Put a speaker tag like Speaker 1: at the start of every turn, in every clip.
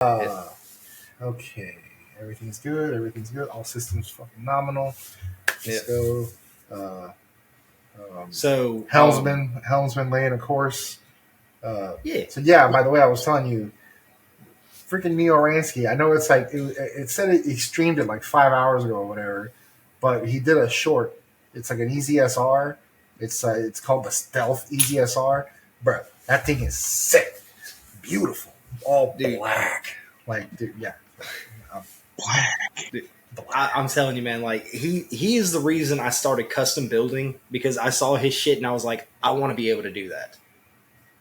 Speaker 1: Yeah.
Speaker 2: Okay, everything's good. Everything's good. All systems fucking nominal.
Speaker 1: Yeah.
Speaker 2: Let's go. Uh,
Speaker 1: So,
Speaker 2: Helmsman laying a course. Uh,
Speaker 1: yeah.
Speaker 2: so yeah. By the way, I was telling you, freaking Neo Ransky. I know it's like it said he streamed it like 5 hours ago or whatever, but he did a short. It's like an EZSR. It's called the Stealth EZSR. Bro, that thing is sick, beautiful, all
Speaker 1: Dude.
Speaker 2: black. Like, dude, yeah.
Speaker 1: Dude, I'm telling you, man, like he is the reason I started custom building because I saw his shit and I was like, I want to be able to do that.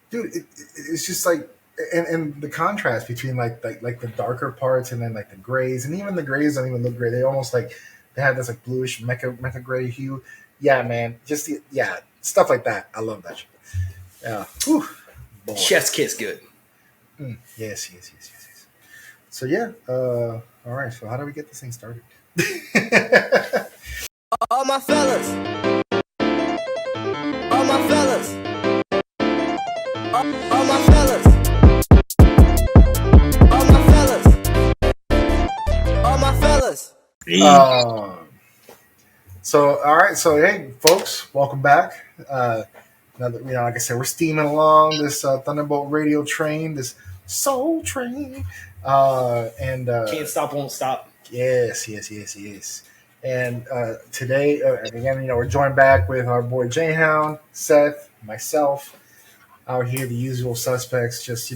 Speaker 2: Dude, it's just like, and the contrast between like the darker parts and then like the grays, and even the grays don't even look gray. They almost like they have this like bluish mecha gray hue. Yeah, man, yeah, stuff like that. I love that shit. Yeah, whew, boy.
Speaker 1: Chef's kiss, good.
Speaker 2: Yes. So yeah, all right. So how do we get this thing started?
Speaker 3: All my fellas. All my fellas. All my fellas. All my fellas. All my fellas.
Speaker 2: So all right. So hey, folks, welcome back. Now that, like I said, we're steaming along this Thunderbolt radio train, this soul train, and
Speaker 1: Can't stop, won't stop.
Speaker 2: Yes. And today, again, we're joined back with our boy Jayhound, Seth, myself, out here, the usual suspects, just,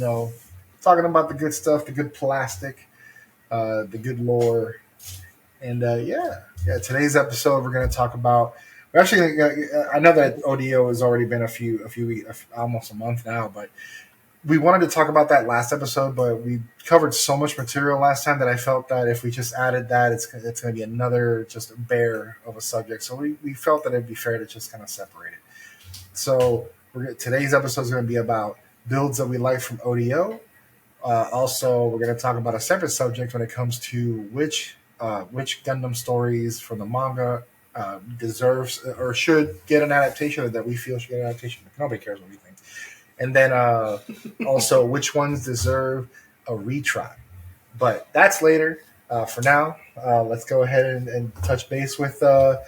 Speaker 2: talking about the good stuff, the good plastic, the good lore. And today's episode, we're going to talk about. We're actually, I know that ODO has already been a few weeks, almost a month now, but we wanted to talk about that last episode, but we covered so much material last time that I felt that if we just added that, it's going to be another just bear of a subject. So we felt that it'd be fair to just kind of separate it. So today's episode is going to be about builds that we like from ODO. Also, we're going to talk about a separate subject when it comes to which Gundam stories from the manga deserves or should get an adaptation, or that we feel should get an adaptation. Nobody cares what we think. And then also which ones deserve a retry. But that's later. For now, let's go ahead and touch base with our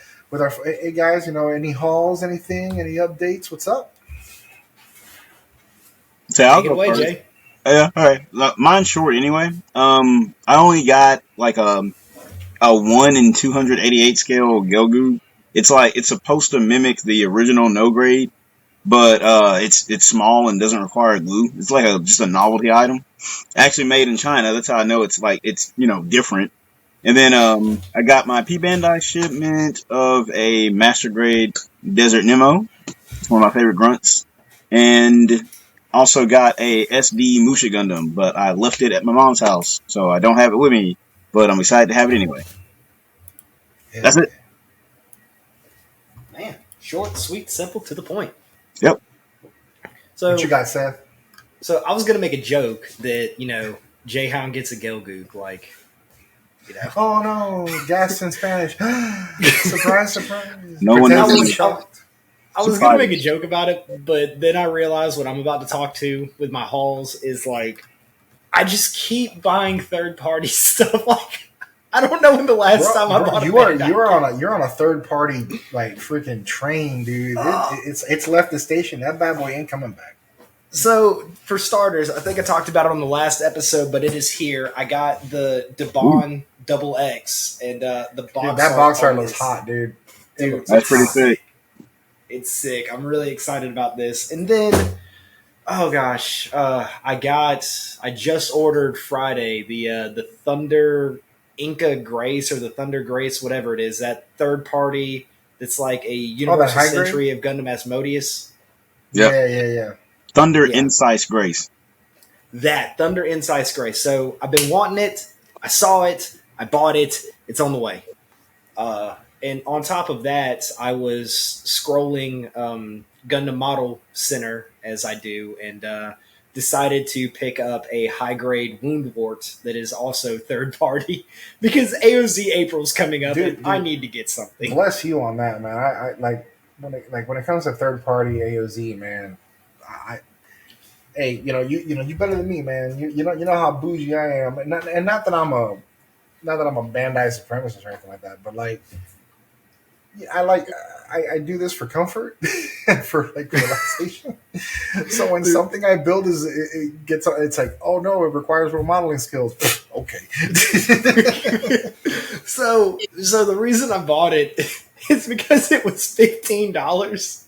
Speaker 2: hey guys. Any hauls, anything, any updates? What's up?
Speaker 4: So I'll
Speaker 1: Take it
Speaker 4: go
Speaker 1: away,
Speaker 4: first.
Speaker 1: Jay.
Speaker 4: Yeah, all right. Mine's short anyway. I only got like a 1 in 288 scale Gelgoog. It's supposed to mimic the original no grade, but it's small and doesn't require glue. It's like just a novelty item. Actually made in China. That's how I know it's different. And then I got my P Bandai shipment of a master grade Desert Nemo. It's one of my favorite grunts. And also got a SD Musha Gundam, but I left it at my mom's house, so I don't have it with me. But I'm excited to have it anyway.
Speaker 2: Yeah.
Speaker 4: That's it.
Speaker 1: Man, short, sweet, simple, to the point.
Speaker 4: Yep.
Speaker 1: So
Speaker 2: What you got, Seth?
Speaker 1: So I was gonna make a joke that Jayhound gets a Gelgoog, like
Speaker 2: Oh no, gas in Spanish. Surprise!
Speaker 4: No one
Speaker 2: Pretend
Speaker 4: knows.
Speaker 2: to be shocked.
Speaker 1: I was gonna make a joke about it, but then I realized what I'm about to talk to with my hauls is like I just keep buying third party stuff. Like I don't know when the last time I bought.
Speaker 2: You're on a third party like freaking train, dude. It's left the station. That bad boy ain't coming back.
Speaker 1: So for starters, I think I talked about it on the last episode, but it is here. I got the Debon Double X, and the box.
Speaker 2: Dude, that box art looks hot, dude.
Speaker 1: Dude,
Speaker 4: That's pretty sick.
Speaker 1: It's sick. I'm really excited about this. And then, oh gosh, I just ordered Friday the Thunder Inca Grace or the Thunder Grace, whatever it is, that third party that's like a Universal Century of Gundam Asmodeus.
Speaker 4: Yep.
Speaker 2: Yeah.
Speaker 4: Thunder Incise Grace.
Speaker 1: That Thunder Incise Grace. So I've been wanting it. I saw it. I bought it. It's on the way. And on top of that, I was scrolling Gundam Model Center as I do, and decided to pick up a high-grade Woundwort that is also third-party because AOZ April's coming up, and I need to get something.
Speaker 2: Bless you on that, man. I when it comes to third-party AOZ, man. hey, you better than me, man. You know how bougie I am, and not that I'm a Bandai supremacist or anything like that, but like, yeah, I do this for comfort, for like relaxation. So when something I build it gets, it's like, oh no, it requires remodeling skills. Okay.
Speaker 1: So the reason I bought it is because it was $15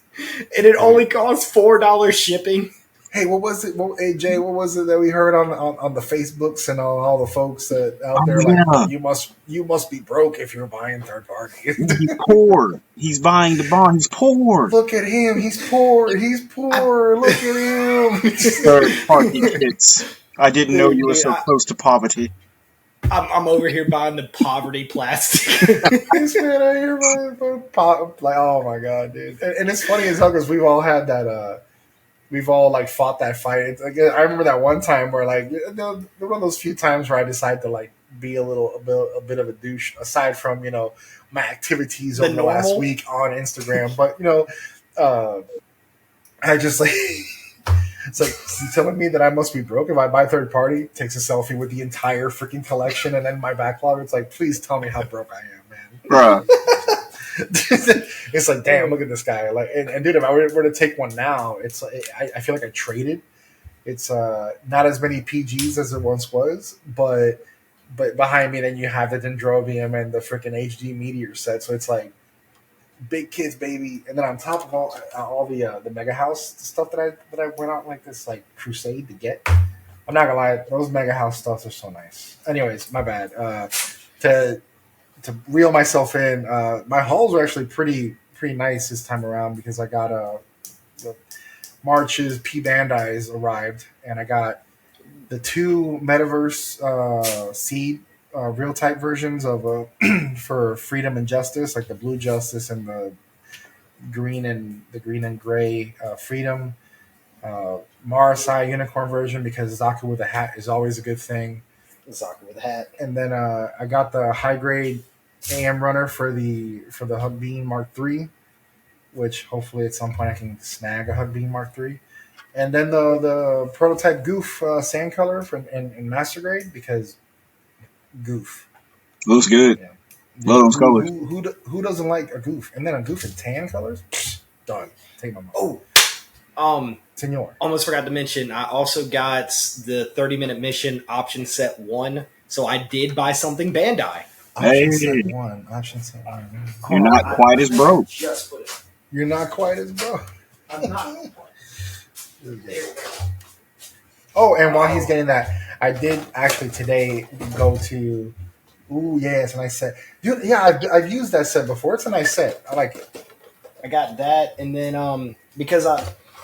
Speaker 1: and it only cost $4 shipping.
Speaker 2: Hey, what was it? Hey, Jay, what was it that we heard on the Facebooks and all the folks that out there like you must be broke if you're buying third party.
Speaker 4: He's poor. He's buying the bond. He's poor.
Speaker 2: Look at him. He's poor. He's poor. Look at him.
Speaker 4: Third party kits. I didn't know you were so close to poverty.
Speaker 1: I'm over here buying the poverty plastic.
Speaker 2: This man out here buying like, oh my god, dude. And it's funny as hell because we've all had that. We've all like fought that fight. It's, like, I remember that one time where like one of those few times where I decided to like be a bit of a douche. Aside from my activities over the last week on Instagram, but I just like it's like you telling me that I must be broke if I buy third party. Takes a selfie with the entire freaking collection and then my backlog. It's like, please tell me how broke I am, man.
Speaker 4: Bruh.
Speaker 2: It's like, damn, look at this guy. Like, and dude, if I were to take one now, it's I feel like I traded. It's not as many PGs as it once was, but behind me, then you have the Dendrobium and the freaking HD Meteor set. So it's like big kids, baby. And then on top of all the Mega House stuff that I went on like this like crusade to get. I'm not gonna lie, those Mega House stuffs are so nice. Anyways, my bad. To reel myself in, my hauls were actually pretty nice this time around because I got the March's P Bandai's arrived, and I got the 2 Metaverse Seed real type versions of for Freedom and Justice, like the Blue Justice and the green and gray Freedom. Marasai Unicorn version because Zaku with a hat is always a good thing.
Speaker 1: Zaku with a hat.
Speaker 2: And then I got the high grade AM runner for the Hug Beam Mark III, which hopefully at some point I can snag a Hug Beam Mark III. And then the prototype Goof sand color in Master Grade because Goof
Speaker 4: looks good. Yeah. Love those colors.
Speaker 2: Who doesn't like a Goof? And then a Goof in tan colors? Done. Take my money. Senor.
Speaker 1: Almost forgot to mention, I also got the 30-minute mission option set 1, so I did buy something Bandai.
Speaker 2: Option set 1. Option set 1.
Speaker 4: You're not quite as broke.
Speaker 1: Just put it.
Speaker 2: You're not quite as broke.
Speaker 1: I'm not.
Speaker 2: Oh, and while he's getting that, I did actually today go to. Ooh, yeah, it's a nice set. Dude, yeah, I've used that set before. It's a nice set. I like it.
Speaker 1: I got that, and then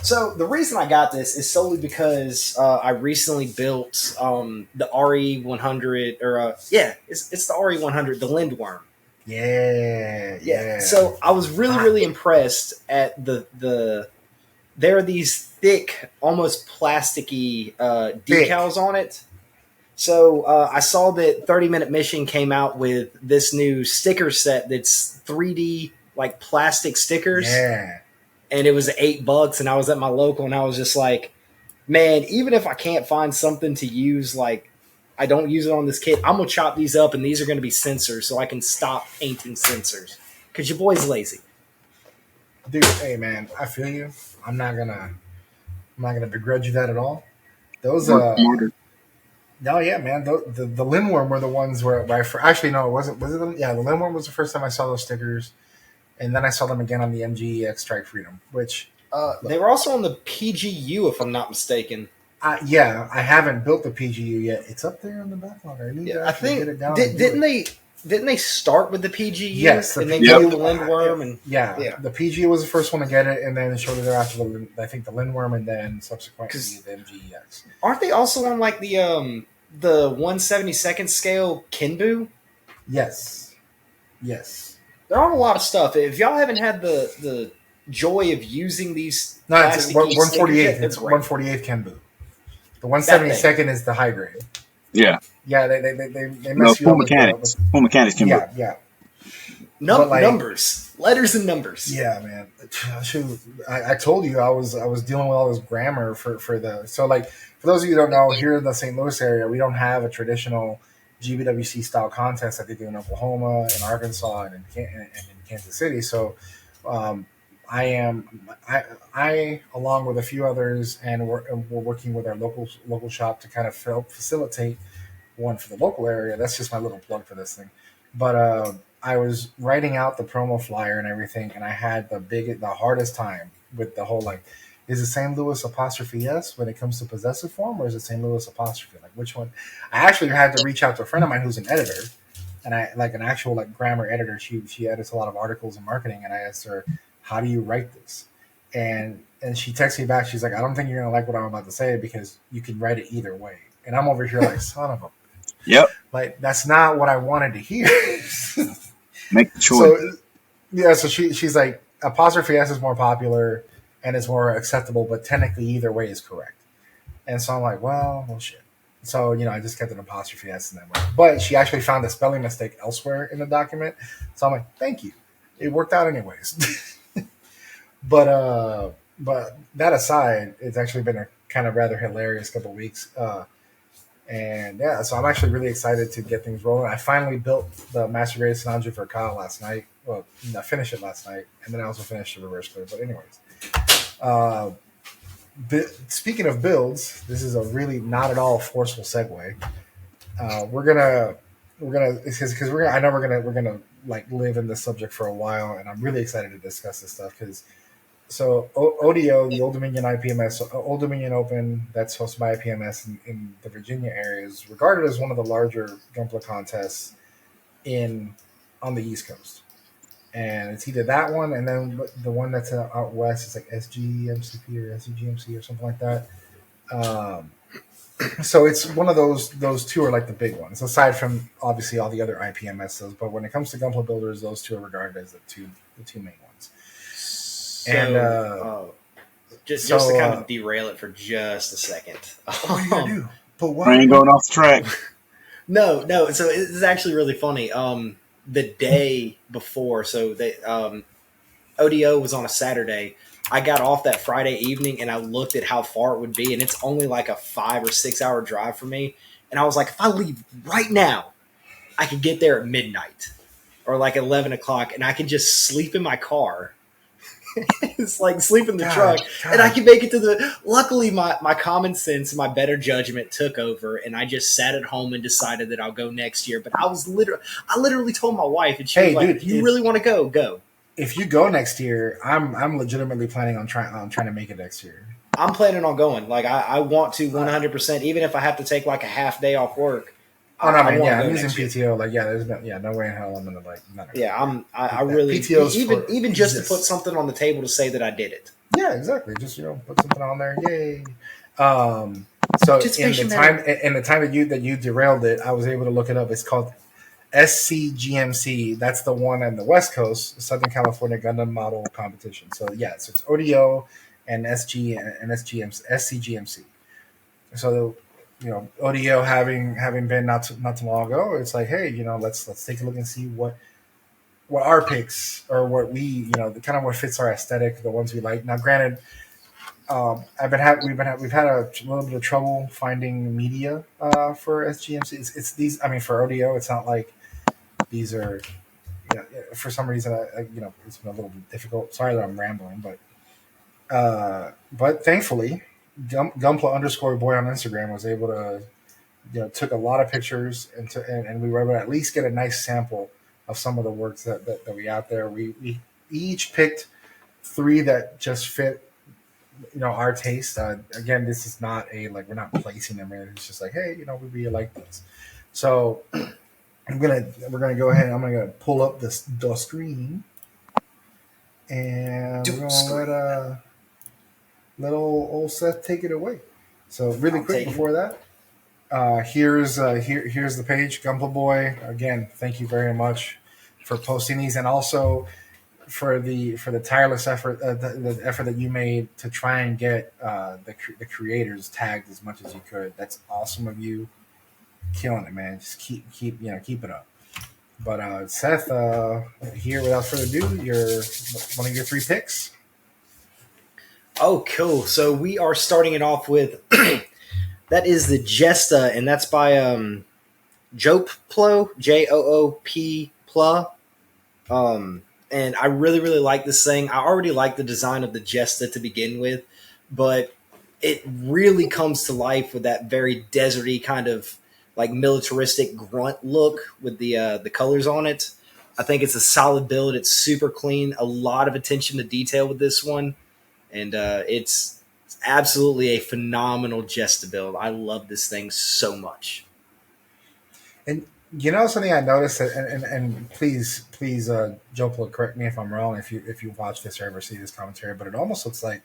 Speaker 1: So the reason I got this is solely because I recently built the RE100, or it's the RE100, the Lindworm.
Speaker 2: Yeah.
Speaker 1: So I was really impressed at the there are these thick, almost plasticky decals on it. So I saw that 30-minute mission came out with this new sticker set that's 3D like plastic stickers.
Speaker 2: Yeah.
Speaker 1: And it was $8, and I was at my local, and I was just like, man, even if I can't find something to use, like I don't use it on this kit, I'm gonna chop these up, and these are gonna be sensors, so I can stop painting sensors. Cause your boy's lazy.
Speaker 2: Dude, hey man, I feel you. I'm not gonna begrudge you that at all. Those no, yeah, man. The Lindworm were the ones where actually no, it wasn't. Was it? Yeah, the Lindworm was the first time I saw those stickers. And then I saw them again on the MGEX Strike Freedom, which...
Speaker 1: they were also on the PGU, if I'm not mistaken.
Speaker 2: Yeah, I haven't built the PGU yet. It's up there in the backlog. I need to get it down.
Speaker 1: Didn't they start with the PGU?
Speaker 2: Yes.
Speaker 1: And then get the Lindworm? And
Speaker 2: yeah, the PGU was the first one to get it, and then shortly thereafter, I think the Lindworm, and then subsequently the MGEX.
Speaker 1: Aren't they also on like the 1/72nd scale Kenbu?
Speaker 2: Yes.
Speaker 1: They're on a lot of stuff. If y'all haven't had the joy of using these,
Speaker 2: no, it's 148th. It's 148th Kenbu. The 172nd is the high grade.
Speaker 4: Yeah.
Speaker 2: Yeah, they mess you
Speaker 4: full
Speaker 2: up.
Speaker 4: Mechanics. Full mechanics Kenbu.
Speaker 2: Yeah. But like,
Speaker 1: Numbers, letters, and numbers.
Speaker 2: yeah, man. Shoot, I told you I was dealing with all this grammar for the so like for those of you who don't know, here in the St. Louis area, we don't have a traditional GBWC style contest that they do in Oklahoma and Arkansas and in Kansas City. So um, I along with a few others, and we're working with our local shop to kind of help facilitate one for the local area. That's just my little plug for this thing. But I was writing out the promo flyer and everything, and I had the hardest time with the whole like, is it St. Louis apostrophe S when it comes to possessive form, or is it St. Louis apostrophe? Like which one? I actually had to reach out to a friend of mine who's an editor, and I like an actual like grammar editor. She edits a lot of articles in marketing, and I asked her, how do you write this? And she texted me back. She's like, I don't think you're gonna like what I'm about to say because you can write it either way. And I'm over here like, son of a.
Speaker 4: Yep.
Speaker 2: Like that's not what I wanted to hear.
Speaker 4: Make the choice.
Speaker 2: So yeah, so she's like apostrophe S is more popular and it's more acceptable, but technically either way is correct. And so I'm like, well shit. So I just kept an apostrophe S in that way. But she actually found a spelling mistake elsewhere in the document. So I'm like, thank you. It worked out anyways. But that aside, it's actually been a kind of rather hilarious couple of weeks. And yeah, so I'm actually really excited to get things rolling. I finally built the Master Grade Sanu for Kyle last night. Well, I finished it last night, and then I also finished the reverse clear. But anyways, speaking of builds, this is a really not at all forceful segue. We're gonna because I know we're gonna like live in this subject for a while, and I'm really excited to discuss this stuff because. So ODO, the Old Dominion IPMS, Old Dominion Open, that's hosted by IPMS in the Virginia area, is regarded as one of the larger Gunpla contests on the East Coast. And it's either that one, and then the one that's out west is like SGMCP or SGGMC or something like that. So it's one of those two are like the big ones, aside from obviously all the other IPMSs. But when it comes to Gunpla builders, those two are regarded as the two main ones.
Speaker 1: So, just to kind of derail it for just a second.
Speaker 2: What are you gonna do? But what?
Speaker 4: I ain't going off the track.
Speaker 1: No. So it's actually really funny. The day before, so they ODO was on a Saturday. I got off that Friday evening and I looked at how far it would be, and it's only like a 5 or 6 hour drive for me. And I was like, if I leave right now, I could get there at midnight or like 11 o'clock, and I could just sleep in my car. It's like sleep in the truck, and I can make it to the. Luckily, my common sense, my better judgment took over, and I just sat at home and decided that I'll go next year. But I literally told my wife, and she was like, "Dude, you really want to go? Go."
Speaker 2: If you go next year, I'm legitimately planning on trying to make it next year.
Speaker 1: I'm planning on going. Like I want to 100%, even if I have to take like a half day off work.
Speaker 2: Oh no, man! Yeah, I'm using PTO. Like, yeah, there's no way in hell I'm gonna like.
Speaker 1: I really
Speaker 2: PTO's
Speaker 1: even just to put something on the table to say that I did it.
Speaker 2: Yeah, exactly. Just put something on there. Yay! So in the time that you derailed it, I was able to look it up. It's called SGGMC. That's the one on the West Coast, Southern California Gundam Model Competition. So yeah, so it's ODO and SGGMC. So. ODO having been not too long ago, it's like, hey, let's take a look and see what our picks or what we, the kind of what fits our aesthetic, the ones we like. Now, granted, we've had a little bit of trouble finding media for SGMC. It's these. I mean, for ODO, it's not like these are. For some reason, it's been a little bit difficult. Sorry that I'm rambling, but thankfully. Gunpla_boy on Instagram was able to, took a lot of pictures and we were able to at least get a nice sample of some of the works that we out there. We each picked 3 that just fit, our taste. Again, this is not we're not placing them in. It's just like, hey, we really like this. So we're gonna go ahead and I'm gonna pull up the screen and we're gonna let old Seth take it away. So really quick before that, here's the page, Gunpla Boy. Again, thank you very much for posting these, and also for the tireless effort, the effort that you made to try and get the creators tagged as much as you could. That's awesome of you, killing it, man. Just keep it up. But Seth, here without further ado, your one of your three picks.
Speaker 1: Oh, cool. So we are starting it off with that is the Jesta, and that's by JPLO, JOOP Pla. And I really, really like this thing. I already like the design of the Jesta to begin with, but it really comes to life with that very deserty kind of like militaristic grunt look with the colors on it. I think it's a solid build. It's super clean. A lot of attention to detail with this one, and it's absolutely a phenomenal Jesta build. I love this thing so much.
Speaker 2: And you know something I noticed, and please, Joe, correct me if I'm wrong if you watch this or ever see this commentary, but it almost looks like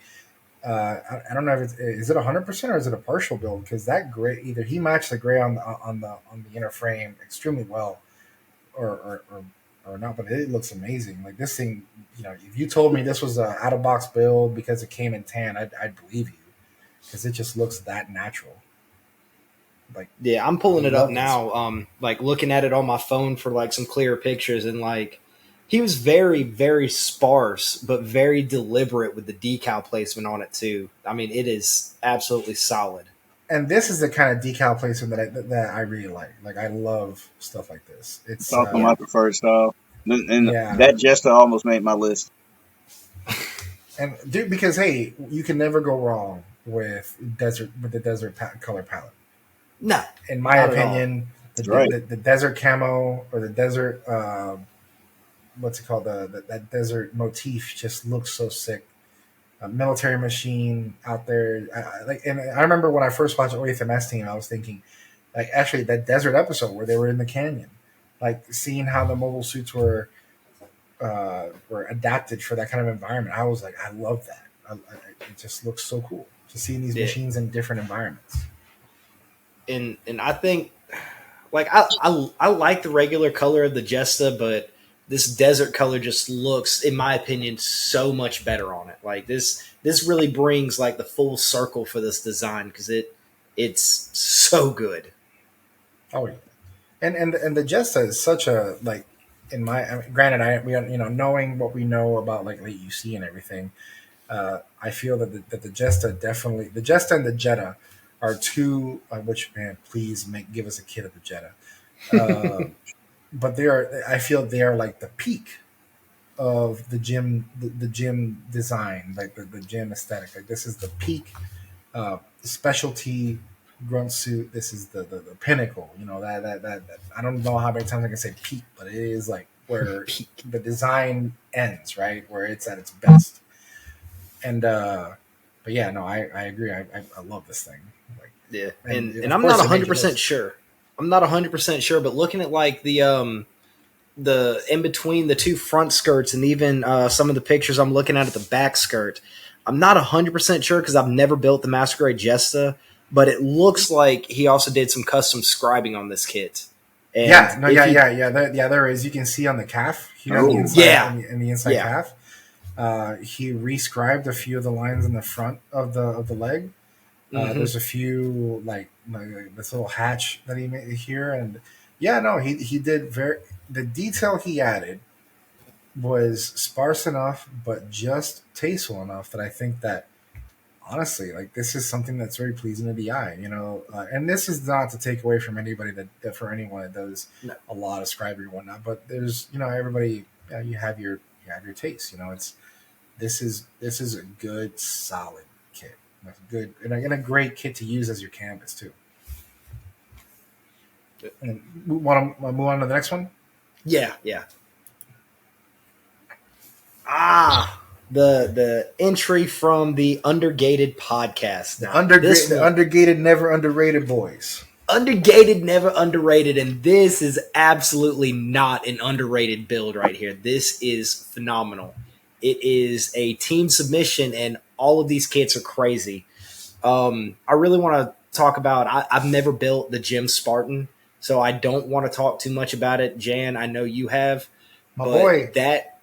Speaker 2: I don't know if is it 100% or is it a partial build, because that gray, either he matched the gray on the inner frame extremely well, or not, but it looks amazing. Like this thing, if you told me this was a out of box build because it came in tan, I'd believe you, because it just looks that natural. Like,
Speaker 1: Yeah, I'm pulling
Speaker 2: I
Speaker 1: it up
Speaker 2: love this.
Speaker 1: now. Like looking at it on my phone for like some clearer pictures, and like he was very, very sparse, but very deliberate with the decal placement on it too. I mean, it is absolutely solid.
Speaker 2: And this is the kind of decal placement that I really like. Like I love stuff like this.
Speaker 4: It's
Speaker 2: It's
Speaker 4: also my preferred style. And
Speaker 2: yeah,
Speaker 4: that Jester almost made my list.
Speaker 2: and dude, because hey, you can never go wrong with the desert color palette.
Speaker 1: No,
Speaker 2: In my
Speaker 1: not at all.
Speaker 2: opinion,
Speaker 4: That's right.
Speaker 2: the desert camo or the desert what's it called, that desert motif just looks so sick. A military machine out there, and I remember when I first watched OFMS Team, I was thinking, like, actually that desert episode where they were in the canyon, like seeing how the mobile suits were adapted for that kind of environment. I was like, I love that. It just looks so cool to see these
Speaker 1: Yeah.
Speaker 2: machines in different environments.
Speaker 1: And I think like I like the regular color of the Jesta, but this desert color just looks, in my opinion, so much better on it. Like this really brings like the full circle for this design because it's so good.
Speaker 2: Oh yeah, and the Jesta is such a, like, I mean, granted, knowing what we know about like late UC and everything, I feel that the Jesta, definitely the Jesta and the Jetta are two. Which, man, please give us a kit of the Jetta. But they are. I feel they are like the peak of the gym design, like the gym aesthetic. Like this is the peak specialty grunt suit. This is the pinnacle. That I don't know how many times I can say peak, but it is like where
Speaker 1: Peak.
Speaker 2: the design ends, right? Where it's at its best. And but yeah, no, I agree. I love this thing. Like,
Speaker 1: Yeah,
Speaker 2: and
Speaker 1: and
Speaker 2: of
Speaker 1: I'm
Speaker 2: course
Speaker 1: not
Speaker 2: they make
Speaker 1: 100%
Speaker 2: it
Speaker 1: sure. I'm not 100% sure, but looking at like the in between the two front skirts and even some of the pictures I'm looking at the back skirt, I'm not 100% sure because I've never built the Master Grade Jesta, but it looks like he also did some custom scribing on this kit. And
Speaker 2: Yeah, no,
Speaker 1: if you,
Speaker 2: there is. You can see on the calf, on the
Speaker 4: Oh,
Speaker 2: inside,
Speaker 1: yeah,
Speaker 2: in the inside
Speaker 1: yeah,
Speaker 2: calf. He rescribed a few of the lines in the front of the leg.
Speaker 1: hmm
Speaker 2: There's a few like this little hatch that he made here, and yeah, no, he did very. The detail he added was sparse enough, but just tasteful enough that I think that, honestly, like, this is something that's very pleasing to the eye, and this is not to take away from anybody that for anyone that does
Speaker 1: no,
Speaker 2: a lot of scribing and whatnot, but there's, everybody, you have your taste, it's this is a good solid kit. That's good, and a great kit to use as your canvas too. And want to move on to the next one?
Speaker 1: yeah, yeah. Ah, the entry from the Undergated podcast. Now, this
Speaker 2: The
Speaker 1: one,
Speaker 2: undergated, never underrated boys.
Speaker 1: undergated, never underrated, and this is absolutely not an underrated build right here. This is phenomenal. It is a team submission, and all of these kits are crazy. I really want to talk about. I've never built the Gym Spartan, so I don't want to talk too much about it. Jan, I know you have,
Speaker 2: My
Speaker 1: but
Speaker 2: boy,
Speaker 1: that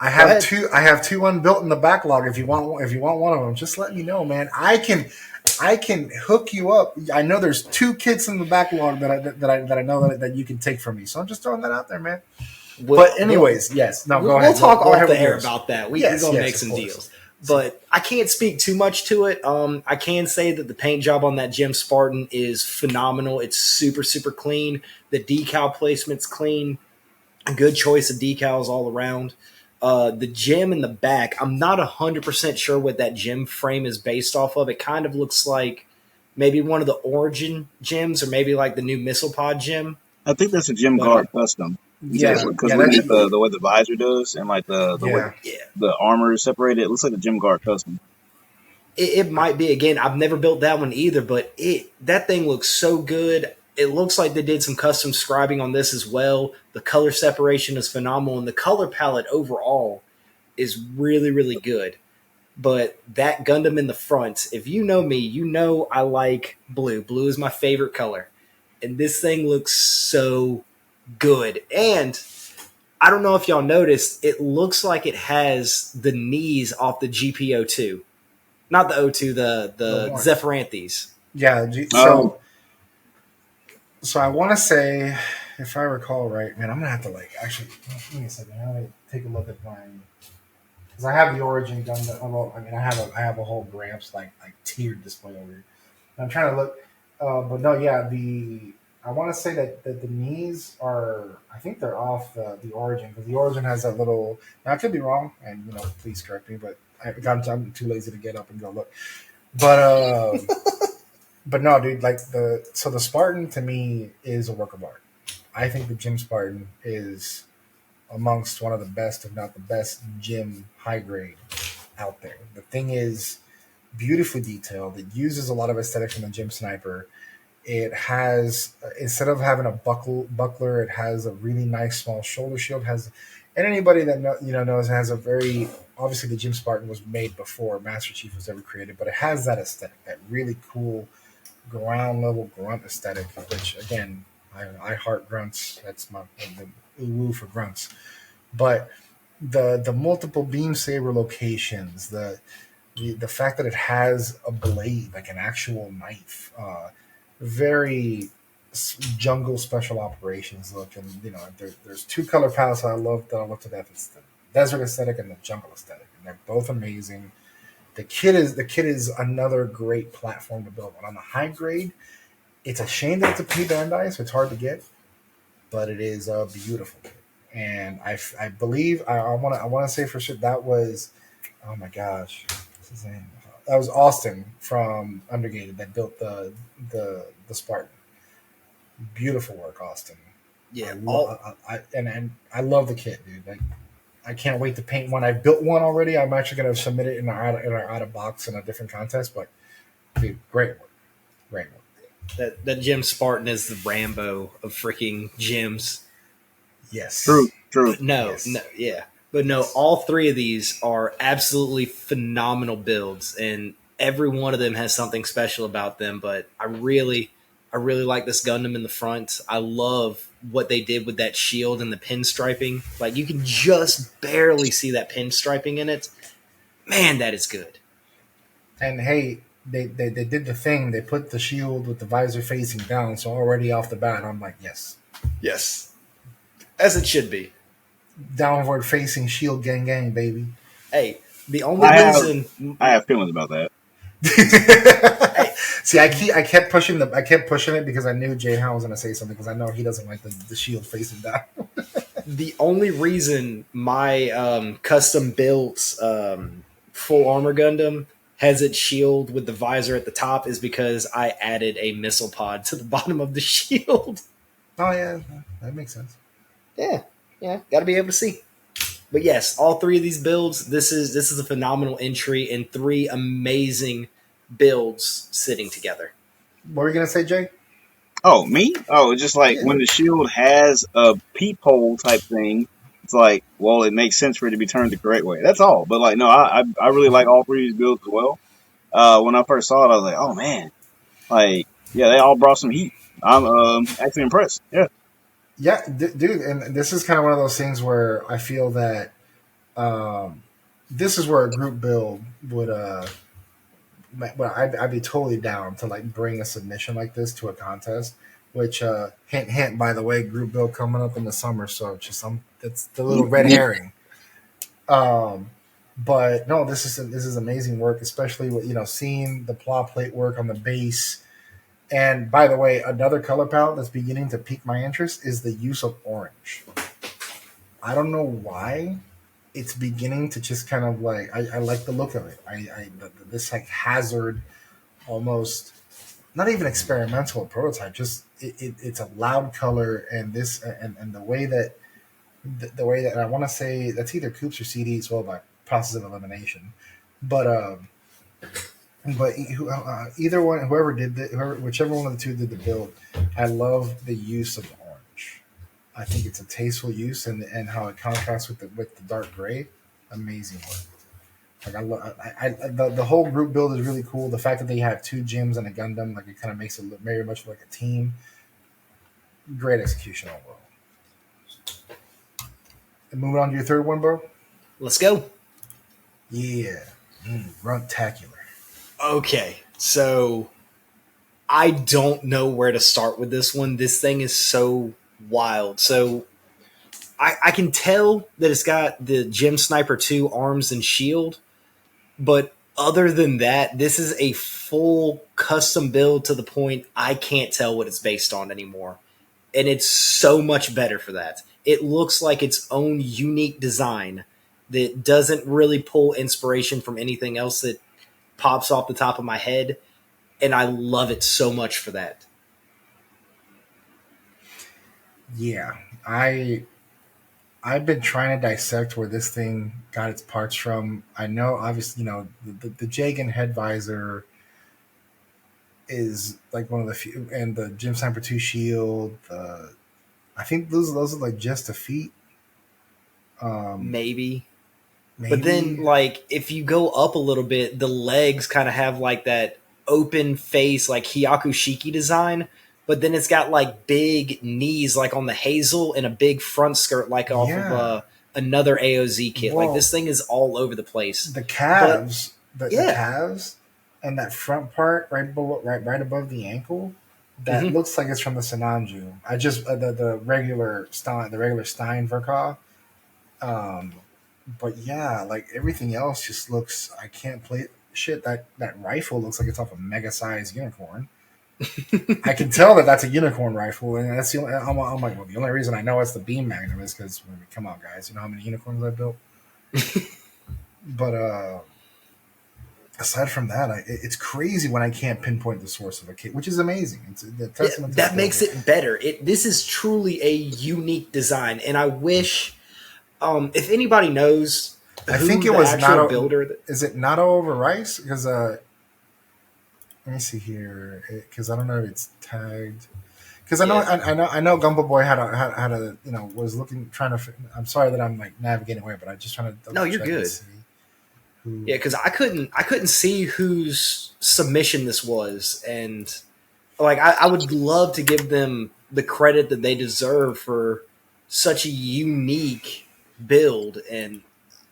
Speaker 2: I
Speaker 1: go
Speaker 2: have
Speaker 1: ahead.
Speaker 2: two. I have two unbuilt in the backlog. If you want one of them, just let me know, man. I can. I can hook you up. I know there's 2 kits in the backlog that I know that you can take from me. So I'm just throwing that out there, man. But anyways, yes. No, go ahead.
Speaker 1: We'll talk
Speaker 2: go
Speaker 1: off
Speaker 2: ahead
Speaker 1: the
Speaker 2: with
Speaker 1: air
Speaker 2: yours.
Speaker 1: about that. We're
Speaker 2: Yes,
Speaker 1: gonna
Speaker 2: yes,
Speaker 1: make
Speaker 2: of
Speaker 1: some
Speaker 2: course.
Speaker 1: deals. But I can't speak too much to it. I can say that the paint job on that Gem Spartan is phenomenal. It's super, super clean. The decal placement's clean. A good choice of decals all around. The gem in the back, I'm not 100% sure what that gem frame is based off of. It kind of looks like maybe one of the Origin gems or maybe like the new Missile Pod gem.
Speaker 4: I think that's a Gym
Speaker 1: But
Speaker 4: Guard custom.
Speaker 2: Yeah,
Speaker 4: Because
Speaker 2: yeah,
Speaker 4: looking
Speaker 2: that's
Speaker 4: at the way the visor does and like the way
Speaker 2: yeah.
Speaker 1: yeah,
Speaker 4: the armor is separated, it looks like a Gym Guard custom.
Speaker 1: it might be. Again, I've never built that one either, but that thing looks so good. It looks like they did some custom scribing on this as well. The color separation is phenomenal, and the color palette overall is really, really good. But that Gundam in the front, if you know me, you know I like blue. Blue is my favorite color. And this thing looks so good. And I don't know if y'all noticed, it looks like it has the knees off the GPO2. Not the O2,
Speaker 2: The
Speaker 1: the
Speaker 2: one.
Speaker 1: Zephyranthes.
Speaker 2: Yeah.
Speaker 4: Oh.
Speaker 2: So I want to say, if I recall right, man, I'm gonna have to actually give me a second. I'm gonna take a look at my because I have the Origin Gundam. Well, I mean, I have a whole Gramps tiered display over here. I'm trying to look, but no, yeah, I want to say that the knees are, I think they're off the Origin because the Origin has that little. Now I could be wrong, and please correct me, but I'm too lazy to get up and go look. But but no, dude, the Spartan to me is a work of art. I think the Gym Spartan is amongst one of the best, if not the best, gym high grade out there. The thing is beautifully detailed. It uses a lot of aesthetics from the Gym Sniper. It has, instead of having a buckler, it has a really nice small shoulder shield. And anybody that knows, it has a very, obviously the Gym Spartan was made before Master Chief was ever created, but it has that aesthetic, that really cool ground level grunt aesthetic, which again, I heart grunts. That's the woo for grunts. But the multiple beam saber locations, the fact that it has a blade, like an actual knife, very jungle special operations look, and there's 2 color palettes that I love to death. It's the desert aesthetic and the jungle aesthetic, and they're both amazing. The kit is another great platform to build on. On the high grade, it's a shame that it's a P Bandai, so it's hard to get, but it is a beautiful kit. And I believe I want to say for sure that was, oh my gosh, what's his name? That was Austin from Undergated that built the Spartan. Beautiful work, Austin.
Speaker 1: Yeah,
Speaker 2: And I love the kit, dude. Like, I can't wait to paint one. I built one already. I'm actually going to submit it in our out of box in a different contest. But dude, great work, great work.
Speaker 1: that Gem Spartan is the Rambo of freaking gyms.
Speaker 2: Yes,
Speaker 4: True.
Speaker 1: But no,
Speaker 2: Yes.
Speaker 1: no, yeah. But no, all 3 of these are absolutely phenomenal builds, and every one of them has something special about them. But I really like this Gundam in the front. I love what they did with that shield and the pinstriping. Like, you can just barely see that pinstriping in it. Man, that is good.
Speaker 2: And hey, they did the thing. They put the shield with the visor facing down. So already off the bat, I'm like,
Speaker 1: Yes, as it should be.
Speaker 2: downward facing shield, gang, gang, baby.
Speaker 1: Hey, the only reason
Speaker 4: I have feelings about that.
Speaker 2: See, I kept pushing it because I knew Jay Howe was going to say something because I know he doesn't like the shield facing down.
Speaker 1: the only reason my custom built full armor Gundam has its shield with the visor at the top is because I added a missile pod to the bottom of the shield.
Speaker 2: Oh yeah, that makes sense.
Speaker 1: Yeah, got to be able to see. But yes, all 3 of these builds, this is a phenomenal entry and 3 amazing builds sitting together.
Speaker 2: What were you going to say, Jay?
Speaker 4: Oh, me? Oh, it's just like when the shield has a peephole type thing, it's like, well, it makes sense for it to be turned the correct way. That's all. But like, no, I really like all 3 of these builds as well. When I first saw it, I was like, oh man, like, yeah, they all brought some heat. I'm actually impressed. Yeah.
Speaker 2: Yeah, dude, and this is kind of one of those things where I feel that this is where a group build well, I'd be totally down to like bring a submission like this to a contest. Which hint hint by the way, group build coming up in the summer, so just that's the little red herring. Um, but no, this is amazing work, especially with seeing the claw plate work on the base. And by the way, another color palette that's beginning to pique my interest is the use of orange. I don't know why it's beginning to just kind of like I like the look of it. This like hazard almost not even experimental prototype, just it's a loud color and this and the way that I want to say that's either Coops or CD as well by process of elimination, but either one, whoever did whichever one of the two did the build, I love the use of orange. I think it's a tasteful use and how it contrasts with the dark gray. Amazing work. Like the whole group build is really cool. The fact that they have two gyms and a Gundam, like it kind of makes it look very much like a team. Great execution overall. And moving on to your third one, bro.
Speaker 1: Let's go.
Speaker 2: Yeah, Runtacular.
Speaker 1: Okay, so I don't know where to start with this one. This thing is so wild. So I can tell that it's got the Gem Sniper 2 arms and shield, but other than that, this is a full custom build to the point I can't tell what it's based on anymore. And it's so much better for that. It looks like its own unique design that doesn't really pull inspiration from anything else that pops off the top of my head. And I love it so much for that.
Speaker 2: Yeah, I've been trying to dissect where this thing got its parts from. I know, obviously, the Jagan head visor is like one of the few, and the Gem Sniper 2 shield. I think those are like just the feet.
Speaker 1: Maybe. But then, like, if you go up a little bit, the legs kind of have like that open face, like Hyaku Shiki design. But then it's got like big knees, like on the Hazel, and a big front skirt, like off of another AOZ kit. Well, like this thing is all over the place.
Speaker 2: The calves, the calves, and that front part right above the ankle, that looks like it's from the Sinanju. I just the regular Stein, Verkaw. But yeah, like everything else just looks. I can't play shit. That rifle looks like it's off a mega sized unicorn. I can tell that that's a unicorn rifle, and that's the only. I'm like, well, the only reason I know it's the beam magnum is because come on, guys, you know how many unicorns I built. But aside from that, it's crazy when I can't pinpoint the source of a kit, which is amazing. It's the testament
Speaker 1: that makes it better. This is truly a unique design, and I wish, if anybody knows,
Speaker 2: I think it was Nato builder. Is it Nato over Rice? Because let me see here, because I don't know if it's tagged. Because I know Gumbo Boy had a was looking trying to. I'm sorry that I'm like navigating away, but I just trying to.
Speaker 1: No, you're good. Yeah, because I couldn't see whose submission this was, and like I would love to give them the credit that they deserve for such a unique build, and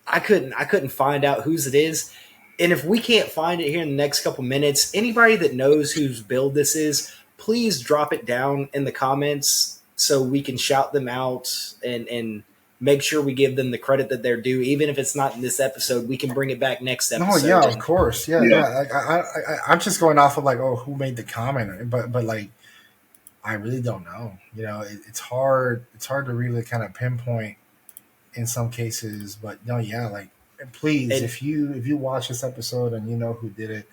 Speaker 1: I couldn't find out whose it is. And if we can't find it here in the next couple minutes, anybody that knows whose build this is, please drop it down in the comments so we can shout them out and make sure we give them the credit that they're due. Even if it's not in this episode, we can bring it back next episode.
Speaker 2: Oh yeah, of course, yeah. I'm just going off of like, who made the comment, but like, I really don't know. It's hard. It's hard to really kind of pinpoint in some cases, but no, yeah, like. Please, if you watch this episode and you know who did it,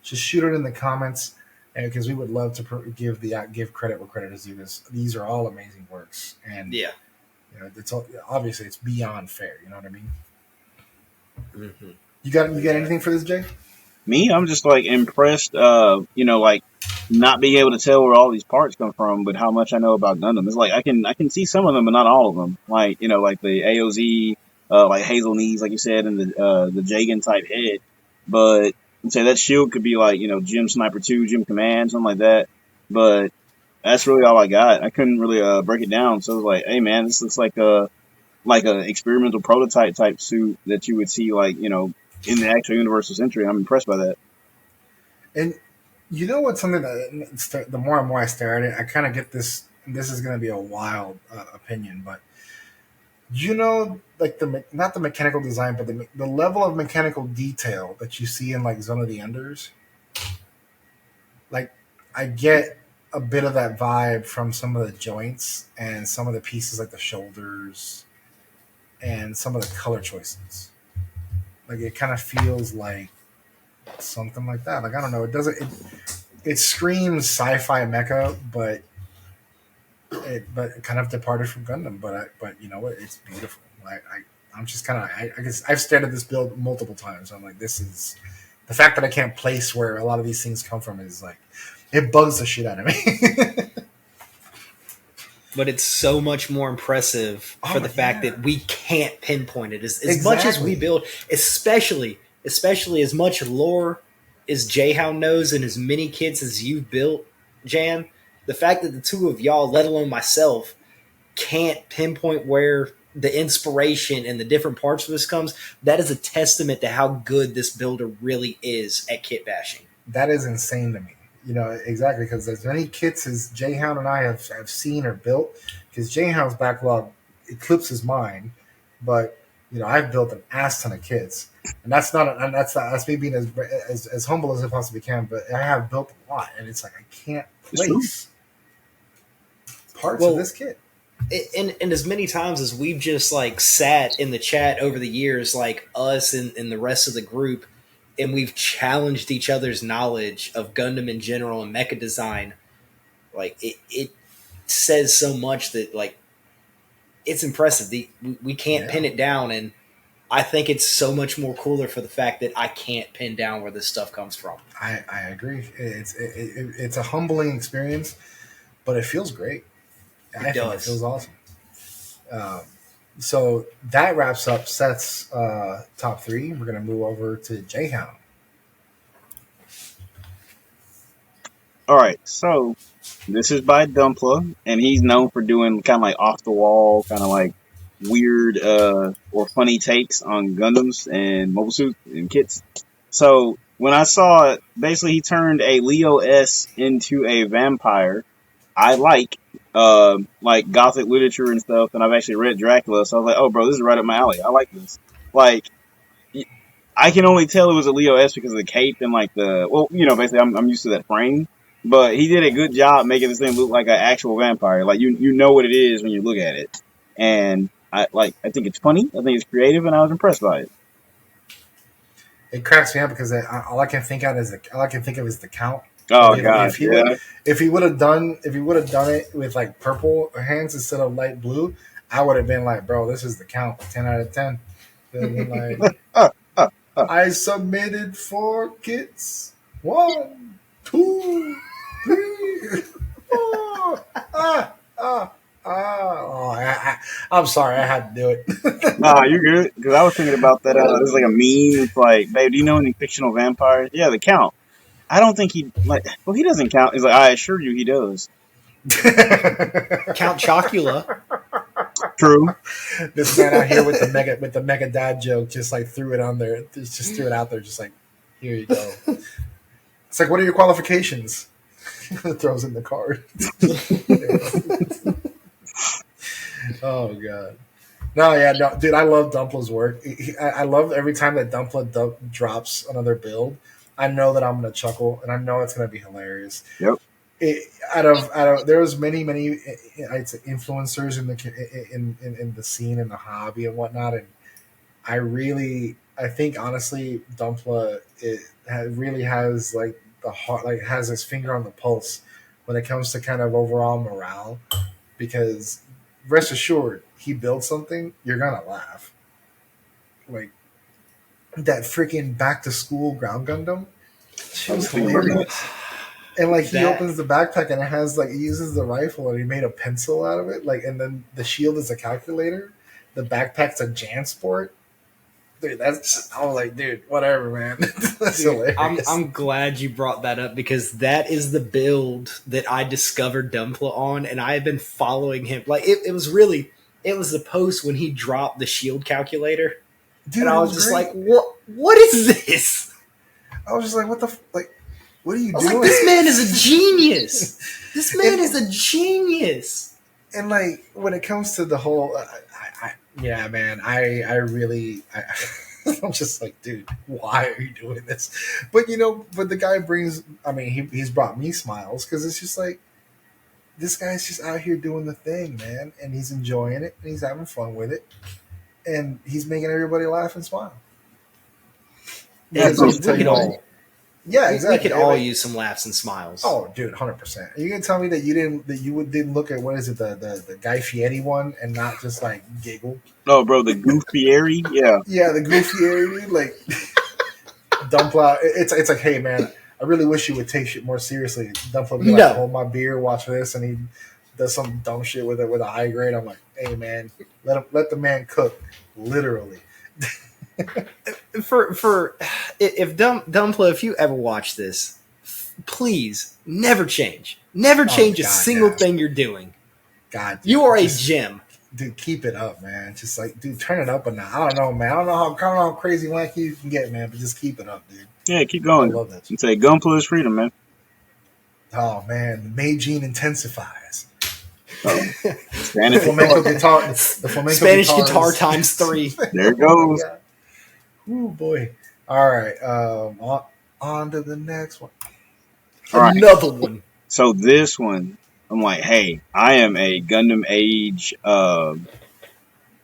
Speaker 2: just shoot it in the comments, and because we would love to give credit where credit is due. These are all amazing works, and it's obviously it's beyond fair. You know what I mean? Mm-hmm. You got anything for this, Jay?
Speaker 4: Me, I'm just like impressed. Like not being able to tell where all these parts come from, but how much I know about Gundam. It's like I can see some of them, but not all of them. Like like the AOZ. Like Hazel knees, like you said, and the Jagan type head. But I'd say that shield could be like, Gem Sniper 2, Gem Command, something like that. But that's really all I got. I couldn't really break it down. So it was like, hey man, this looks like a experimental prototype type suit that you would see like, in the actual Universal Century. I'm impressed by that.
Speaker 2: And you know what's something that the more and more I stare at it, I kind of get this. This is going to be a wild opinion, but you know, like not the mechanical design, but the level of mechanical detail that you see in like Zone of the Enders. Like, I get a bit of that vibe from some of the joints and some of the pieces, like the shoulders and some of the color choices. Like, it kind of feels like something like that. Like, I don't know. It doesn't. It screams sci-fi mecha, but it kind of departed from Gundam. But you know what? It's beautiful. I'm just kind of. I guess I've stared at this build multiple times. I'm like, this is the fact that I can't place where a lot of these things come from is like, it bugs the shit out of me.
Speaker 1: But it's so much more impressive for the fact that we can't pinpoint it. As much as we build, especially as much lore as Jayhound knows and as many kits as you've built, Jan, the fact that the two of y'all, let alone myself, can't pinpoint where the inspiration and the different parts of this comes, that is a testament to how good this builder really is at kit bashing.
Speaker 2: That is insane to me. You know, exactly, because as many kits as Jayhound and I have seen or built, because Jayhound's backlog eclipses mine, but you know, I've built an ass ton of kits, and that's me being as humble as I possibly can. But I have built a lot, and it's like I can't place parts of this kit.
Speaker 1: And as many times as we've just like sat in the chat over the years, like us and the rest of the group, and we've challenged each other's knowledge of Gundam in general and mecha design, like it says so much that like it's impressive. We can't pin it down, and I think it's so much more cooler for the fact that I can't pin down where this stuff comes from.
Speaker 2: I agree. It's a humbling experience, but it feels great. I think it feels awesome. So that wraps up Seth's top three. We're going to move over to Jayhound.
Speaker 4: All right, so this is by Dumpla, and he's known for doing kind of like off the wall, kind of like weird or funny takes on Gundams and mobile suits and kits. So when I saw it, basically he turned a Leo S into a vampire. I like gothic literature and stuff, and I've actually read Dracula, so I was like, oh, bro, this is right up my alley. I like this. Like, I can only tell it was a Leo S because of the cape and like basically I'm used to that frame. But he did a good job making this thing look like an actual vampire. Like, you know what it is when you look at it. And I think it's funny. I think it's creative, and I was impressed by it.
Speaker 2: It cracks me up because all I can think of is the count.
Speaker 4: Oh gosh,
Speaker 2: if he would have done it with like purple hands instead of light blue, I would have been like, bro, this is the count, 10 out of 10. Like, I submitted 4 kits. 1, 2, 3, 4. I'm sorry, I had to do it.
Speaker 4: Nah, you're good. Because I was thinking about that. There's like a meme. It's like, babe, do you know any fictional vampires? Yeah, the Count. I don't think he he doesn't count. He's like, I assure you, he does.
Speaker 1: Count Chocula.
Speaker 4: True.
Speaker 2: This man out here with the mega dad joke just like threw it on there. Just threw it out there. Just like, here you go. It's like, what are your qualifications? Throws in the card. Oh god. No, dude, I love Dumpla's work. I love every time that Dumpla drops another build. I know that I'm gonna chuckle, and I know it's gonna be hilarious.
Speaker 4: Yep.
Speaker 2: Out of there was many I'd say influencers in the scene and the hobby and whatnot, and I think honestly Dumpla really has like the heart, like has his finger on the pulse when it comes to kind of overall morale, because rest assured, he builds something, you're gonna laugh. Like that freaking back to school ground Gundam, she was hilarious. And like he opens the backpack and it has like, he uses the rifle and he made a pencil out of it. Like, and then the shield is a calculator. The backpack's a Jansport. Dude, I was like, dude, whatever, man. That's hilarious.
Speaker 1: I'm glad you brought that up because that is the build that I discovered Dumpla on, and I have been following him. Like it was the post when he dropped the shield calculator, dude, and I was just like, what is this?
Speaker 2: I was just like, what the What are you
Speaker 1: I was
Speaker 2: doing?
Speaker 1: like, this man is a genius. This man is a genius.
Speaker 2: And like when it comes to the whole, yeah, man, I really, I'm just like, dude, why are you doing this? But but the guy brings, I mean, he's brought me smiles because it's just like, this guy's just out here doing the thing, man, and he's enjoying it and he's having fun with it, and he's making everybody laugh and smile.
Speaker 1: Yeah,
Speaker 2: Because I'll tell
Speaker 1: we
Speaker 2: you
Speaker 1: could
Speaker 2: what,
Speaker 1: all,
Speaker 2: yeah, exactly.
Speaker 1: we could all use some laughs and smiles.
Speaker 2: Oh, dude, 100%. Are you gonna tell me that you didn't look at, what is it, the Guy Fieri one and not just like giggle?
Speaker 4: No, bro, the Goofieri, yeah.
Speaker 2: Yeah, the Goofy area, dude, like Dumpla. It's like, hey man, I really wish you would take shit more seriously. Dumpla would be like,
Speaker 1: No.
Speaker 2: hold my beer, watch this, and he does some dumb shit with it with a high grade. I'm like, hey man, let the man cook, literally.
Speaker 1: For if Dumpla, if you ever watch this, please never change a
Speaker 2: God,
Speaker 1: single
Speaker 2: yeah.
Speaker 1: thing you're doing.
Speaker 2: God, dude,
Speaker 1: You are a
Speaker 2: just-
Speaker 1: gem.
Speaker 2: Dude, keep it up, man. Just like, dude, turn it up a notch. I don't know, man. I don't know how crazy wacky you can get, man, but just keep it up, dude.
Speaker 4: Yeah, keep
Speaker 2: I
Speaker 4: going.
Speaker 2: love that.
Speaker 4: You say Gunpla is freedom, man.
Speaker 2: Oh man, the Meijin intensifies.
Speaker 4: Oh,
Speaker 2: The
Speaker 4: Spanish.
Speaker 2: flamenco guitar. The flamenco
Speaker 1: Spanish guitar
Speaker 2: is-
Speaker 1: times 3.
Speaker 4: There it goes.
Speaker 2: Yeah. Ooh boy. All right. On to the next one.
Speaker 4: All right.
Speaker 1: Another one.
Speaker 4: So this one, I'm like, hey, I am a Gundam Age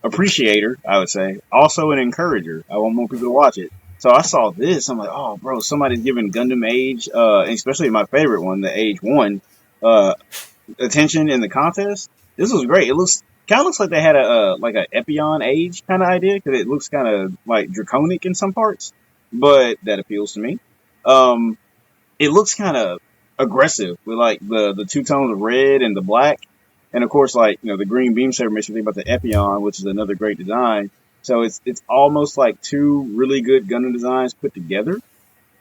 Speaker 4: appreciator, I would say. Also an encourager. I want more people to watch it. So I saw this. I'm like, oh, bro, somebody's giving Gundam Age, especially my favorite one, the Age 1, attention in the contest. This was great. It kind of looks like they had a Epion Age kind of idea, because it looks kind of like draconic in some parts, but that appeals to me. It looks kind of aggressive with like the two tones of red and the black, and of course, like, the green beam saber makes me think about the Epion, which is another great design. So it's almost like two really good Gundam designs put together.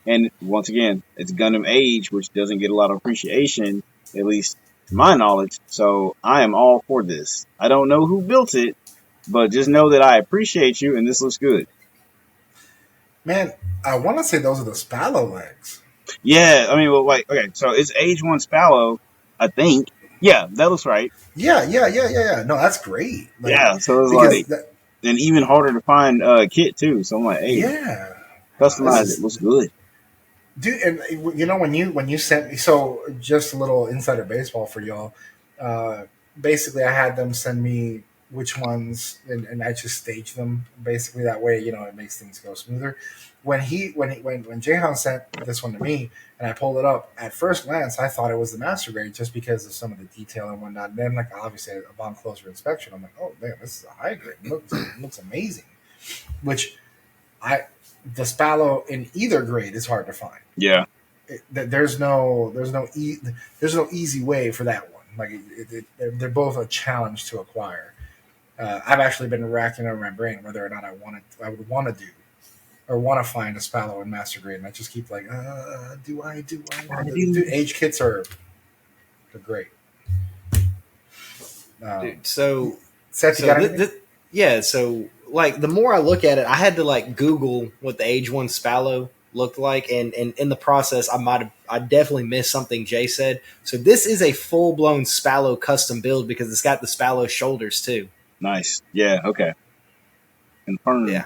Speaker 4: And once again, it's Gundam Age, which doesn't get a lot of appreciation, at least to my knowledge. So I am all for this. I don't know who built it, but just know that I appreciate you, and this looks good.
Speaker 2: Man, I want to say those are the Spallo legs.
Speaker 4: Yeah, I mean, well, like, okay, so it's Age 1 Spallo, I think. Yeah, that looks right.
Speaker 2: Yeah. No, that's great. Like,
Speaker 4: Yeah, so it's
Speaker 2: because
Speaker 4: like, and even harder to find kit, too. So I'm like, hey,
Speaker 2: yeah,
Speaker 4: customize it. Looks good.
Speaker 2: dude. And when you sent me, so just a little insider baseball for y'all. Basically, I had them send me which ones, and I just staged them basically that way. It makes things go smoother. When Jaehan sent this one to me and I pulled it up, at first glance I thought it was the master grade just because of some of the detail and whatnot. And then, like, obviously upon closer inspection, I'm like, oh man, this is a high grade. It looks amazing. Which the Spallo in either grade is hard to find.
Speaker 4: Yeah.
Speaker 2: There's no easy way for that one. Like they're both a challenge to acquire. I've actually been racking over my brain whether or not I would want to do or want to find a Spallo in master grade, and I just keep like, do I? Dude, Age kits they're great.
Speaker 1: Dude, so
Speaker 2: Seth, you got anything?
Speaker 1: yeah, so like the more I look at it, I had to like Google what the Age 1 Spallo looked like, and in the process I definitely missed something Jay said. So this is a full-blown Spallo custom build because it's got the Spallo shoulders too.
Speaker 4: Nice. Yeah, okay. Confirmed.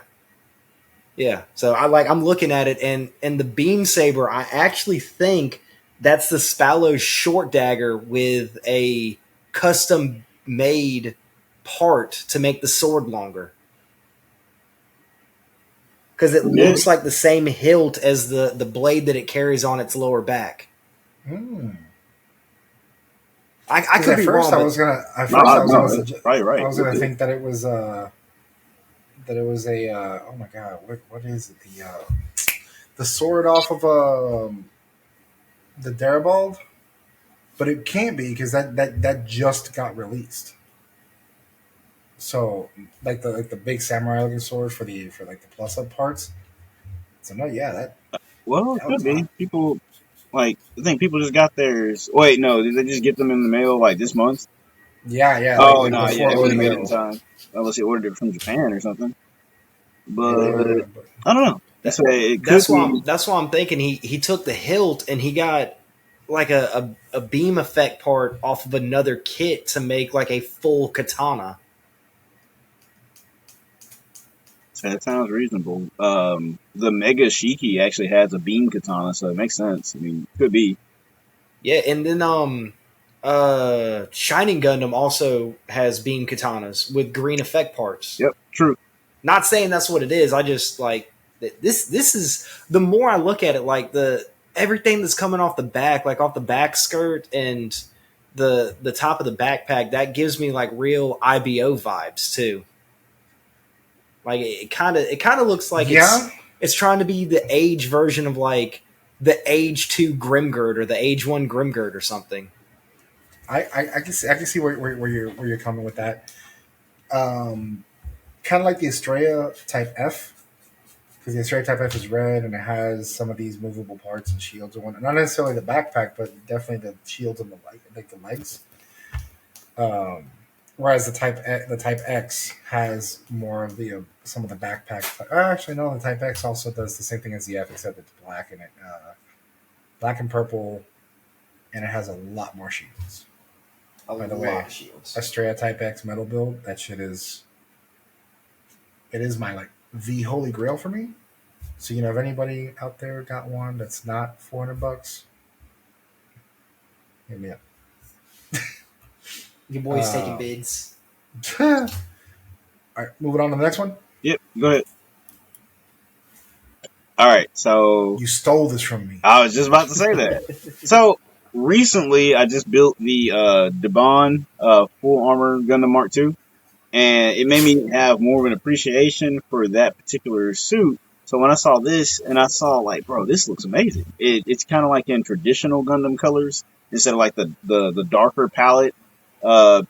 Speaker 1: Yeah. So I'm looking at it, and the beam saber, I actually think that's the Spallo short dagger with a custom made part to make the sword longer. Because it looks like the same hilt as the blade that it carries on its lower back. I could be wrong.
Speaker 2: I was gonna think that it was oh my god, what is it, the sword off of the Darabald, but it can't be because that just got released. So like the big samurai looking sword for the plus up parts. So no, yeah,
Speaker 4: Well, it could be. Hot. People, like, I think people just got theirs. Wait, no, did they just get them in the mail like this month?
Speaker 2: Yeah.
Speaker 4: Oh, no, yeah, they would have made it in time. Unless they ordered it from Japan or something. But I don't know. That's what it could
Speaker 1: That's why
Speaker 4: be.
Speaker 1: I'm thinking he took the hilt and he got like a beam effect part off of another kit to make like a full katana.
Speaker 4: That sounds reasonable. The Mega Shiki actually has a beam katana, so it makes sense. I mean, could be.
Speaker 1: Yeah, and then Shining Gundam also has beam katanas with green effect parts.
Speaker 4: Yep, true.
Speaker 1: Not saying that's what it is. I just like this. This is the more I look at it, like the everything that's coming off the back, like off the back skirt and the top of the backpack, that gives me like real IBO vibes too. Like it kind of looks like
Speaker 2: Yeah,
Speaker 1: it's trying to be the Age version of like the Age 2 Grimgird or the Age 1 Grimgird or something.
Speaker 2: I can see where you're coming with that. Kind of like the Estrella Type F, because the Estrella Type F is red and it has some of these movable parts and shields and whatnot. Not necessarily the backpack, but definitely the shields and the legs. Whereas the Type X has more of the some of the backpack. Actually, no, the Type X also does the same thing as the F, except it's black and black and purple, and it has a lot more shields. By the way,
Speaker 1: of shields.
Speaker 2: Estrella Type X metal build, that shit is. It is my like the holy grail for me. So if anybody out there got one that's not $400, hit me up.
Speaker 1: Your boy's taking bids.
Speaker 2: All right, moving on to the next one.
Speaker 4: Yep, go ahead. All right, so
Speaker 2: You stole this from me.
Speaker 4: I was just about to say that. So recently, I just built the Debon full armor Gundam Mark II, and it made me have more of an appreciation for that particular suit. So when I saw this, and I saw like, bro, this looks amazing. It's kind of like in traditional Gundam colors instead of like the darker palette, from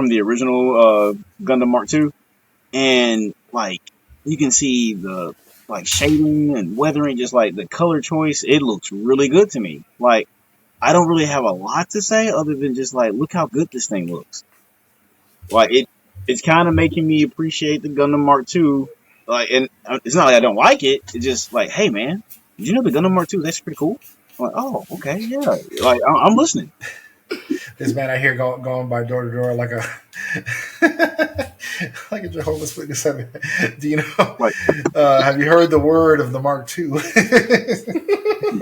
Speaker 4: the original Gundam Mark II, and like you can see the like shading and weathering, just like the color choice. It looks really good to me. Like I don't really have a lot to say other than just like, look how good this thing looks. Like it's kind of making me appreciate the Gundam Mark II. Like, and it's not like I don't like it. It's just like, hey man, did you know the Gundam Mark II is actually pretty cool? I'm like, oh, okay, yeah. Like I'm listening.
Speaker 2: This man out here going by door to door like a like a Jehovah's Witness. Do you know?
Speaker 4: Like,
Speaker 2: have you heard the word of the Mark II?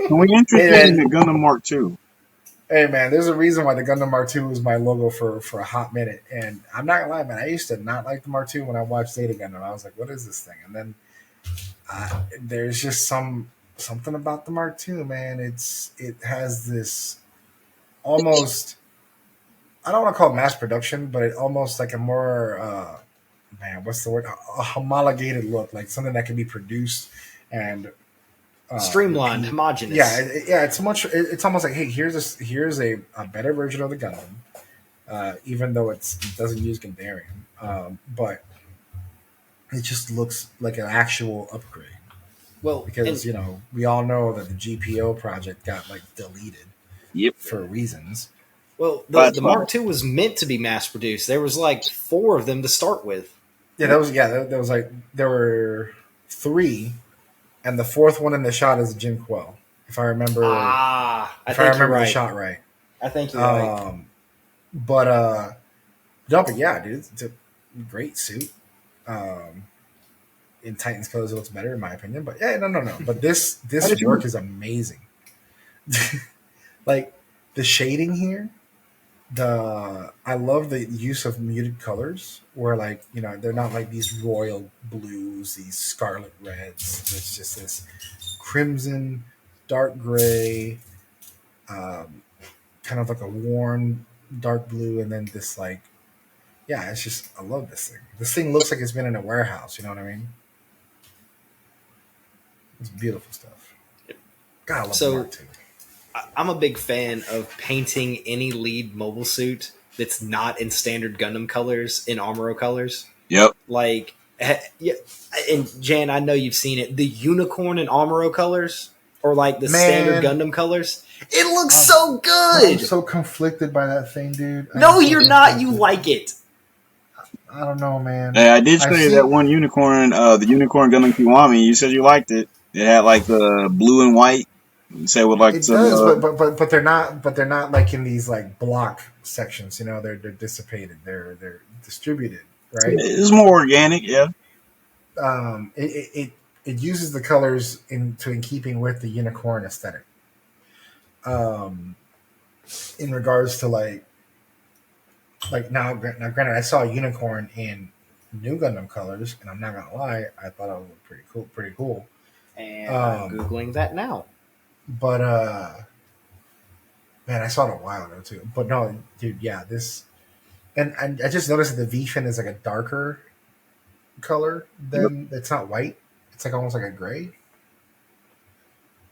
Speaker 4: can we introduce the Gundam Mark II?
Speaker 2: Hey man, there's a reason why the Gundam Mark II was my logo for a hot minute, and I'm not gonna lie, man. I used to not like the Mark II when I watched Zeta Gundam. I was like, "What is this thing?" And then there's just something about the Mark II, man. It has this almost, I don't want to call it mass production, but it almost like a more what's the word? A homologated look, like something that can be produced and
Speaker 1: Streamlined, homogenous.
Speaker 2: Yeah, it's much. It's almost like, hey, here's a better version of the Gundam, even though it doesn't use Gundarium, but it just looks like an actual upgrade.
Speaker 1: Well,
Speaker 2: Because we all know that the JPLO project got like deleted,
Speaker 4: Yep.
Speaker 2: for reasons.
Speaker 1: Well, the Mark II was meant to be mass produced. There was like 4 of them to start with.
Speaker 2: Yeah, there was like there were 3. And the 4th one in the shot is Jim Quell, if I remember.
Speaker 1: I
Speaker 2: the shot right.
Speaker 1: I think you're right.
Speaker 2: But yeah, dude, it's a great suit. In Titan's colors, it looks better in my opinion. But yeah, no. But this work is amazing. Like the shading here, I love the use of muted colors where like they're not like these royal blues, these scarlet reds. It's just this crimson, dark gray, kind of like a warm dark blue, and then this like, yeah, it's just, I love this thing. This thing looks like it's been in a warehouse. You know what I mean? It's beautiful stuff. God, I love the Mark II.
Speaker 1: I'm a big fan of painting any lead mobile suit that's not in standard Gundam colors in Amuro colors.
Speaker 4: Yep.
Speaker 1: Like, yeah, and Jan, I know you've seen it. The unicorn in Amuro colors, or like the standard Gundam colors. It looks so good.
Speaker 2: I'm so conflicted by that thing, dude.
Speaker 1: No, you're not. You like it.
Speaker 2: I don't know, man.
Speaker 4: Hey, I did
Speaker 2: I've
Speaker 4: say that
Speaker 2: seen.
Speaker 4: one unicorn, the unicorn Gundam Kiwami. You said you liked it. It had like the blue and white. Say with like
Speaker 2: It
Speaker 4: some.
Speaker 2: does, but they're not like in these like block sections. You know, they're dissipated. They're distributed, right?
Speaker 4: It's more organic, yeah.
Speaker 2: It uses the colors in keeping with the unicorn aesthetic. Um, in regards to now, granted, I saw a unicorn in new Gundam colors, and I'm not gonna lie, I thought it was pretty cool. Pretty cool.
Speaker 1: And I'm
Speaker 2: Um,
Speaker 1: googling that now.
Speaker 2: but man, I saw it a while ago too. But no, dude, yeah, this and I just noticed that the V fin is like a darker color
Speaker 4: Yep.
Speaker 2: than it's not white. It's like almost like a gray.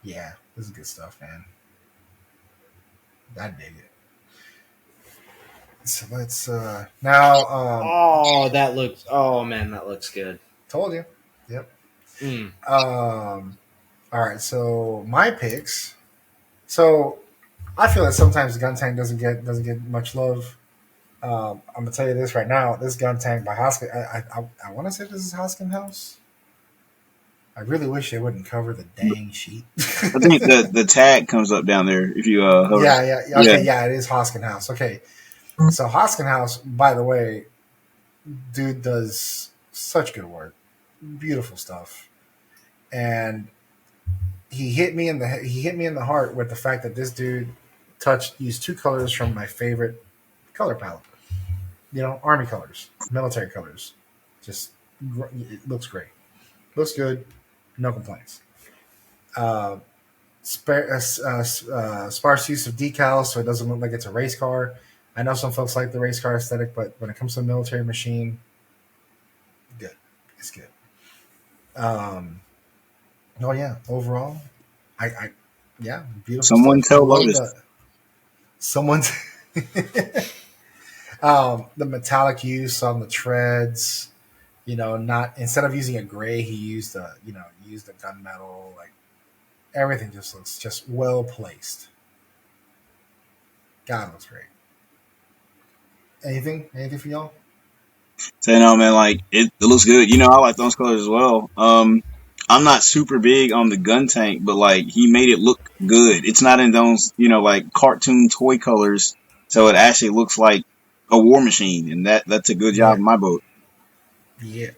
Speaker 2: Yeah, this is good stuff, man. I dig it. So let's now.
Speaker 1: Oh, that looks. Oh man, that looks good.
Speaker 2: Told you. Yep.
Speaker 1: Mm.
Speaker 2: All right. So my picks. So I feel that sometimes Gun Tank doesn't get much love. I'm gonna tell you this right now. This Gun Tank by Hosin. I want to say this is Hosin House. I really wish they wouldn't cover the dang sheet.
Speaker 4: I think the tag comes up down there if you hover.
Speaker 2: Yeah. Okay, yeah, it is Hosin House. Okay, so Hosin House, by the way, dude does such good work, beautiful stuff, and he hit me in the heart with the fact that this dude used two colors from my favorite color palette. You know, army colors, military colors. Just it looks great, looks good, no complaints. Uh, sparse use of decals so it doesn't look like it's a race car. I know some folks like the race car aesthetic, but when it comes to a military machine, good. It's good. Oh yeah, overall, I yeah, beautiful
Speaker 4: Someone
Speaker 2: stuff. I
Speaker 4: tell
Speaker 2: love
Speaker 4: Lotus.
Speaker 2: the someone's the metallic use on the treads. You know, not instead of using a gray, he used a gunmetal. Like everything just looks just well placed. God, it looks great. Anything for y'all?
Speaker 4: Say no, man. Like it looks good. You know, I like those colors as well. I'm not super big on the gun tank, but like he made it look good. It's not in those, like cartoon toy colors, so it actually looks like a war machine, and that's a good job
Speaker 2: Yeah,
Speaker 4: in my boat.
Speaker 2: yeah,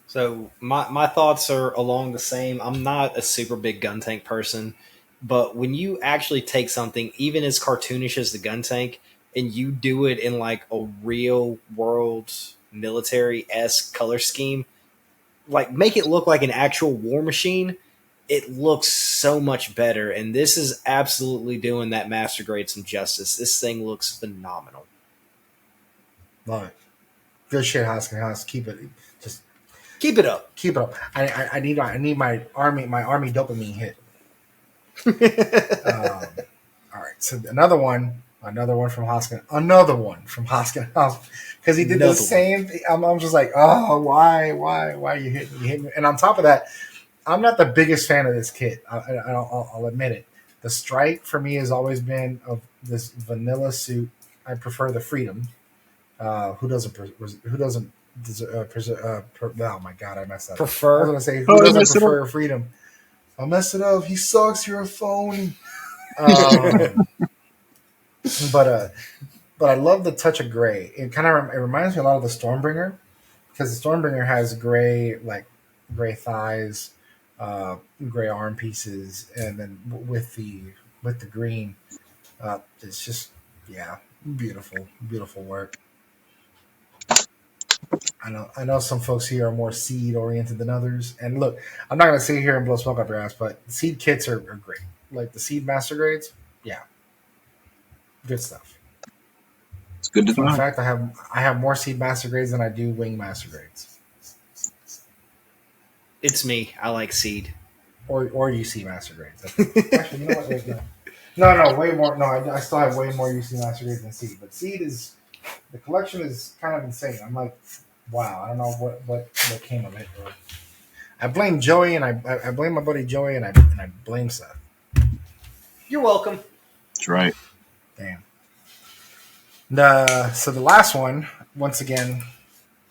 Speaker 1: So my thoughts are along the same. I'm not a super big gun tank person, but when you actually take something even as cartoonish as the gun tank and you do it in like a real world military esque color scheme, like make it look like an actual war machine, it looks so much better. And this is absolutely doing that master grade some justice. This thing looks phenomenal.
Speaker 2: love it. Good shit, Hoskins House. Keep it. Just
Speaker 1: Keep it up.
Speaker 2: keep it up. I need my army dopamine hit. All right, so another one from Hoskin House, because he did
Speaker 1: Another
Speaker 2: the
Speaker 1: one.
Speaker 2: same thing. I'm just like, oh, why you hit me? And on top of that, I'm not the biggest fan of this kit. I'll admit it. The stripe for me has always been of this vanilla suit. I prefer the Freedom. Who doesn't? Who doesn't? Oh my god, I messed up. I was
Speaker 1: Prefer.
Speaker 2: gonna say
Speaker 4: Oh,
Speaker 2: who
Speaker 4: you
Speaker 2: doesn't
Speaker 4: messed it up.
Speaker 2: prefer Freedom? I messed it up. He sucks. You're a phony. Um, but I love the touch of gray. It kind of it reminds me a lot of the Stormbringer because the Stormbringer has gray thighs, uh, gray arm pieces, and then with the green, it's just yeah, beautiful work. I know some folks here are more seed oriented than others, and look, I'm not gonna sit here and blow smoke up your ass, but seed kits are great. Like the seed master grades, yeah, good stuff.
Speaker 4: It's good to
Speaker 2: Fun
Speaker 4: know.
Speaker 2: fact: I have more seed master grades than I do wing master grades,
Speaker 1: It's me. I like seed.
Speaker 2: or UC master grades. Actually, you know what? Wait, no, way more. No, I still have way more UC master grades than seed. But seed is the collection is kind of insane. I'm like, wow, I don't know what came of it. I blame Joey and I blame my buddy Joey and I blame Seth.
Speaker 1: You're welcome.
Speaker 4: That's right.
Speaker 2: Damn. So the last one, once again,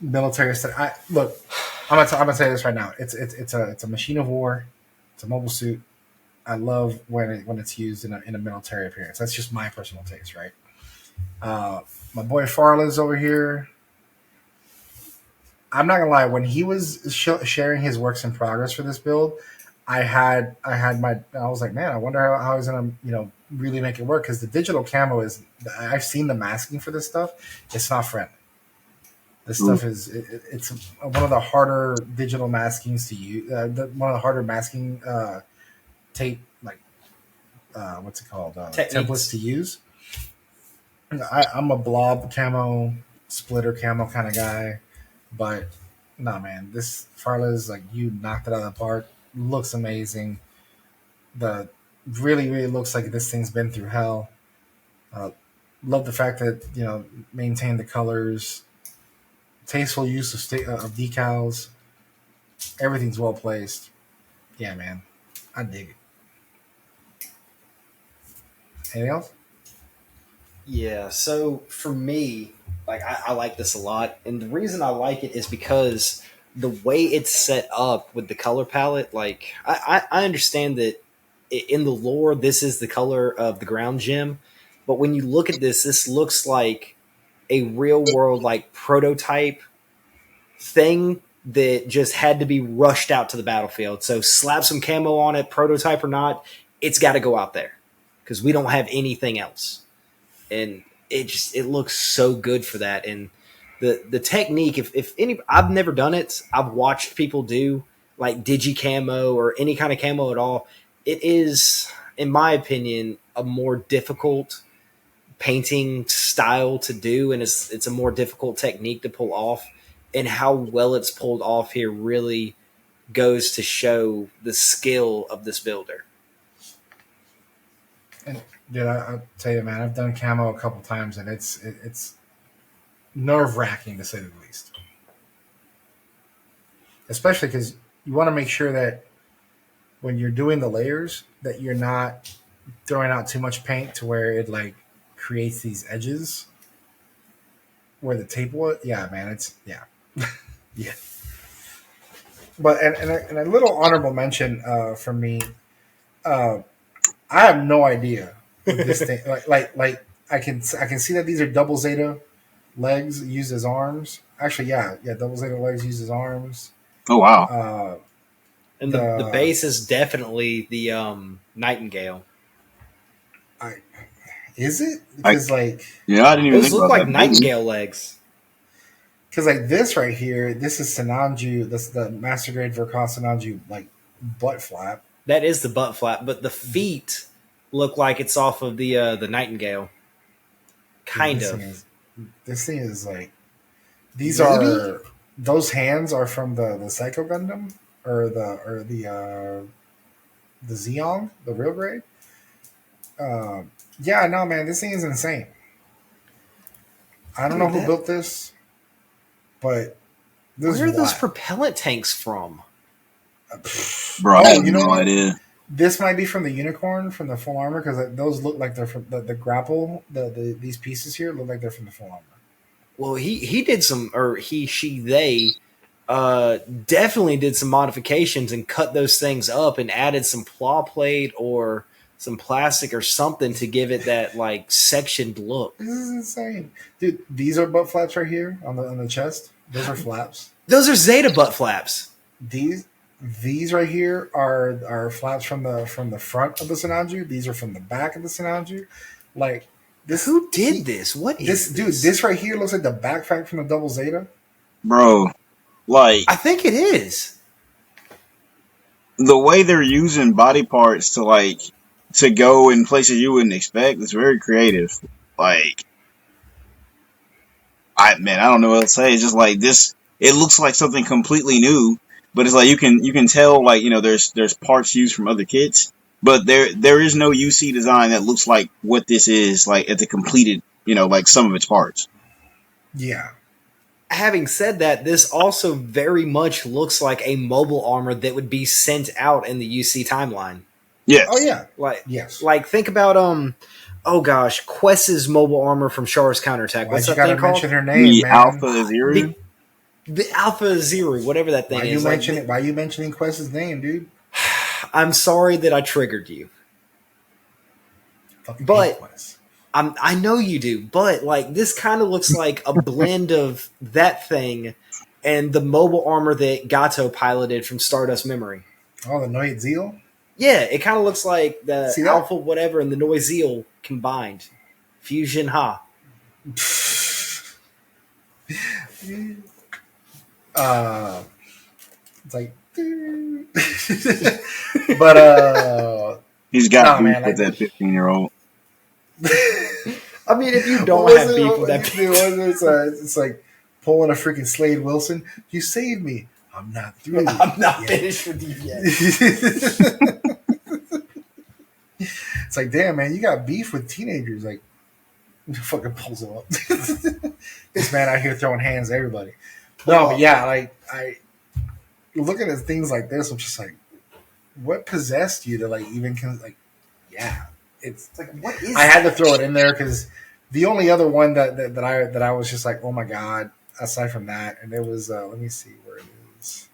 Speaker 2: military stuff. Look, I'm gonna say this right now. It's a machine of war. It's a mobile suit. I love when it's used in a military appearance. That's just my personal taste, right? My boy Farla's over here. I'm not gonna lie. When he was sharing his works in progress for this build, I was like, man, I wonder how he's gonna really make it work, because the digital camo is. I've seen the masking for this stuff. It's not friendly. This stuff it's one of the harder digital maskings to use. One of the harder masking tape, like what's it called, templates to use. I'm a blob camo, splitter camo kind of guy, but nah, man, this Farla is like, you knocked it out of the park. Looks amazing. The really looks like this thing's been through hell. Love the fact that maintain the colors, tasteful use of decals. Everything's well placed. Yeah, man, I dig it. Anything else?
Speaker 1: Yeah, so for me, like I like this a lot, and the reason I like it is because the way it's set up with the color palette. Like I understand that in the lore, this is the color of the ground gem, but when you look at this looks like a real world like prototype thing that just had to be rushed out to the battlefield. So slap some camo on it, prototype or not, it's got to go out there because we don't have anything else. And it looks so good for that. And the technique, if any, I've never done it. I've watched people do like digi camo or any kind of camo at all. It is, in my opinion, a more difficult painting style to do, and it's a more difficult technique to pull off. And how well it's pulled off here really goes to show the skill of this builder.
Speaker 2: And dude, I'll tell you, man, I've done camo a couple times, and it's nerve-wracking to say the least. Especially because you want to make sure that when you're doing the layers, that you're not throwing out too much paint to where it like creates these edges where the tape was. Yeah, man, yeah. But and a little honorable mention from me. I have no idea what this thing like. I can see that these are double Zeta legs used as arms. Actually, yeah, double Zeta legs used as arms.
Speaker 4: Oh wow!
Speaker 1: And the base is definitely the Nightingale.
Speaker 2: Is it? Because
Speaker 4: yeah, I didn't even
Speaker 1: those
Speaker 4: think
Speaker 1: look
Speaker 4: about
Speaker 1: like
Speaker 4: that.
Speaker 1: Nightingale legs.
Speaker 2: Because like this right here, this is Sananju. That's the Master Grade Verkov Sananju like butt flap.
Speaker 1: That is the butt flap, but the feet look like it's off of the Nightingale. Kind of.
Speaker 2: This thing is like these are those hands are from the Psycho Gundam or the Zeong, the real grade. Yeah, no, man, this thing is insane. I don't know who built this, but
Speaker 1: where are those propellant tanks from?
Speaker 4: Bro, I have no idea.
Speaker 2: This might be from the Unicorn, from the full armor, because those look like they're from the grapple. These pieces here look like they're from the full armor.
Speaker 1: Well, he did some, or they definitely did some modifications and cut those things up and added some claw plate or some plastic or something to give it that like sectioned look.
Speaker 2: This is insane, dude. These are butt flaps right here on the chest. Those are flaps.
Speaker 1: Those are Zeta butt flaps.
Speaker 2: These right here are flaps from the front of the Sananju. These are from the back of the Sananju. Like this.
Speaker 1: Who did this? What is this?
Speaker 2: Dude, this right here looks like the backpack from the Double Zeta.
Speaker 4: Bro, like
Speaker 1: I think it is.
Speaker 4: The way they're using body parts to go in places you wouldn't expect is very creative. Like I don't know what to say. It's just like this. It looks like something completely new. But it's like you can tell there's parts used from other kits, but there is no UC design that looks like what this is like at the completed some of its parts.
Speaker 2: Yeah.
Speaker 1: Having said that, this also very much looks like a mobile armor that would be sent out in the UC timeline.
Speaker 4: Yes.
Speaker 2: Oh yeah.
Speaker 1: Like think about oh gosh, Quest's mobile armor from Char's counterattack. What's
Speaker 2: Why'd you
Speaker 1: that
Speaker 2: gotta
Speaker 1: thing called?
Speaker 2: mention her name,
Speaker 4: The
Speaker 2: man?
Speaker 4: Alpha Aziri.
Speaker 1: The Alpha Zero, whatever that thing
Speaker 2: Why
Speaker 1: is.
Speaker 2: Why you mentioning Quest's name, dude?
Speaker 1: I'm sorry that I triggered you.
Speaker 2: Fucking
Speaker 1: But
Speaker 2: Quest.
Speaker 1: I know you do, but like this kind of looks like a blend of that thing and the mobile armor that Gato piloted from Stardust Memory.
Speaker 2: Oh, the Noid Zeal?
Speaker 1: Yeah, it kind of looks like the
Speaker 2: See that?
Speaker 1: Alpha whatever and the Noisiel combined. Fusion Ha.
Speaker 2: It's like, but
Speaker 4: He's got
Speaker 2: Nah,
Speaker 4: beef
Speaker 2: man,
Speaker 4: with
Speaker 2: like-
Speaker 4: that 15-year-old.
Speaker 1: I mean, if you don't
Speaker 2: what was
Speaker 1: have
Speaker 2: it?
Speaker 1: beef
Speaker 2: What
Speaker 1: with that,
Speaker 2: was it? It's like pulling a freaking Slade Wilson. You saved me. I'm not through.
Speaker 1: I'm not
Speaker 2: yet.
Speaker 1: finished with you yet.
Speaker 2: It's like, damn, man, you got beef with teenagers. Like, fucking pulls him up. This man out here throwing hands at everybody. No, but yeah, like looking at things like this, I'm just like, what possessed you to like even like, yeah, it's
Speaker 1: It's like, what is
Speaker 2: I had to throw it in there because the only other one that I was just like, oh my god, aside from that, and it was let me see where it is.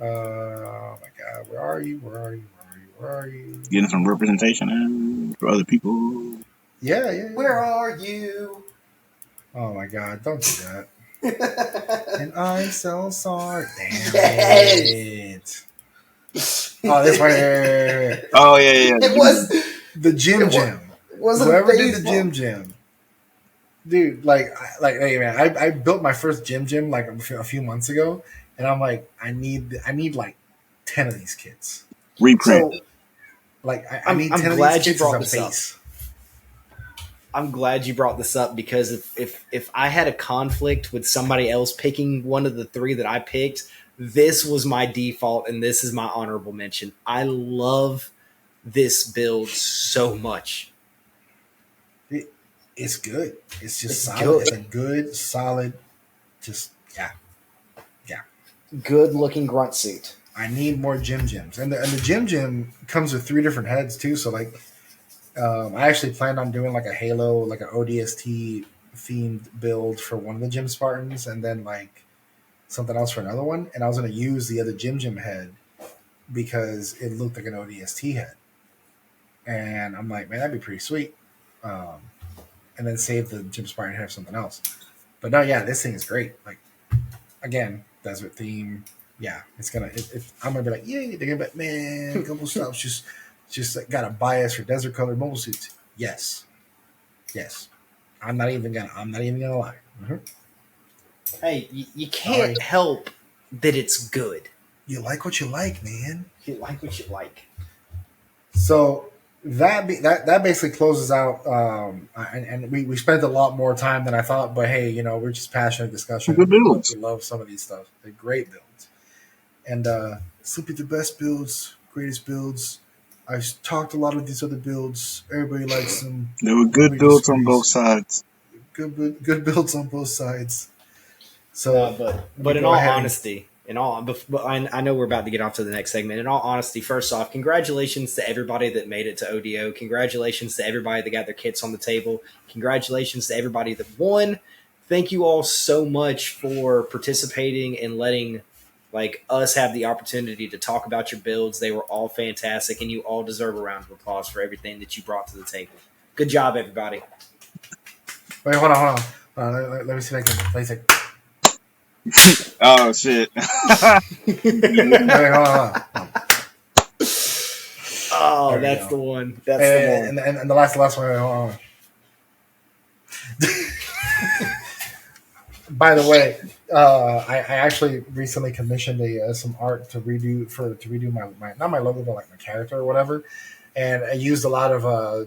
Speaker 2: Oh my god, where are you? Where are you? Where are you? Where are you?
Speaker 4: Getting some representation for other people.
Speaker 2: Yeah.
Speaker 1: Where are you?
Speaker 2: Oh my god, don't do that. And I'm so sorry. Damn
Speaker 1: Yes.
Speaker 2: it. Oh, this one.
Speaker 4: Oh yeah.
Speaker 1: It was
Speaker 2: The Jim.
Speaker 1: it wasn't
Speaker 2: Whoever
Speaker 1: a
Speaker 2: did the
Speaker 1: baseball.
Speaker 2: Jim. Dude, hey man, I built my first Jim like a few months ago, and I'm like, I need like 10 of these kits.
Speaker 4: Reprint.
Speaker 1: So
Speaker 2: Like I
Speaker 1: I'm
Speaker 2: need 10 of
Speaker 1: glad
Speaker 2: these
Speaker 1: you
Speaker 2: kits
Speaker 1: brought
Speaker 2: as
Speaker 1: this
Speaker 2: a
Speaker 1: up.
Speaker 2: base.
Speaker 1: I'm glad you brought this up because if I had a conflict with somebody else picking one of the three that I picked, this was my default and this is my honorable mention. I love this build so much.
Speaker 2: It's good. It's just
Speaker 1: It's
Speaker 2: solid.
Speaker 1: good.
Speaker 2: It's a good, solid, just yeah.
Speaker 1: Good looking grunt suit.
Speaker 2: I need more Jims. And the Jim comes with 3 different heads too. So like I actually planned on doing like a Halo, like an ODST themed build for one of the Jim Spartans and then like something else for another one. And I was gonna use the other Jim head because it looked like an ODST head. And I'm like, man, that'd be pretty sweet. And then save the Jim Spartan head for something else. But no, yeah, this thing is great. Like again, desert theme. Yeah, it's gonna. I'm gonna be like, yay! They're gonna be like, man, couple stops. Just like, got a bias for desert colored mobile suits. Yes. I'm not even gonna lie. Mm-hmm.
Speaker 1: Hey, you can't help that it's good.
Speaker 2: You like what you like, man.
Speaker 1: You like what you like.
Speaker 2: So that basically closes out. And we spent a lot more time than I thought. But hey, we're just passionate discussion.
Speaker 4: Good builds.
Speaker 2: We love some of these stuff. They're great builds. And simply the best builds, greatest builds. I've talked a lot of these other builds. Everybody likes them.
Speaker 4: There were good builds on both sides.
Speaker 2: Good builds on both sides. So,
Speaker 1: but in all honesty, I know we're about to get off to the next segment. In all honesty, first off, congratulations to everybody that made it to ODO. Congratulations to everybody that got their kits on the table. Congratulations to everybody that won. Thank you all so much for participating and letting us have the opportunity to talk about your builds. They were all fantastic, and you all deserve a round of applause for everything that you brought to the table. Good job, everybody.
Speaker 2: Wait, hold on. Let me see if I can place it.
Speaker 4: Oh shit!
Speaker 2: Wait, hold on.
Speaker 1: Oh,
Speaker 2: There we
Speaker 1: that's
Speaker 2: go.
Speaker 1: the one. That's the one.
Speaker 2: And the last one. Hold on. By the way, I actually recently commissioned some art to redo my not my logo but like my character or whatever, and I used a lot of Aoi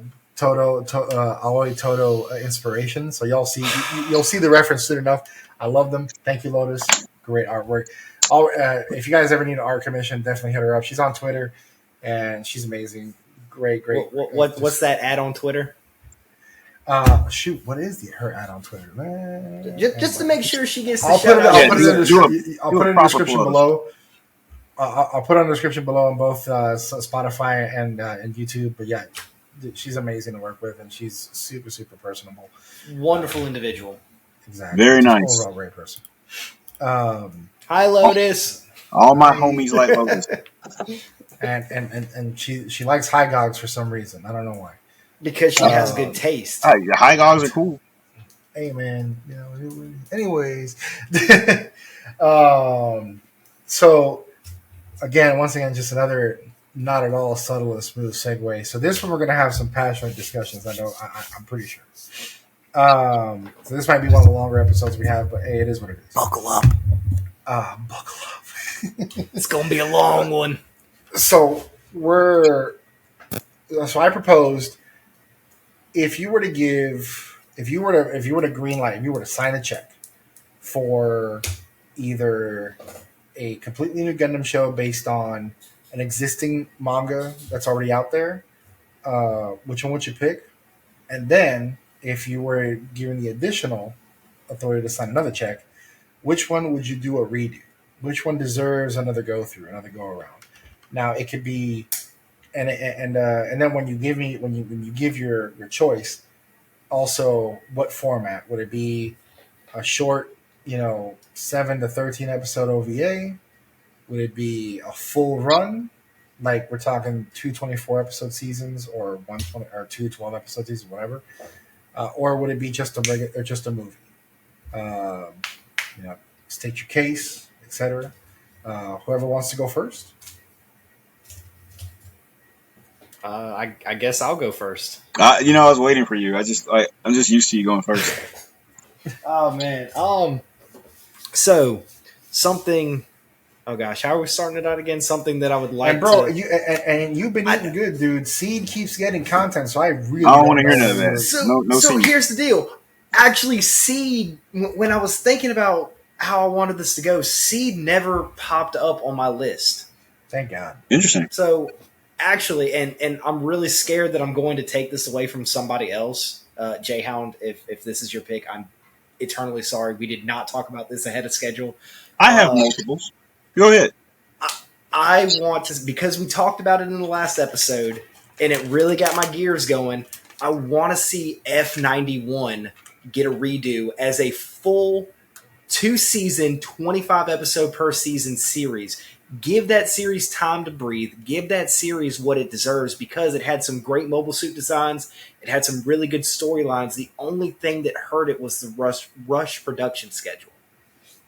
Speaker 2: Toto inspiration. So you'll see the reference soon enough. I love them. Thank you, Lotus. Great artwork. If you guys ever need an art commission, definitely hit her up. She's on Twitter, and she's amazing. Great.
Speaker 1: What's that ad on Twitter?
Speaker 2: Shoot, what is her ad on Twitter? Man,
Speaker 1: Just to make sure she gets the
Speaker 2: I'll put it in the description below. I'll put it in the description below on both Spotify and YouTube. But yeah, she's amazing to work with, and she's super super personable.
Speaker 1: Wonderful individual.
Speaker 2: Exactly,
Speaker 4: Very
Speaker 2: just
Speaker 4: nice.
Speaker 2: overall great person. Um,
Speaker 1: Hi, Lotus.
Speaker 4: All my homies like Lotus.
Speaker 2: and she likes high gogs for some reason. I don't know why.
Speaker 1: Because she has good taste.
Speaker 4: High dogs are cool.
Speaker 2: Hey man, anyways, so again, once again, just another not at all subtle and smooth segue. So this one we're gonna have some passionate discussions. I know, I'm pretty sure. So this might be one of the longer episodes we have, but hey, it is what it is.
Speaker 1: Buckle up.
Speaker 2: Buckle up.
Speaker 1: It's gonna be a long one.
Speaker 2: So I proposed if you were to green light, if you were to sign a check for either a completely new Gundam show based on an existing manga that's already out there, which one would you pick? And then if you were given the additional authority to sign another check, which one would you do a redo? Which one deserves another go through, another go around? Now it could be, and then when you give your choice, also what format would it be? A short, 7 to 13 episode OVA? Would it be a full run, like we're talking 2 episode seasons or 120 or 2 episode seasons, whatever? Or would it be just a movie? State your case, etc. Whoever wants to go first.
Speaker 1: I guess I'll go first.
Speaker 4: I was waiting for you. I'm just used to you going first.
Speaker 1: Oh man. So something. Oh gosh, how are we starting it out again? Something that I would like.
Speaker 2: And bro,
Speaker 1: to...
Speaker 2: you've been eating good, dude. Seed keeps getting content, so I really
Speaker 4: don't want to hear none of that.
Speaker 1: So
Speaker 4: Seed.
Speaker 1: Here's the deal. Actually, Seed. When I was thinking about how I wanted this to go, Seed never popped up on my list.
Speaker 2: Thank God.
Speaker 4: Interesting.
Speaker 1: So actually, and I'm really scared that I'm going to take this away from somebody else. Jayhound, if this is your pick, I'm eternally sorry. We did not talk about this ahead of schedule.
Speaker 4: I have multiples. Go ahead.
Speaker 1: I want to, because we talked about it in the last episode, and it really got my gears going. I want to see F91 get a redo as a full 2-season, 25 episode per season series. Give that series time to breathe. Give that series what it deserves, because it had some great mobile suit designs. It had some really good storylines. The only thing that hurt it was the rush production schedule.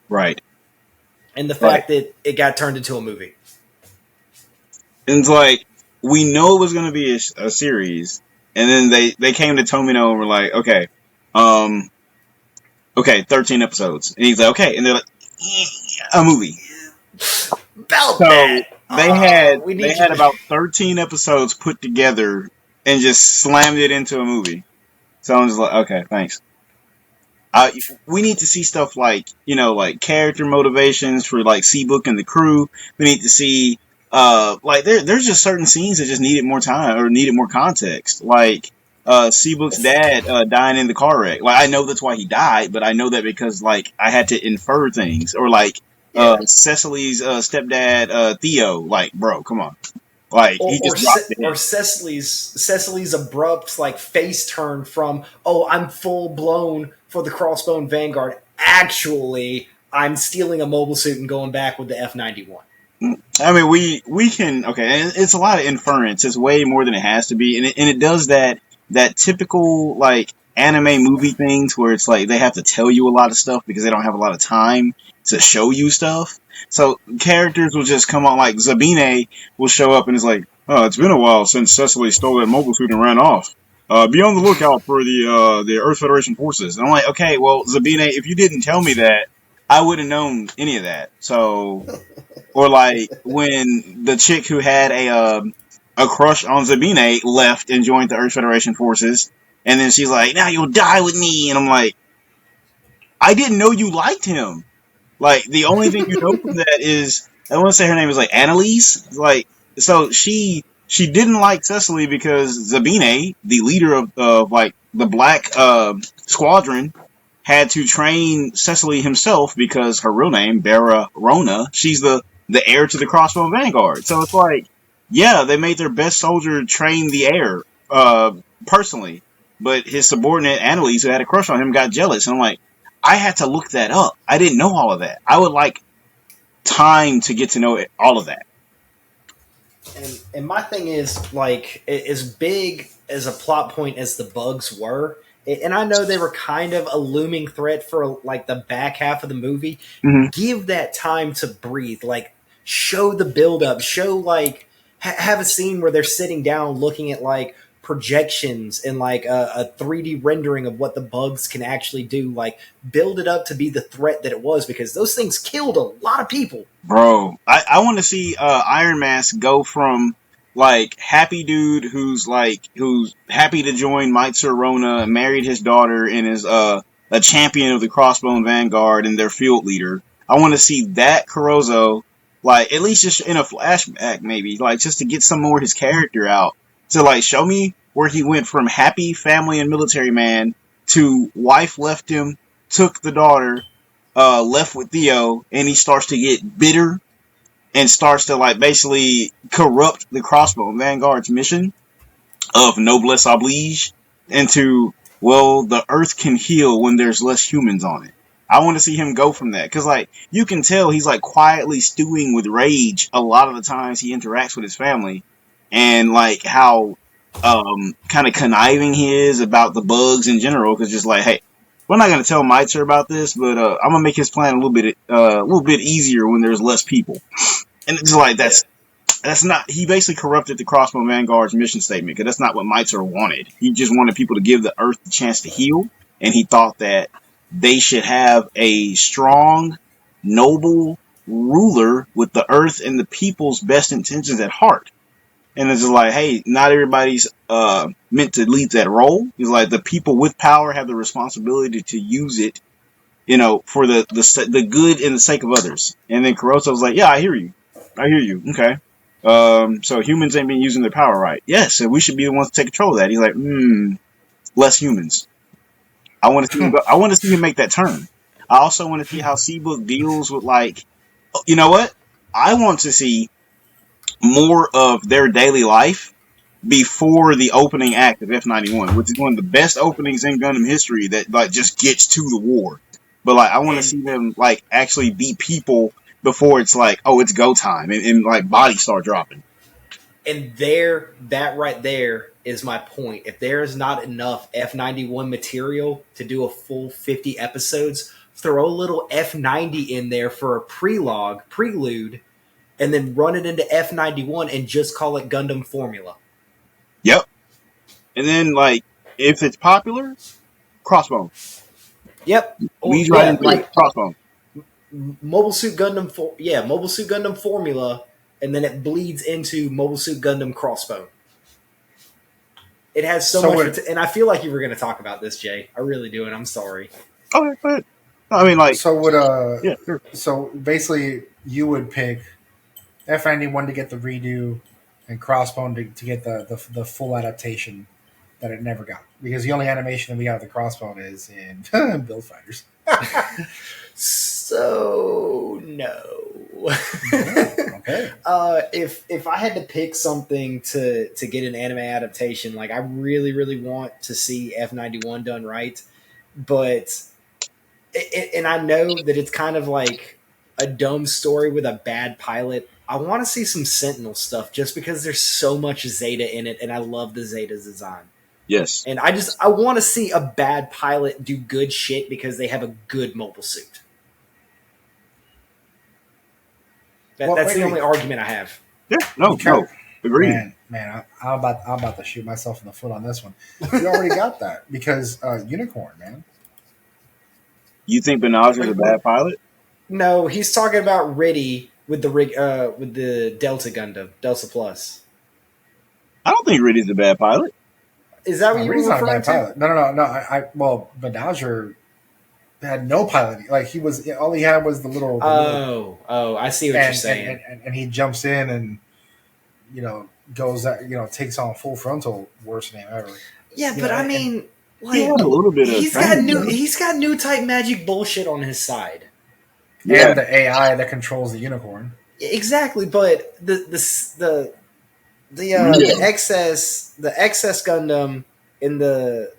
Speaker 4: Right.
Speaker 1: And the fact that it got turned into a movie.
Speaker 4: And it's like, we know it was going to be a series, and then they came to Tomino and were like, okay, 13 episodes. And he's like, okay. And they're like, a movie.
Speaker 1: About
Speaker 4: so
Speaker 1: that.
Speaker 4: They had about 13 episodes put together and just slammed it into a movie. So I'm just like, okay, thanks. We need to see stuff like, like character motivations for like Seabook and the crew. We need to see, there's just certain scenes that just needed more time or needed more context. Like, Seabook's dad, dying in the car wreck. Like, I know that's why he died, but I know that because, like, I had to infer things. Or like, Cecily's, stepdad, Theo. Like, bro, come on. Like, he just
Speaker 1: or Cecily's abrupt like face turn from, oh, I'm full blown for the Crossbone Vanguard. Actually, I'm stealing a mobile suit and going back with the F91.
Speaker 4: I mean, we can, okay, and it's a lot of inference. It's way more than it has to be, and it does that typical like anime movie things where it's like they have to tell you a lot of stuff because they don't have a lot of time to show you stuff. So characters will just come on, like Zabine will show up and it's like, oh, it's been a while since Cecily stole that mobile suit and ran off. Be on the lookout for the Earth Federation forces. And I'm like, okay, well, Zabine, if you didn't tell me that, I wouldn't have known any of that. So, or like when the chick who had a crush on Zabine left and joined the Earth Federation forces, and then she's like, now you'll die with me. And I'm like, I didn't know you liked him. Like, the only thing you know from that is, I want to say her name is like Annalise. Like, so she didn't like Cecily because Zabine, the leader of like the Black Squadron, had to train Cecily himself because her real name, Bara Rona, she's the heir to the Crossbone Vanguard. So it's like, yeah, they made their best soldier train the heir personally, but his subordinate Annalise, who had a crush on him, got jealous. And I'm like, I had to look that up. I didn't know all of that. I would like time to get to know all of that.
Speaker 1: And my thing is, like, as big as a plot point as the bugs were, and I know they were kind of a looming threat for like the back half of the movie.
Speaker 4: Mhm.
Speaker 1: Give that time to breathe. Like, show the build up. Show like have a scene where they're sitting down looking at like projections and like a 3D rendering of what the bugs can actually do. Like, build it up to be the threat that it was, because those things killed a lot of people.
Speaker 4: Bro, I want to see Iron Mask go from like happy dude who's happy to join Mitsu Rona, married his daughter, and is a champion of the Crossbone Vanguard and their field leader. I want to see that Kurozo, like, at least just in a flashback, maybe, like, just to get some more of his character out, to like show me where he went from happy family and military man to wife left him, took the daughter, left with Theo, and he starts to get bitter and starts to like basically corrupt the Crossbone Vanguard's mission of noblesse oblige into, well, the Earth can heal when there's less humans on it. I want to see him go from that, because like you can tell he's like quietly stewing with rage a lot of the times he interacts with his family, and like how kind of conniving he is about the bugs in general. Because just like, hey, we're not gonna tell Mitsu about this, but I'm gonna make his plan a little bit easier when there's less people. And it's like that's not. He basically corrupted the Crossbow Vanguard's mission statement, because that's not what Mitsu wanted. He just wanted people to give the Earth the chance to heal, and he thought that they should have a strong, noble ruler with the Earth and the people's best intentions at heart. And it's just like, hey, not everybody's meant to lead that role. He's like, the people with power have the responsibility to use it, you know, for the good and the sake of others. And then Kuroto was like, yeah, I hear you. Okay. So humans ain't been using their power right. Yes, and we should be the ones to take control of that. He's like, less humans. I want to see him go, I want to see him make that turn. I also want to see how Seabook deals with, like, you know what? I want to see more of their daily life before the opening act of F91, which is one of the best openings in Gundam history that like just gets to the war. But like, I want to see them like actually be people before it's like, oh, it's go time, and like bodies start dropping.
Speaker 1: And that right there is my point. If there is not enough F91 material to do a full 50 episodes, throw a little F90 in there for a prelude, and then run it into F91 and just call it Gundam Formula.
Speaker 4: Yep. And then, like, if it's popular, Crossbone.
Speaker 1: Yep.
Speaker 4: Leads right into like Crossbone.
Speaker 1: Mobile Suit Gundam Formula, and then it bleeds into Mobile Suit Gundam Crossbone. It has so much, and I feel like you were going to talk about this, Jay. I really do, and I'm sorry.
Speaker 4: Okay, go ahead. I mean, like,
Speaker 2: so would
Speaker 4: yeah, sure.
Speaker 2: So basically, you would pick F91 to get the redo, and Crossbone to get the full adaptation that it never got, because the only animation that we have of the Crossbone is in Build Fighters.
Speaker 1: So no.
Speaker 2: Okay.
Speaker 1: If I had to pick something to get an anime adaptation, like, I really want to see F91 done right, but and I know that it's kind of like a dumb story with a bad pilot. I want to see some Sentinel stuff, just because there's so much Zeta in it, and I love the Zeta's design.
Speaker 4: Yes.
Speaker 1: And I want to see a bad pilot do good shit because they have a good mobile suit. That's the only argument I have.
Speaker 4: Yeah, no, agreed.
Speaker 2: Man, I'm about to shoot myself in the foot on this one. You already got that, because Unicorn, man.
Speaker 4: You think Benaj is a bad pilot?
Speaker 1: No, he's talking about Riddy with the Delta Gundam, Delta Plus.
Speaker 2: I
Speaker 4: don't think Riddy's a bad pilot.
Speaker 1: Is that what you were referring to?
Speaker 2: Pilot. No. Well, Benaj had no piloting. Like, all he had was the little.
Speaker 1: I see what you're saying.
Speaker 2: And he jumps in and, goes that, takes on full frontal, worst name ever.
Speaker 1: Yeah, but I mean, like,
Speaker 4: he had a little bit of
Speaker 1: he's got new type magic bullshit on his side.
Speaker 2: Yeah. And the AI that controls the unicorn.
Speaker 1: Exactly, but the the excess Gundam in the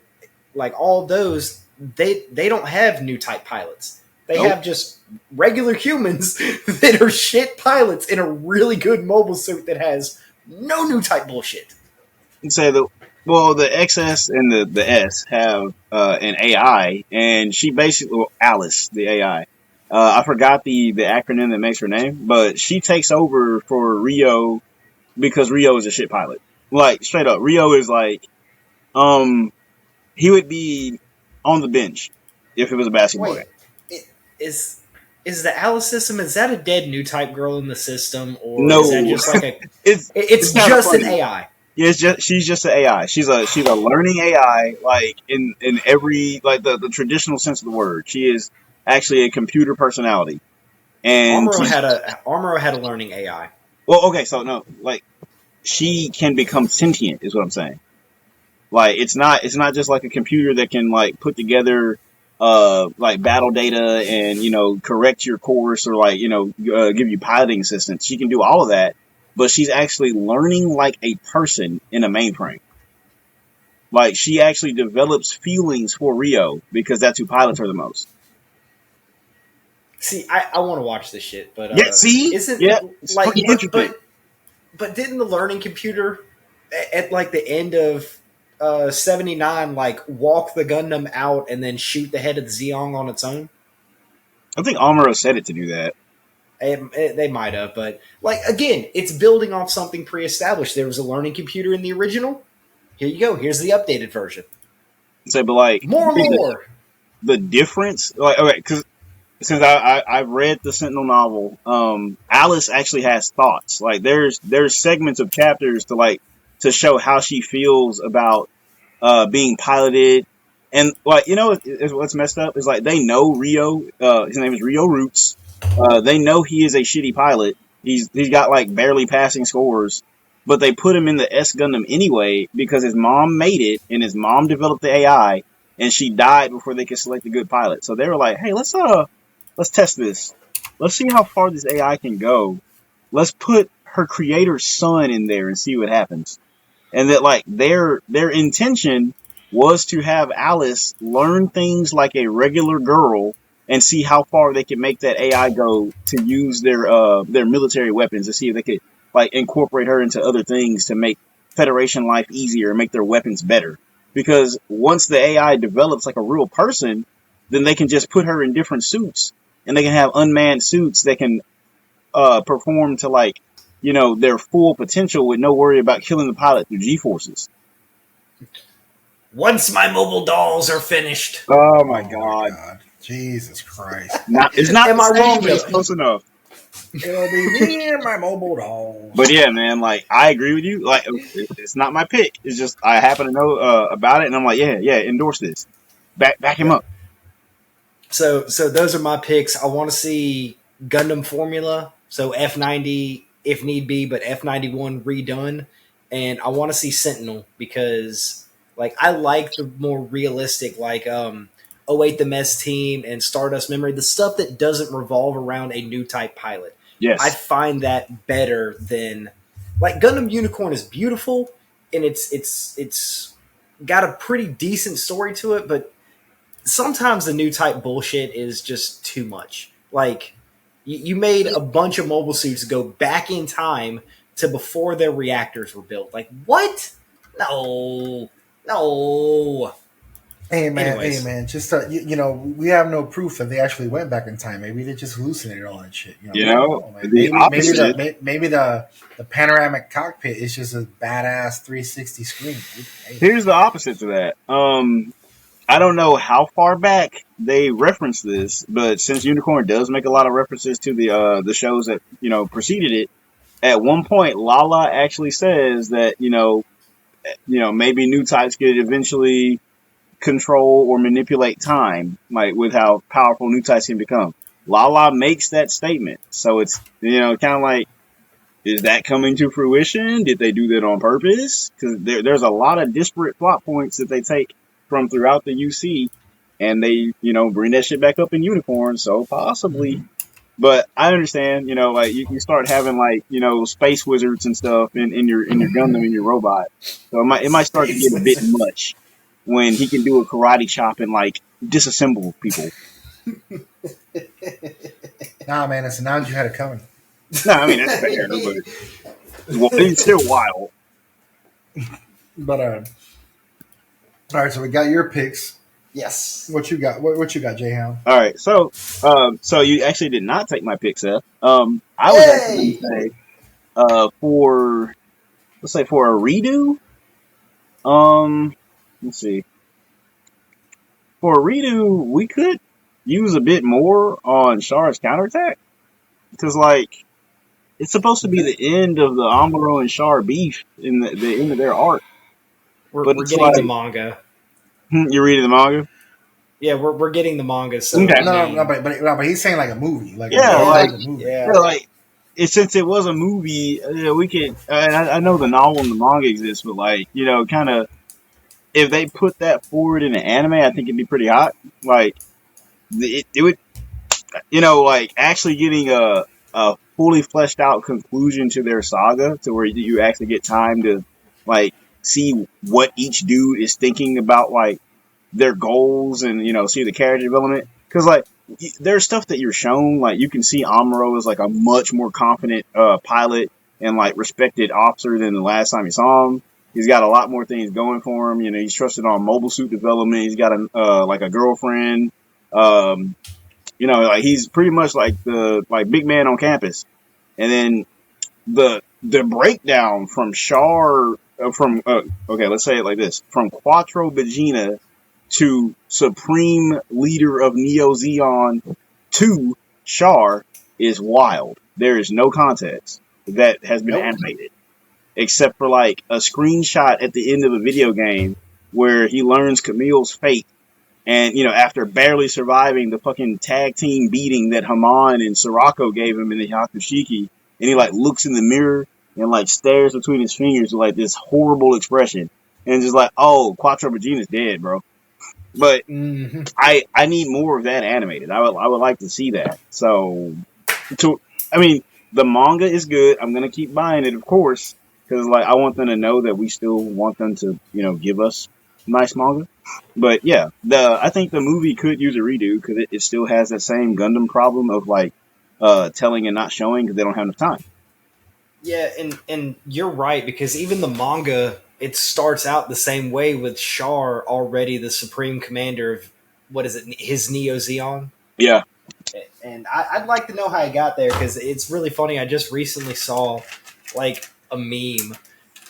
Speaker 1: like all those they don't have new type pilots. They
Speaker 4: Nope.
Speaker 1: have just regular humans that are shit pilots in a really good mobile suit that has no new type bullshit.
Speaker 4: And say the XS and the S have an AI, and she basically Alice, the AI. I forgot the acronym that makes her name, but she takes over for Rio because Rio is a shit pilot. Like straight up, Rio is like he would be on the bench if it was a basketball game.
Speaker 1: Wait, is the Alice system, is that a dead new type girl in the system, or
Speaker 4: No,
Speaker 1: is that just like a
Speaker 4: it's kinda
Speaker 1: just an
Speaker 4: funny.
Speaker 1: AI?
Speaker 4: Yeah, she's just an AI. She's a learning AI, like in every like the traditional sense of the word. She is actually a computer personality, and
Speaker 1: Armoro had a learning AI.
Speaker 4: well, okay, so no, like she can become sentient, is what I'm saying. Like it's not just like a computer that can like put together like battle data and correct your course or like give you piloting assistance. She can do all of that, but she's actually learning like a person in a mainframe. Like she actually develops feelings for Rio because that's who pilots her the most.
Speaker 1: See, I want to watch this shit, but
Speaker 4: Yeah, see,
Speaker 1: isn't
Speaker 4: yeah, it's
Speaker 1: like
Speaker 4: fucking interesting.
Speaker 1: but didn't the learning computer at like the end of 79 like walk the Gundam out and then shoot the head of the Zeong on its own?
Speaker 4: I think Amuro said it to do that.
Speaker 1: They might have, but like again, it's building off something pre-established. There was a learning computer in the original. Here you go. Here's the updated version.
Speaker 4: So, but like
Speaker 1: More lore.
Speaker 4: the difference, like okay, because since I've read the Sentinel novel, Alice actually has thoughts. Like there's segments of chapters to show how she feels about being piloted, and like what's messed up is like they know Rio. His name is Rio Roots. They know he is a shitty pilot. He's got like barely passing scores, but they put him in the S Gundam anyway because his mom made it and his mom developed the AI, and she died before they could select a good pilot. So they were like, hey, let's test this. Let's see how far this AI can go. Let's put her creator's son in there and see what happens. And that like their intention was to have Alice learn things like a regular girl and see how far they could make that AI go to use their military weapons to see if they could like incorporate her into other things to make Federation life easier and make their weapons better. Because once the AI develops like a real person, then they can just put her in different suits and they can have unmanned suits that can perform to like their full potential with no worry about killing the pilot through G-forces.
Speaker 1: Once my mobile dolls are finished.
Speaker 4: Oh my god.
Speaker 2: Jesus Christ.
Speaker 4: It's not
Speaker 1: Am
Speaker 4: the
Speaker 1: I
Speaker 4: same,
Speaker 1: wrong,
Speaker 4: but it's
Speaker 1: though?
Speaker 4: close enough.
Speaker 2: It'll be me and my mobile dolls.
Speaker 4: But yeah, man, like I agree with you. Like it's not my pick. It's just I happen to know about it, and I'm like, yeah, endorse this. Back him up.
Speaker 1: So those are my picks. I want to see Gundam Formula, so F90 if need be, but F91 redone, and I want to see Sentinel because like I like the more realistic like 08 the Mess Team and Stardust Memory, the stuff that doesn't revolve around a new type pilot.
Speaker 4: Yes,
Speaker 1: I find that better than like Gundam Unicorn is beautiful and it's got a pretty decent story to it, but sometimes the new type bullshit is just too much. Like you made a bunch of mobile suits go back in time to before their reactors were built. Like what? No.
Speaker 2: Hey man,
Speaker 1: Anyways.
Speaker 2: just we have no proof that they actually went back in time. Maybe they just hallucinated all that shit.
Speaker 4: The opposite.
Speaker 2: Maybe the panoramic cockpit is just a badass 360 screen. Hey.
Speaker 4: Here's the opposite to that. I don't know how far back they reference this, but since Unicorn does make a lot of references to the shows that preceded it, at one point Lala actually says that maybe new types could eventually control or manipulate time, like with how powerful new types can become. Lala makes that statement, so it's kind of like, is that coming to fruition? Did they do that on purpose? Because there's a lot of disparate plot points that they take from throughout the UC, and they bring that shit back up in Unicorn. So possibly. But I understand, like you start having like space wizards and stuff in your Gundam and your robot, so it might start to
Speaker 1: Space
Speaker 4: get a bit
Speaker 1: Wizard.
Speaker 4: much when he can do a karate chop and like disassemble people.
Speaker 2: Nah, man, it's announced you had it coming.
Speaker 4: No, I mean that's fair, but it's still wild.
Speaker 2: But all right, so we got your picks.
Speaker 1: Yes.
Speaker 2: What you got? What you got, Jay Hound?
Speaker 4: All right, so you actually did not take my pick, Seth. I was actually going to
Speaker 1: Yay!
Speaker 4: say, for let's say for a redo, let's see, for a redo, we could use a bit more on Char's counterattack because, like, it's supposed to be
Speaker 1: Okay.
Speaker 4: the end of the Amuro and Char beef in the end of their arc, but
Speaker 1: We're
Speaker 4: it's
Speaker 1: getting the
Speaker 4: like
Speaker 1: manga.
Speaker 4: you're reading the manga.
Speaker 1: Yeah, we're getting the manga. So
Speaker 4: Okay,
Speaker 1: I
Speaker 2: No, no, no,
Speaker 1: mean,
Speaker 2: but he's saying like a movie, like
Speaker 4: yeah,
Speaker 2: a
Speaker 4: like
Speaker 1: yeah,
Speaker 2: version movie.
Speaker 1: yeah.
Speaker 4: yeah, like since it was a movie, we could. I know the novel and the manga exists, but like kind of if they put that forward in an anime, I think it'd be pretty hot. Like it would, like actually getting a fully fleshed out conclusion to their saga, to where you actually get time to like see what each dude is thinking about, like their goals, and see the character development. Because like there's stuff that you're shown, like you can see Amuro is like a much more confident pilot and like respected officer than the last time you saw him. He's got a lot more things going for him. He's trusted on mobile suit development. He's got a like a girlfriend. Um, like he's pretty much like the like big man on campus. And then the breakdown from Char from okay, let's say it like this: from Quattro Vegeta to Supreme Leader of Neo Zeon to Char is wild. There is no context that has been
Speaker 1: Nope.
Speaker 4: animated except for like a screenshot at the end of a video game where he learns Camille's fate. And, after barely surviving the fucking tag team beating that Haman and Sirocco gave him in the Yakushiki, and he like looks in the mirror and like stares between his fingers with like this horrible expression. And just like, oh, Quattro Vegeta's dead, bro. But
Speaker 2: Mm-hmm.
Speaker 4: I need more of that animated. I would like to see that. So, I mean, the manga is good. I'm gonna keep buying it, of course, because like I want them to know that we still want them to, give us nice manga. But yeah, I think the movie could use a redo because it still has that same Gundam problem of like telling and not showing because they don't have enough time.
Speaker 1: Yeah, and you're right, because even the manga, it starts out the same way with Char already the supreme commander of what is it, his Neo Zeon.
Speaker 4: Yeah,
Speaker 1: And I'd like to know how he got there, because it's really funny. I just recently saw like a meme,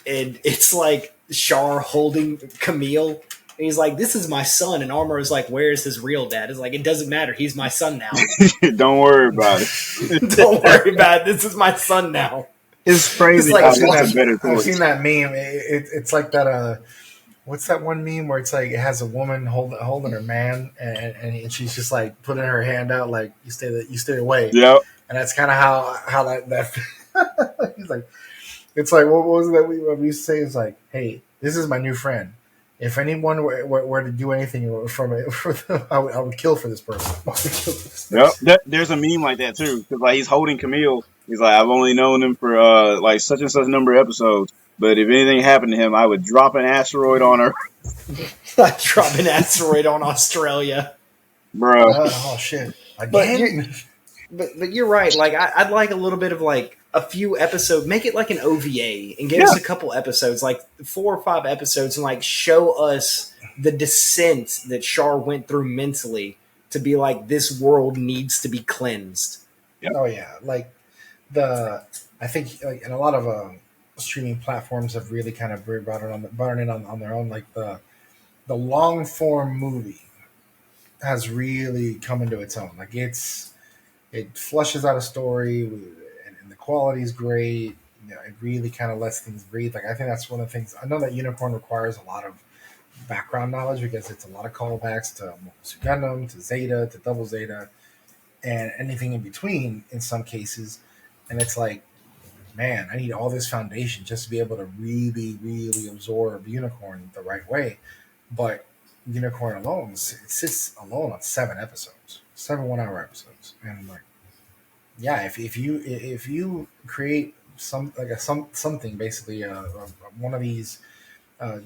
Speaker 1: and it's like Char holding Camille. And he's like, "This is my son," and Armor is like, "Where's his real dad?" It's like, "It doesn't matter. He's my son now.
Speaker 4: don't worry about it.
Speaker 1: Don't worry about it. This is my son now."
Speaker 4: It's
Speaker 1: It's
Speaker 4: crazy
Speaker 1: like,
Speaker 4: how
Speaker 2: I've seen
Speaker 4: that's a
Speaker 2: that.
Speaker 4: better
Speaker 2: I've seen
Speaker 4: choice.
Speaker 2: that meme. It's like that. What's that one meme where it's like it has a woman holding her man, and she's just like putting her hand out, like you stay away,
Speaker 4: Yep.
Speaker 2: and that's kind of how that he's like. It's like what was that we used to say? It's like, hey, this is my new friend. If anyone were to do anything from it, I would kill for this person. I would kill for this
Speaker 4: Yep.
Speaker 2: person.
Speaker 4: There's a meme like that too, because like he's holding Camille. He's like, I've only known him for like such and such number of episodes, but if anything happened to him, I would drop an asteroid on her,
Speaker 1: Drop an asteroid on Australia.
Speaker 4: bro.
Speaker 2: Oh shit!
Speaker 1: But
Speaker 2: Again?
Speaker 1: but you're right. Like I'd like a little bit of like a few episodes. Make it like an OVA and give
Speaker 4: Yeah.
Speaker 1: us a couple episodes, like 4 or 5 episodes, and like show us the descent that Char went through mentally to be like, this world needs to be cleansed.
Speaker 2: Oh yeah, like I think like, and a lot of streaming platforms have really kind of brought it in on their own. Like the long form movie has really come into its own. Like it flushes out a story, and the quality is great. It really kind of lets things breathe. Like I think that's one of the things. I know that Unicorn requires a lot of background knowledge because it's a lot of callbacks to Gundam, to Zeta, to Double Zeta, and anything in between in some cases. And it's like, man, I need all this foundation just to be able to really, really absorb Unicorn the right way. But Unicorn alone, it sits alone on 7 episodes, 7 1-hour episodes, and I'm like, yeah, if you create something basically one of these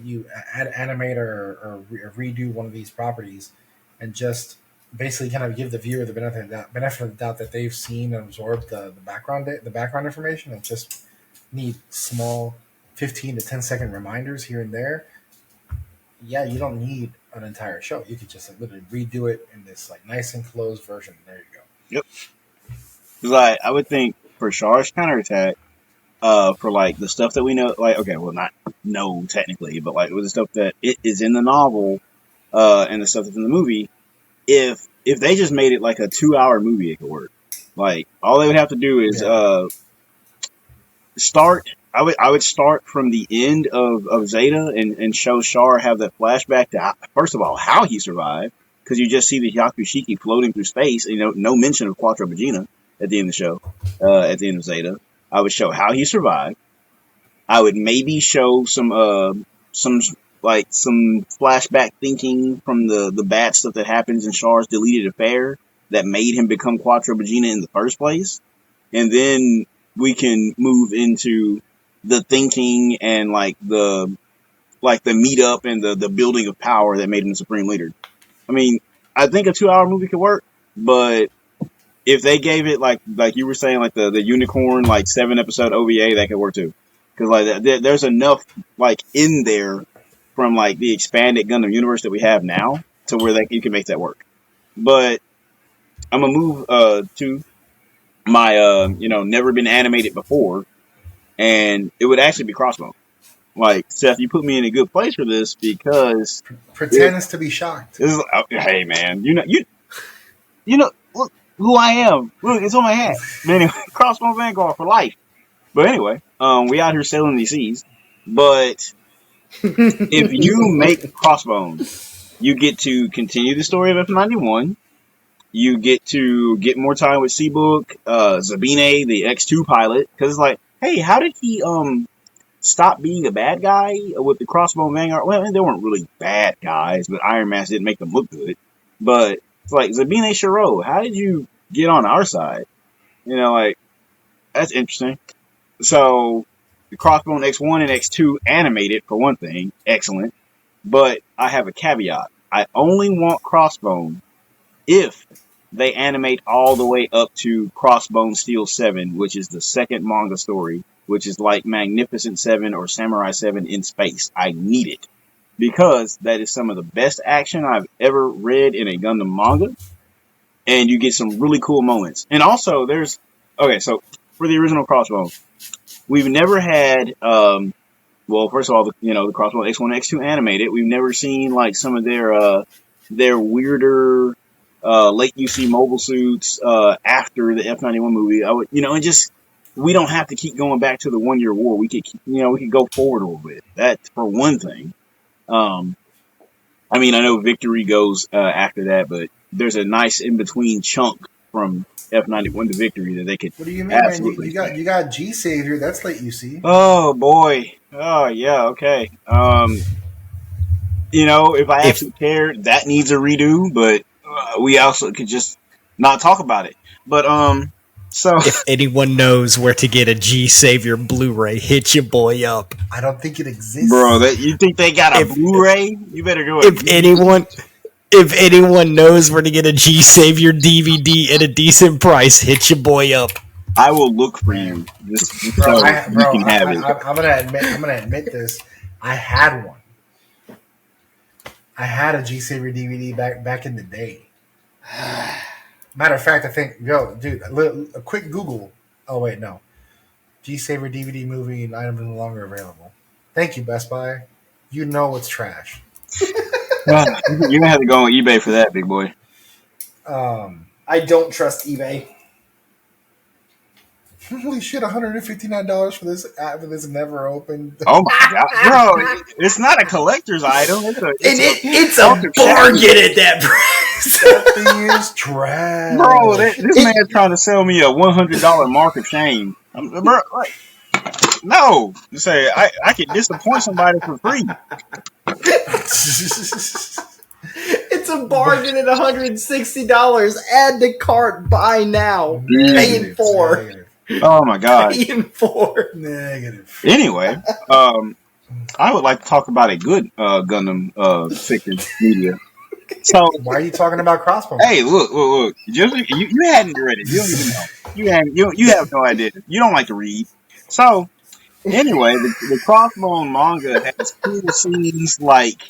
Speaker 2: you animate or redo one of these properties and just basically kind of give the viewer the benefit of the doubt that they've seen and absorbed the background information and just need small 15 to 10-second reminders here and there. Yeah, you don't need an entire show. You could just literally redo it in this like nice and closed version. There you go.
Speaker 4: Yep. Like I would think for Char's counterattack, for like the stuff that we know, like okay, well not know technically, but like with the stuff that it is in the novel, and the stuff that's in the movie, if they just made it like a 2-hour movie, it could work. Like all they would have to do is start. I would start from the end of Zeta and show Char have that flashback to first of all how he survived, because you just see the Yakushiki floating through space, and no mention of Quattro Vagina at the end of the show, at the end of Zeta. I would show how he survived. I would maybe show some flashback thinking from the bad stuff that happens in Char's deleted affair that made him become Quattro Vagina in the first place, and then we can move into the thinking and the meetup and the building of power that made him the supreme leader. I mean, I think a 2-hour movie could work, but if they gave it like you were saying, like the unicorn 7-episode OVA, that could work too. Because there's enough in there from the expanded Gundam universe that we have now to where you can make that work. But I'm gonna move to my never been animated before, and it would actually be Crossbone. Seth, you put me in a good place for this because
Speaker 2: pretend us to be shocked.
Speaker 4: Hey man, you know look who I am. Look, it's on my hat. But anyway, Crossbone Vanguard for life. But anyway, we out here sailing these seas. But if you make Crossbone, you get to continue the story of F91. You get to get more time with Seabook, Zabine, the X2 pilot, because it's like, hey, how did he stop being a bad guy with the Crossbone Vanguard? Well, they weren't really bad guys, but Iron Mask didn't make them look good. But it's like, Zabine Shiro, how did you get on our side? That's interesting. So, the Crossbone X1 and X2 animated, for one thing, excellent. But I have a caveat. I only want Crossbone if they animate all the way up to Crossbone Steel 7, which is the second manga story, which is like Magnificent 7 or Samurai 7 in space. I need it. Because that is some of the best action I've ever read in a Gundam manga. And you get some really cool moments. And also, so for the original Crossbone, we've never had, first of all, the Crossbone X1 and X2 animated. We've never seen some of their weirder late UC mobile suits after the F91 movie. We don't have to keep going back to the 1 year war. We could go forward a little bit. That's for one thing. I know Victory goes after that, but there's a nice in between chunk from F91 to Victory that they could.
Speaker 2: What do you mean, man? You got G Savior. That's late UC.
Speaker 4: Oh boy. Oh yeah. Okay. If I actually cared, that needs a redo, but we also could just not talk about it. But so
Speaker 1: if anyone knows where to get a G Savior Blu-ray, hit your boy up.
Speaker 2: I don't think it exists,
Speaker 4: bro. You think they got a Blu-ray? You better go.
Speaker 1: If anyone knows where to get a G Savior DVD at a decent price, hit your boy up.
Speaker 4: I will look for you.
Speaker 2: I'm gonna admit this. I had one. I had a G Savior DVD back in the day. Matter of fact, I think, dude, a quick Google. Oh wait, no. G Savior DVD movie and item no longer available. Thank you, Best Buy. You know it's trash.
Speaker 4: You're gonna have to go on eBay for that, big boy.
Speaker 1: I don't trust eBay.
Speaker 2: Holy shit! $159 for this never opened.
Speaker 4: Oh my god, bro! It's not a collector's item.
Speaker 1: It's a bargain at that price.
Speaker 2: That thing is trash,
Speaker 4: bro. This man's trying to sell me a $100 mark of shame. Bro, no, you say I could disappoint somebody for free.
Speaker 1: It's It's a bargain at $160. Add to cart. Buy now. Paying for.
Speaker 2: Negative.
Speaker 4: Oh my god.
Speaker 1: Paying for.
Speaker 2: Negative.
Speaker 4: Anyway, I would like to talk about a good Gundam fiction media. So
Speaker 2: Why are you talking about Crossbones?
Speaker 4: hey, look. Just, you hadn't read it. You don't even know. You have no idea. You don't like to read. So anyway, the Crossbone manga has cool scenes like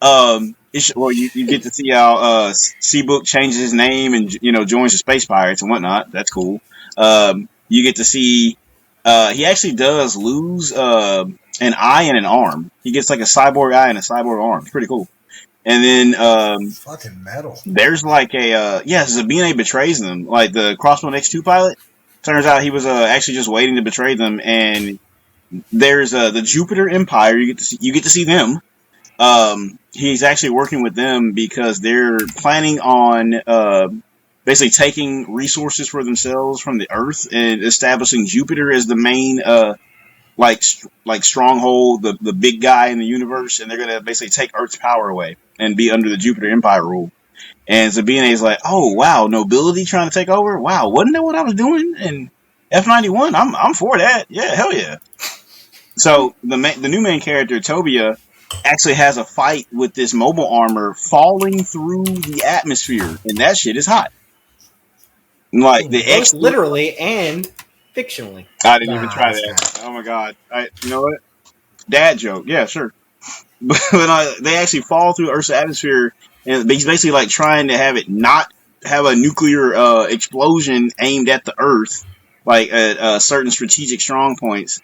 Speaker 4: you get to see how Seabook changes his name and joins the Space Pirates and whatnot. That's cool. You get to see he actually does lose an eye and an arm. He gets like a cyborg eye and a cyborg arm. It's pretty cool. And then
Speaker 2: Fucking metal.
Speaker 4: there's like Zabine betrays them. Like the Crossbone X2 pilot. Turns out he was actually just waiting to betray them. And there's the Jupiter Empire. You get to see them. He's actually working with them because they're planning on basically taking resources for themselves from the Earth and establishing Jupiter as the main like stronghold, the big guy in the universe, and they're gonna basically take Earth's power away and be under the Jupiter Empire rule. And Zabine is like, oh wow, nobility trying to take over? Wow, wasn't that what I was doing in F91? I'm for that. Yeah, hell yeah. So the new main character, Tobia, actually has a fight with this mobile armor falling through the atmosphere, and that shit is hot. Like the X,
Speaker 1: literally and fictionally.
Speaker 4: I didn't even try that. Oh my god! You know what? Dad joke. Yeah, sure. But they actually fall through Earth's atmosphere, and he's basically like trying to have it not have a nuclear explosion aimed at the Earth, like at certain strategic strong points.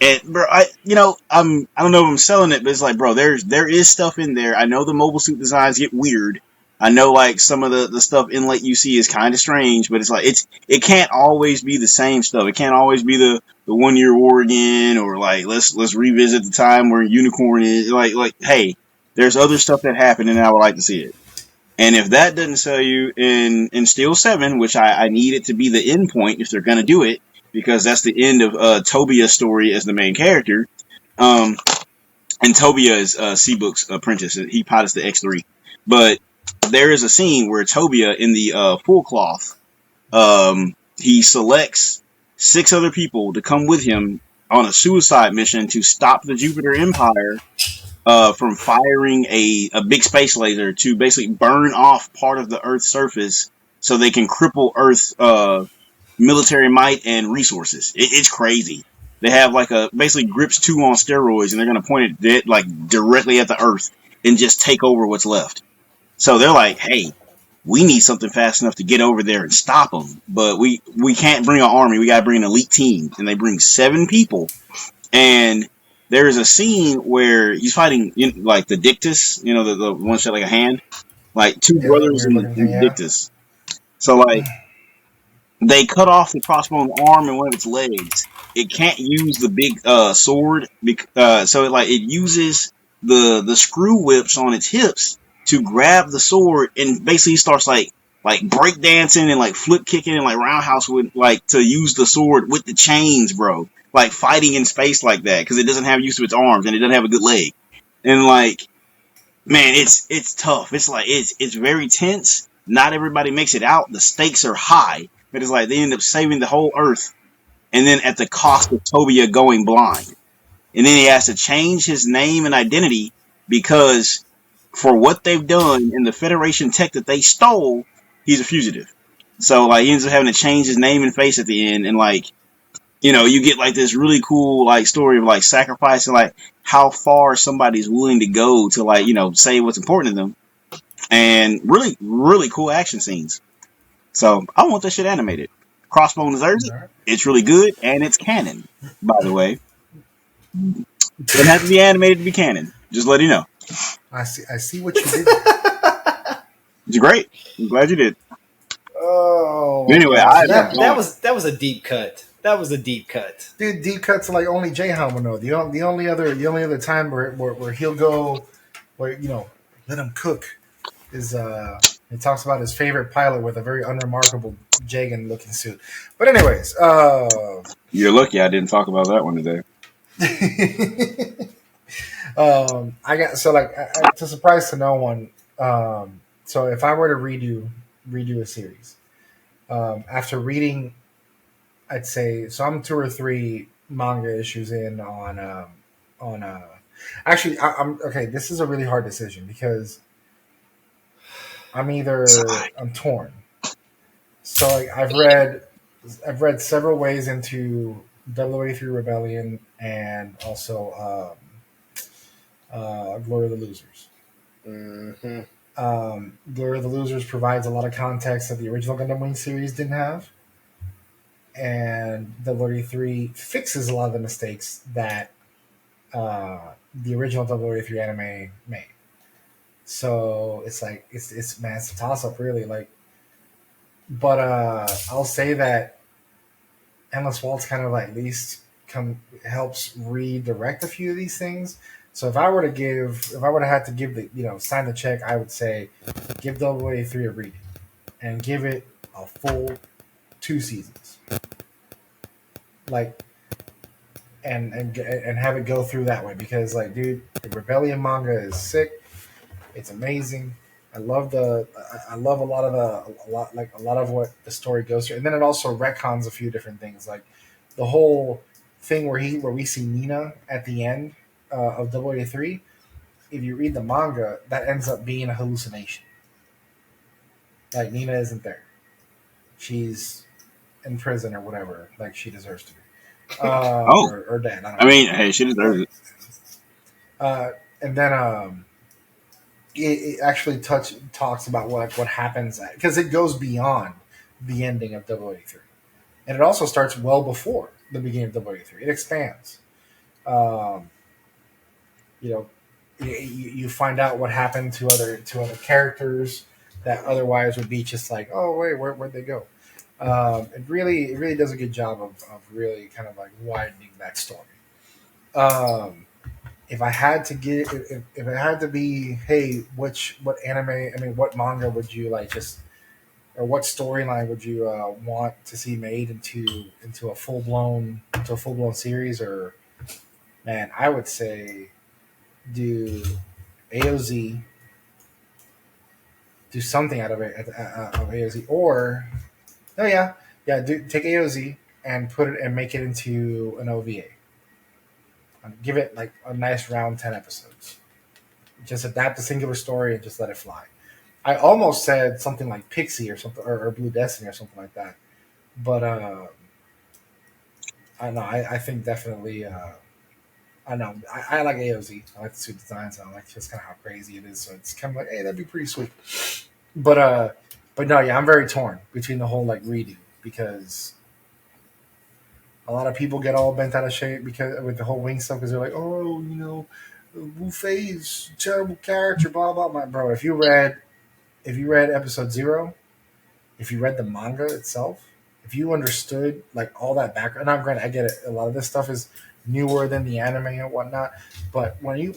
Speaker 4: And bro, I don't know if I'm selling it, but it's like, bro, there is stuff in there. I know the mobile suit designs get weird. I know like some of the stuff in Late UC is kind of strange, but it's like it can't always be the same stuff. It can't always be the 1 year war again, or like let's revisit the time where Unicorn is like hey, there's other stuff that happened and I would like to see it. And if that doesn't sell you in Steel 7, which I need it to be the end point if they're gonna do it, because that's the end of Tobia's story as the main character. And Tobia is Seabook's apprentice. He pilots the X3. But there is a scene where Tobia, in the full cloth, he selects 6 other people to come with him on a suicide mission to stop the Jupiter Empire from firing a big space laser to basically burn off part of the Earth's surface so they can cripple Earth's military might and resources. It's crazy. They have like basically Grips 2 on steroids, and they're going to point it directly at the Earth and just take over what's left. So they're like, hey, we need something fast enough to get over there and stop them, but we can't bring an army. We got to bring an elite team, and they bring 7 people. And there's a scene where he's fighting like the Dictus, the one shot like a hand, like 2 brothers in Dictus. So like, they cut off the crossbone arm and one of its legs. It can't use the big sword, so it uses the screw whips on its hips to grab the sword, and basically starts like break dancing and like flip kicking and like roundhouse with to use the sword with the chains, bro. Like fighting in space like that because it doesn't have use of its arms and it doesn't have a good leg. And like, man, it's tough. It's like it's very tense. Not everybody makes it out. The stakes are high. But it's like they end up saving the whole Earth, and then at the cost of Tobia going blind. And then he has to change his name and identity because for what they've done in the Federation tech that they stole, he's a fugitive. So like he ends up having to change his name and face at the end, and you get like this really cool like story of like sacrifice and like how far somebody's willing to go to say what's important to them, and really, really cool action scenes. So I want that shit animated. Crossbone deserves it. It's really good, and it's canon, by the way. It doesn't have to be animated to be canon. Just let you know.
Speaker 2: I see what you did.
Speaker 4: It's great. I'm glad you did.
Speaker 2: Oh.
Speaker 4: Anyway,
Speaker 1: that was a deep cut. That was a deep cut.
Speaker 2: Dude, deep cuts are like only J-Hound will know. The only other time where he'll go, let him cook, is he talks about his favorite pilot with a very unremarkable Jagan looking suit. But anyways,
Speaker 4: you're lucky I didn't talk about that one today.
Speaker 2: I got so like it's a surprise to no one. So if I were to redo a series, after reading, I'd say so. I'm two or three manga issues in on. Actually, I'm okay. This is a really hard decision because
Speaker 4: Sigh.
Speaker 2: I'm torn. So like I've read several ways into WA3 Rebellion and also Glory of the Losers.
Speaker 1: Hmm.
Speaker 2: Glory of the Losers provides a lot of context that the original Gundam Wing series didn't have, and WA3 fixes a lot of the mistakes that the original WA3 anime made. So it's like it's man, it's a toss up really. Like, but I'll say that Endless Waltz kind of like at least helps redirect a few of these things. So if I were to have to give the sign the check, I would say give WA3 a reading and give it a full 2 seasons, like and have it go through that way because like dude, the Rebellion manga is sick. It's amazing. I love a lot of what the story goes through, and then it also retcons a few different things, like the whole thing where we see Nina at the end of WA3. If you read the manga, that ends up being a hallucination. Like Nina isn't there; she's in prison or whatever, like she deserves to be,
Speaker 4: Oh,
Speaker 2: or dead. I don't
Speaker 4: I
Speaker 2: know,
Speaker 4: mean, hey, she deserves
Speaker 2: but
Speaker 4: it.
Speaker 2: and then it actually talks about what happens because it goes beyond the ending of WA3, and it also starts well before the beginning of WA3. It expands. Um, you know, you find out what happened to other characters that otherwise would be just like, oh wait, where'd they go? It really does a good job of really kind of like widening that story. Um, if I had to get if it had to be, hey, what anime? I mean, what manga would you like just or what storyline would you want to see made into a full blown series? Or man, I would say do AOZ, do something out of it of AOZ, or oh yeah, do take AOZ and put it and make it into an OVA. Give it like a nice round 10 episodes. Just adapt a singular story and just let it fly. I almost said something like Pixie or something, or Blue Destiny or something like that. But I don't know. I think definitely. I know. I like AOZ. I like the suit designs. I like just kind of how crazy it is. So it's kind of like, hey, that'd be pretty sweet. But but no, yeah, I'm very torn between the whole like redo because a lot of people get all bent out of shape because with the whole wing stuff because they're like, oh, Wu Fei's terrible character, blah blah blah. Bro, if you read episode 0, if you read the manga itself, if you understood like all that background, now granted, I get it. A lot of this stuff is newer than the anime and whatnot. But when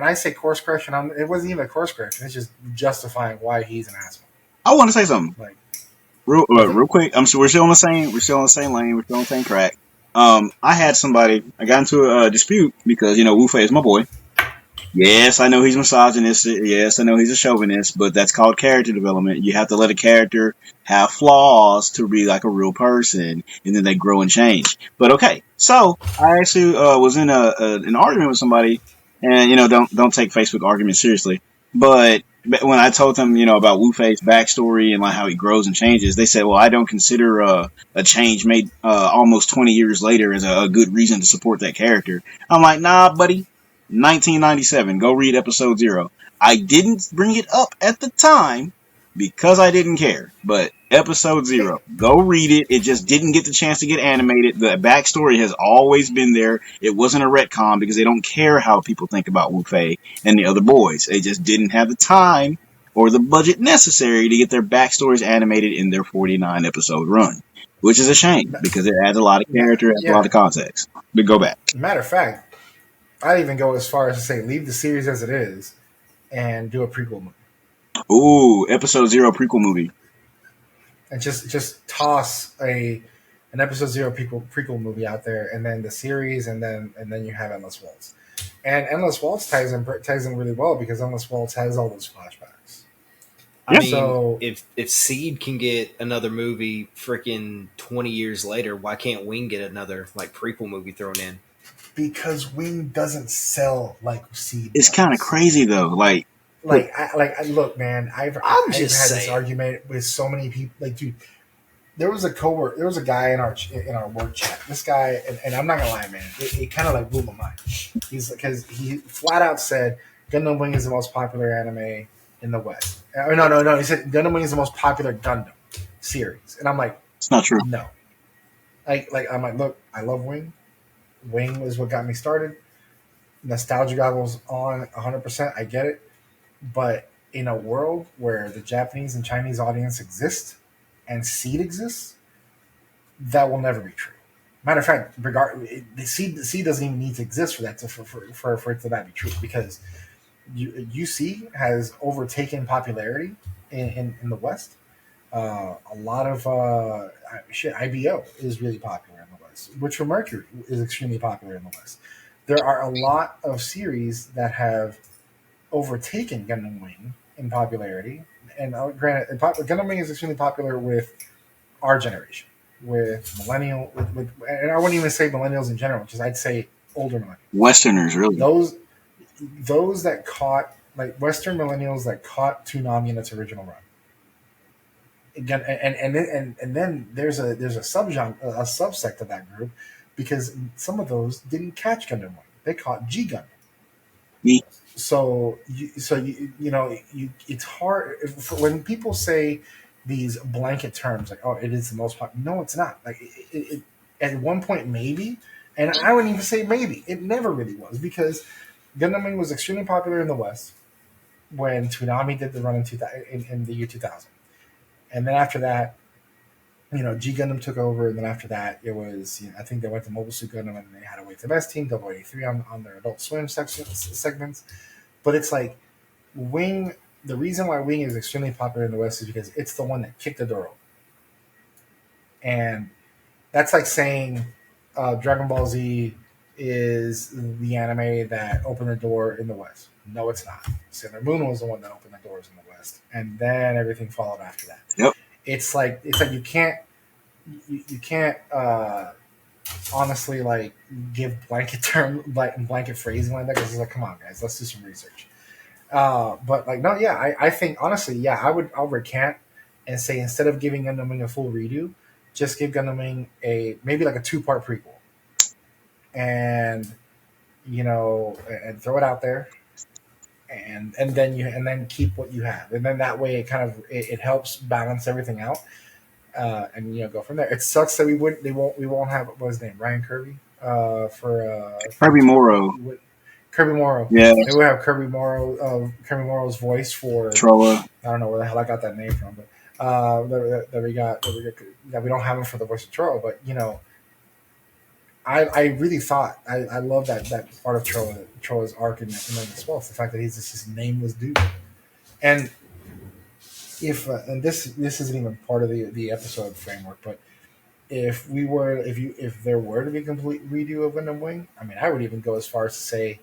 Speaker 2: I say course correction, it wasn't even a course correction. It's just justifying why he's an asshole.
Speaker 4: I want to say something
Speaker 2: Like, okay,
Speaker 4: real quick. I'm sure we're still on the same lane, we're still on the same track. I got into a dispute because Wu Fei is my boy. Yes, I know he's misogynistic. Yes, I know he's a chauvinist, but that's called character development. You have to let a character have flaws to be like a real person, and then they grow and change. But okay, so I actually was in an argument with somebody, and don't take Facebook arguments seriously. But when I told them, about Wu Fei's backstory and like how he grows and changes, they said, "Well, I don't consider a change made almost 20 years later as a good reason to support that character." I'm like, "Nah, buddy." 1997. Go read episode 0. I didn't bring it up at the time because I didn't care. But episode 0, go read it. It just didn't get the chance to get animated. The backstory has always been there. It wasn't a retcon because they don't care how people think about Wu Fei and the other boys. They just didn't have the time or the budget necessary to get their backstories animated in their 49 episode run. Which is a shame because it adds a lot of character, adds a lot
Speaker 2: yeah.
Speaker 4: of context. But go back.
Speaker 2: Matter of fact, I'd even go as far as to say leave the series as it is and do a prequel movie.
Speaker 4: Ooh, episode 0 prequel movie.
Speaker 2: And just toss an episode 0 prequel movie out there, and then the series, and then you have Endless Waltz. And Endless Waltz ties in really well because Endless Waltz has all those flashbacks.
Speaker 1: I
Speaker 4: Yeah.
Speaker 1: mean,
Speaker 2: So
Speaker 1: if Seed can get another movie freaking 20 years later, why can't Wing get another like prequel movie thrown in?
Speaker 2: because Wing doesn't sell like Seed
Speaker 4: It's kind of
Speaker 2: does.
Speaker 4: crazy though. Like,
Speaker 2: Look, man,
Speaker 1: I'm
Speaker 2: I've
Speaker 1: just
Speaker 2: had this
Speaker 1: saying.
Speaker 2: argument with so many people. Like, dude, there was a guy in our work chat. This guy, and I'm not gonna lie, man, it kind of like blew my mind. He's because he flat out said Gundam Wing is the most popular anime in the West. No. He said Gundam Wing is the most popular Gundam series, and I'm like,
Speaker 4: it's not true.
Speaker 2: no. I'm like, look, I love Wing. Wing was what got me started. Nostalgia goggles on 100%. I get it, but in a world where the Japanese and Chinese audience exist and Seed exists, that will never be true. Matter of fact, the seed doesn't even need to exist for that for it to not be true because UC has overtaken popularity in the West. A lot of IBO is really popular in the West. Witcher Mercury is extremely popular in the West. There are a lot of series that have overtaken Gundam Wing in popularity, and granted, Gundam Wing is extremely popular with our generation, with and I wouldn't even say millennials in general, just I'd say older millennials.
Speaker 4: Westerners, really.
Speaker 2: Those that caught like Western millennials that caught Toonami in its original run. Again, and then there's a subgenre, a subsect of that group, because some of those didn't catch Gundam Wing; they caught G Gundam.
Speaker 4: Me.
Speaker 2: It's hard when people say these blanket terms like, "Oh, it is the most popular." No, it's not. Like at one point maybe, and I wouldn't even say maybe. It never really was because Gundam Wing was extremely popular in the West when Toonami did the run in the year 2000, and then after that, G Gundam took over, and then after that, it was I think they went to Mobile Suit Gundam, and they had a Wait the Best team, Double 83 on their Adult Swim segments. But it's like Wing. The reason why Wing is extremely popular in the West is because it's the one that kicked the door open, and that's like saying Dragon Ball Z is the anime that opened the door in the West. No, it's not. Sailor Moon was the one that opened the doors in the West, and then everything followed after that.
Speaker 4: Yep.
Speaker 2: It's like you can't honestly like give blanket phrasing like that because it's like, come on guys, let's do some research. But like no, yeah, I think honestly, yeah, I'll recant and say instead of giving Gundam Wing a full redo, just give Gundam Wing maybe like a 2-part prequel, and and throw it out there, and then keep what you have, and then that way it helps balance everything out, and go from there. It sucks that we won't have what was his name, Ryan Kirby, for
Speaker 4: Kirby Morrow.
Speaker 2: Kirby Morrow.
Speaker 4: Yeah.
Speaker 2: They would have Kirby Morrow's voice for
Speaker 4: Troa.
Speaker 2: I don't know where the hell I got that name from, but that we don't have him for the voice of Troa. But I really thought I love that part of Troa's arc in as well. It's the fact that he's just his nameless dude. And if and this isn't even part of the episode framework, but if there were to be a complete redo of Gundam Wing, I mean, I would even go as far as to say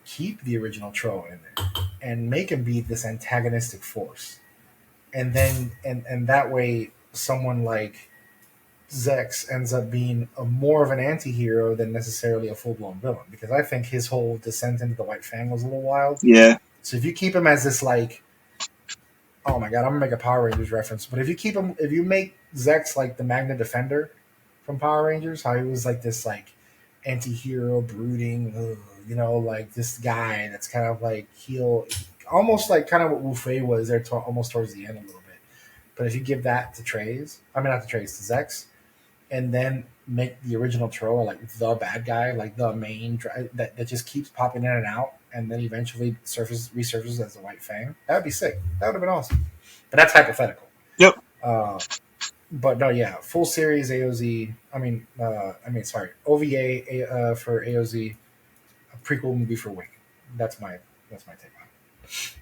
Speaker 2: keep the original Troa in there and make him be this antagonistic force, and then and that way someone like Zex ends up being more of an anti-hero than necessarily a full-blown villain, because I think his whole descent into the White Fang was a little wild.
Speaker 4: Yeah.
Speaker 2: So if you keep him as this like, oh my god, I'm gonna make a Power Rangers reference, but if you make Zex like the Magna Defender from Power Rangers, how he was like this like anti-hero, brooding, like this guy that's kind of like almost like kind of what Wu Fei was there almost towards the end a little bit. But if you give that to not to Zex, and then make the original Troa like the bad guy, like the main that just keeps popping in and out, and then eventually resurfaces as a White Fang. That would be sick. That would have been awesome. But that's hypothetical.
Speaker 4: Yep.
Speaker 2: But no, yeah, full series AOZ. Sorry, OVA for AOZ, a prequel movie for Wing. That's my take on it.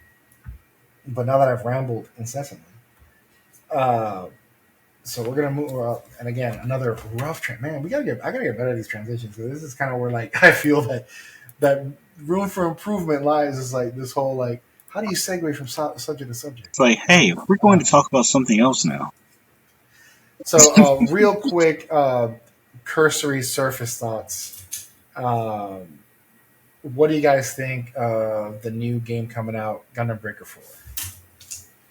Speaker 2: But now that I've rambled incessantly, so we're gonna move up, and again, another rough trend. Man, I gotta get better at these transitions. So this is kind of where like I feel that that room for improvement lies is like this whole like how do you segue from subject to subject?
Speaker 4: It's like, hey, we're going to talk about something else now.
Speaker 2: So, real quick, cursory surface thoughts. What do you guys think of the new game coming out, Gundam Breaker 4?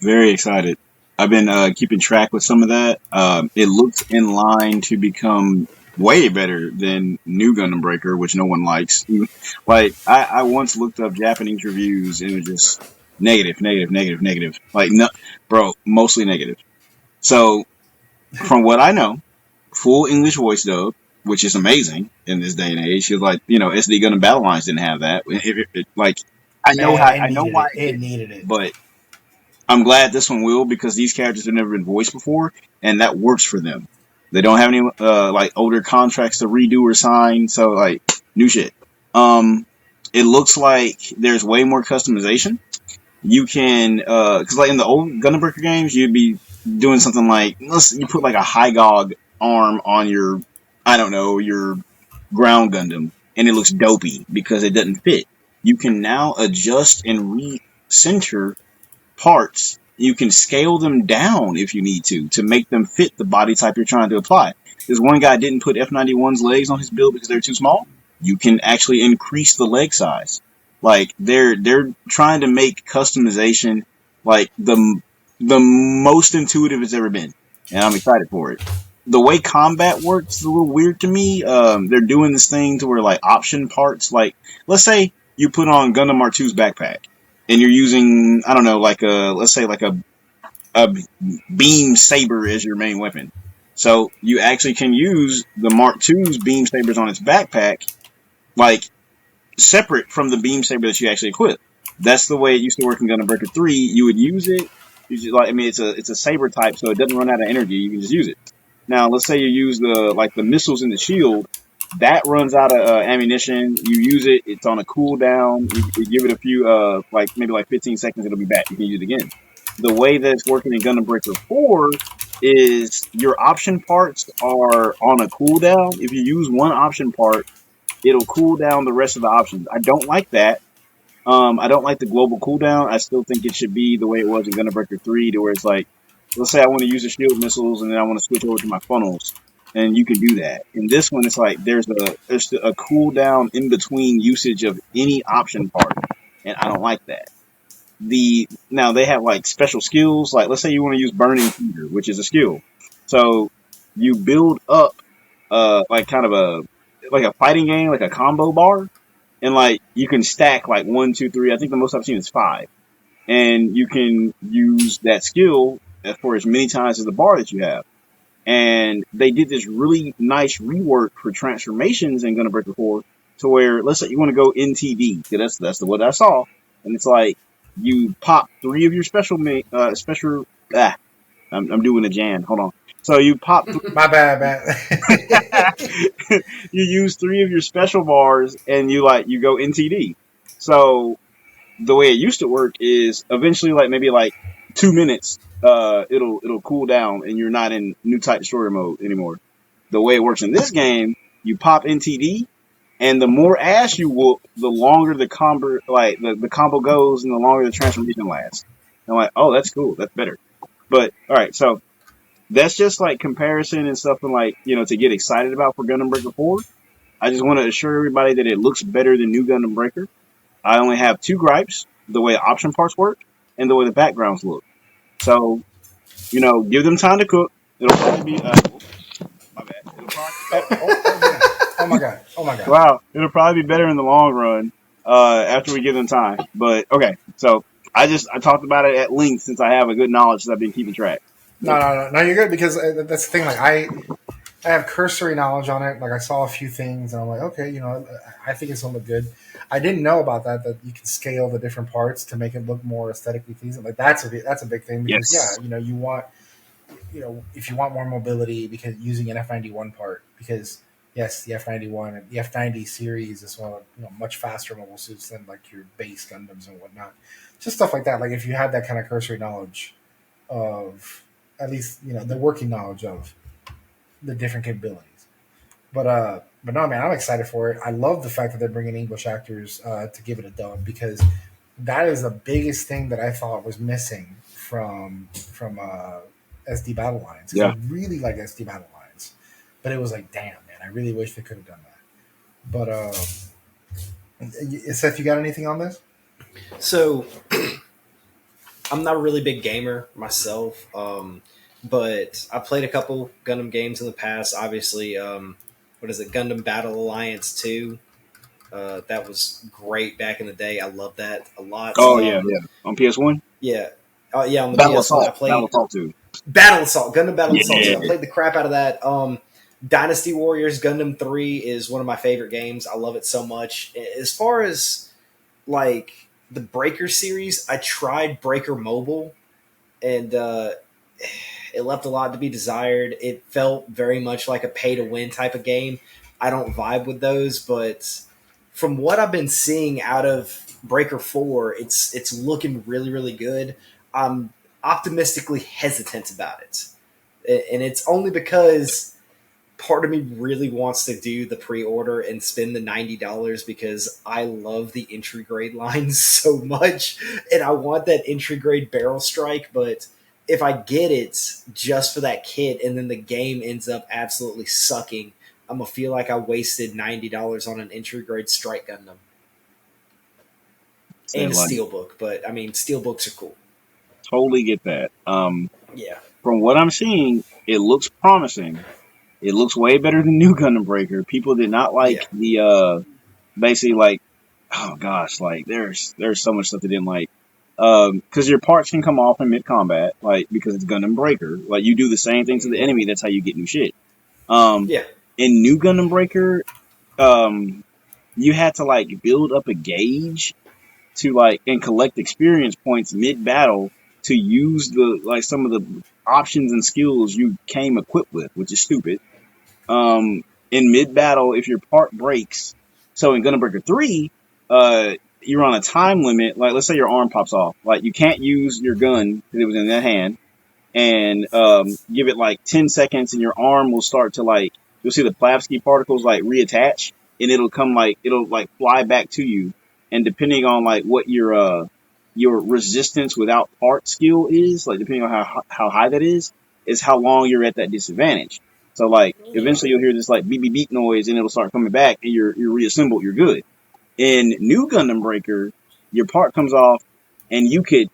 Speaker 4: Very excited. I've been keeping track with some of that. It looks in line to become way better than New Gundam Breaker, which no one likes. Like, I once looked up Japanese reviews and it was just negative, negative, negative, negative. Like, no, bro, mostly negative. So, from what I know, full English voice dub, which is amazing in this day and age. Because, like, SD Gundam Battle Lines didn't have that. Like,
Speaker 2: Man, it
Speaker 4: I know
Speaker 2: needed
Speaker 4: why
Speaker 2: it.
Speaker 4: it
Speaker 2: It
Speaker 4: didn't,
Speaker 2: needed it.
Speaker 4: but I'm glad this one will because these characters have never been voiced before, and that works for them. They don't have any like older contracts to redo or sign, so like new shit. It looks like there's way more customization. You can because like in the old Gundam Breaker games, you'd be doing something like you put like a Hygog arm on your I don't know your ground Gundam, and it looks dopey because it doesn't fit. You can now adjust and recenter parts. You can scale them down if you need to make them fit the body type you're trying to apply. This one guy didn't put F91's legs on his build because they're too small. You can actually increase the leg size. Like they're trying to make customization like the most intuitive it's ever been, and I'm excited for it. The way combat works is a little weird to me. They're doing this thing to where like option parts, like let's say you put on Gundam Mark II's backpack and you're using, I don't know, like let's say like a beam saber as your main weapon. So you actually can use the Mark II's beam sabers on its backpack, like separate from the beam saber that you actually equip. That's the way it used to work in Gundam Breaker 3. You would use it, it's a saber type, so it doesn't run out of energy. You can just use it. Now, let's say you use the missiles in the shield. That runs out of ammunition. You use it. It's on a cooldown. You give it a few, maybe 15 seconds. It'll be back. You can use it again. The way that it's working in Gundam Breaker 4 is your option parts are on a cooldown. If you use one option part, it'll cool down the rest of the options. I don't like that. I don't like the global cooldown. I still think it should be the way it was in Gundam Breaker 3, to where it's like, let's say I want to use the shield missiles and then I want to switch over to my funnels, and you can do that. In this one, it's like there's a cooldown in between usage of any option part, and I don't like that. Now they have like special skills, like let's say you want to use Burning Feeder, which is a skill. So you build up like kind of a fighting game, like a combo bar, and like you can stack like 1, 2, 3. I think the most I've seen is 5, and you can use that skill for as many times as the bar that you have. And they did this really nice rework for transformations in Gundam Breaker 4 to where, let's say you want to go NTD, because that's the what I saw, and it's like you pop 3 of your I'm doing a Jan. Hold on. So you pop.
Speaker 2: My bad, man.
Speaker 4: You use 3 of your special bars, and you go NTD. So the way it used to work is eventually, like maybe 2 minutes, it'll cool down, and you're not in new type destroyer mode anymore. The way it works in this game, you pop NTD, and the more ass you whoop, the longer the combo the combo goes, and the longer the transformation lasts. And I'm like, oh, that's cool, that's better. But all right, so that's just like comparison and stuff, and to get excited about for Gundam Breaker 4. I just want to assure everybody that it looks better than New Gundam Breaker. I only have 2 gripes: the way option parts work and the way the backgrounds look. So, give them time to cook. It'll probably be my bad. It'll probably,
Speaker 2: Oh my god! Oh my god!
Speaker 4: wow, it'll probably be better in the long run after we give them time. But okay, so I talked about it at length since I have a good knowledge since I've been keeping track.
Speaker 2: No, you're good because that's the thing. Like I have cursory knowledge on it. Like I saw a few things, and I'm like, okay, I think it's gonna look good. I didn't know about that you can scale the different parts to make it look more aesthetically pleasing. Like that's a big thing because
Speaker 4: Yes.
Speaker 2: you want if you want more mobility because using an F91 part because yes, the F91 and the F90 series is one of much faster mobile suits than like your base Gundams and whatnot. Just stuff like that. Like if you had that kind of cursory knowledge of at least the working knowledge of the different capabilities. But But no, man, I'm excited for it. I love the fact that they're bringing English actors to give it a dub because that is the biggest thing that I thought was missing from SD Battle Lines because
Speaker 4: Yeah.
Speaker 2: I really like SD Battle Lines, but it was like, damn, man, I really wish they could have done that. But Seth, you got anything on this?
Speaker 1: So I'm not a really big gamer myself, but I played a couple Gundam games in the past. Obviously, what is it? Gundam Battle Alliance 2. That was great back in the day. I love that a lot.
Speaker 4: Oh yeah, yeah. On PS1.
Speaker 1: Yeah. Yeah, on the
Speaker 4: Battle
Speaker 1: PS1, I
Speaker 4: Assault. Battle
Speaker 1: played
Speaker 4: Assault 2.
Speaker 1: Battle Assault, Gundam Battle Assault 2.
Speaker 4: Yeah.
Speaker 1: I played the crap out of that. Dynasty Warriors Gundam 3 is one of my favorite games. I love it so much. As far as like the Breaker series, I tried Breaker Mobile, and it left a lot to be desired. It felt very much like a pay to win type of game. I don't vibe with those, but from what I've been seeing out of Breaker 4, it's looking really, really good. I'm optimistically hesitant about it. And it's only because part of me really wants to do the pre-order and spend the $90 because I love the entry grade lines so much and I want that entry grade barrel strike, but if I get it just for that kit and then the game ends up absolutely sucking, I'm gonna feel like I wasted $90 on an entry grade strike Gundam and a steelbook. But I mean, steelbooks are cool.
Speaker 4: Totally get that.
Speaker 1: Yeah.
Speaker 4: From what I'm seeing, it looks promising. It looks way better than New Gundam Breaker. People did not like the basically like, oh gosh, like there's so much stuff they didn't like. Because your parts can come off in mid combat, like because it's Gundam Breaker. Like you do the same thing to the enemy, that's how you get new shit.
Speaker 1: Yeah.
Speaker 4: In New Gundam Breaker, you had to like build up a gauge to like and collect experience points mid battle to use the like some of the options and skills you came equipped with, which is stupid. In mid battle, if your part breaks, so in Gundam Breaker 3, you're on a time limit. Like let's say your arm pops off, like you can't use your gun because it was in that hand, and give it like 10 seconds, and your arm will start to like you'll see the Plavsky particles like reattach, and it'll fly back to you. And depending on like what your resistance without part skill is, like depending on how high that is how long you're at that disadvantage. So like eventually you'll hear this like beep beep beep noise and it'll start coming back and you're reassembled, you're good. In New Gundam Breaker, your part comes off and you could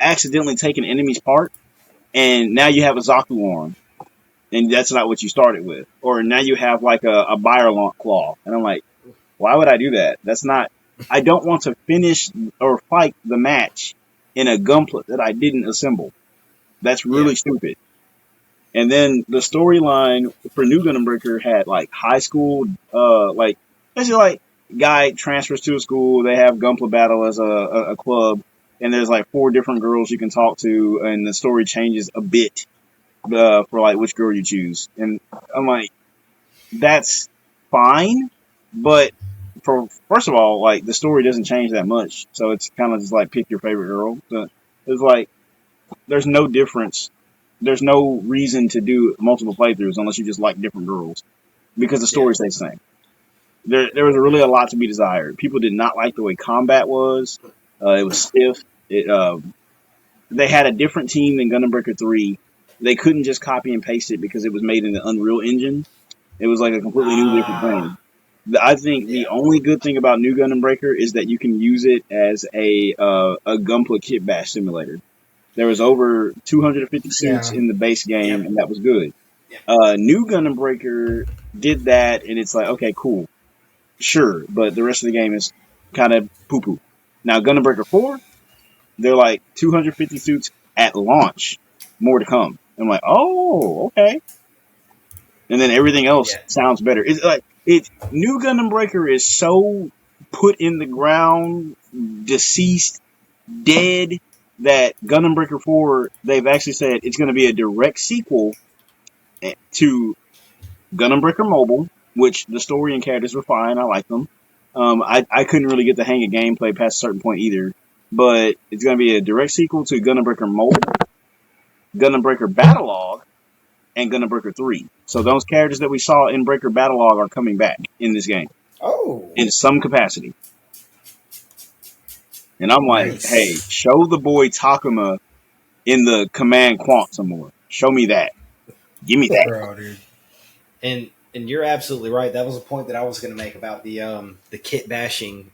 Speaker 4: accidentally take an enemy's part and now you have a Zaku arm. And that's not what you started with. Or now you have like a Byrelont claw. And I'm like, why would I do that? That's not I don't want to finish or fight the match in a gunpla that I didn't assemble. That's really stupid. And then the storyline for New Gundam Breaker had like high school, like basically like guy transfers to a school. They have gunpla battle as a club, and there's like 4 different girls you can talk to, and the story changes a bit for like which girl you choose. And I'm like, that's fine, but first of all, like the story doesn't change that much, so it's kind of just like pick your favorite girl. So it's like there's no difference. There's no reason to do multiple playthroughs unless you just like different girls, because the story stays the same. There was really a lot to be desired. People did not like the way combat was. It was stiff. They had a different team than Gundam Breaker 3. They couldn't just copy and paste it because it was made in the Unreal Engine. It was like a completely new different thing. I think the only good thing about New Gundam Breaker is that you can use it as a Gunpla kit bash simulator. There was over 250 suits in the base game, and that was good. New Gundam Breaker did that, and it's like, okay, cool. Sure, but the rest of the game is kind of poo-poo. Now, Gundam Breaker 4, they're like 250 suits at launch. More to come. I'm like, oh, okay. And then everything else sounds better. It's like New Gundam Breaker is so put in the ground, deceased, dead, that Gundam Breaker 4, they've actually said it's going to be a direct sequel to Gundam Breaker Mobile, which the story and characters were fine. I like them. I couldn't really get the hang of gameplay past a certain point either. But it's going to be a direct sequel to Gundam Breaker Mobile, Gundam Breaker Battlelog, and Gundam Breaker 3. So those characters that we saw in Breaker Battlelog are coming back in this game
Speaker 1: Oh,
Speaker 4: in some capacity. And I'm like, hey,
Speaker 1: nice.
Speaker 4: show the boy Takuma in the Command Quant some more. Show me that. Give me that.
Speaker 2: Bro, dude.
Speaker 1: And you're absolutely right. That was a point that I was going to make about the kit bashing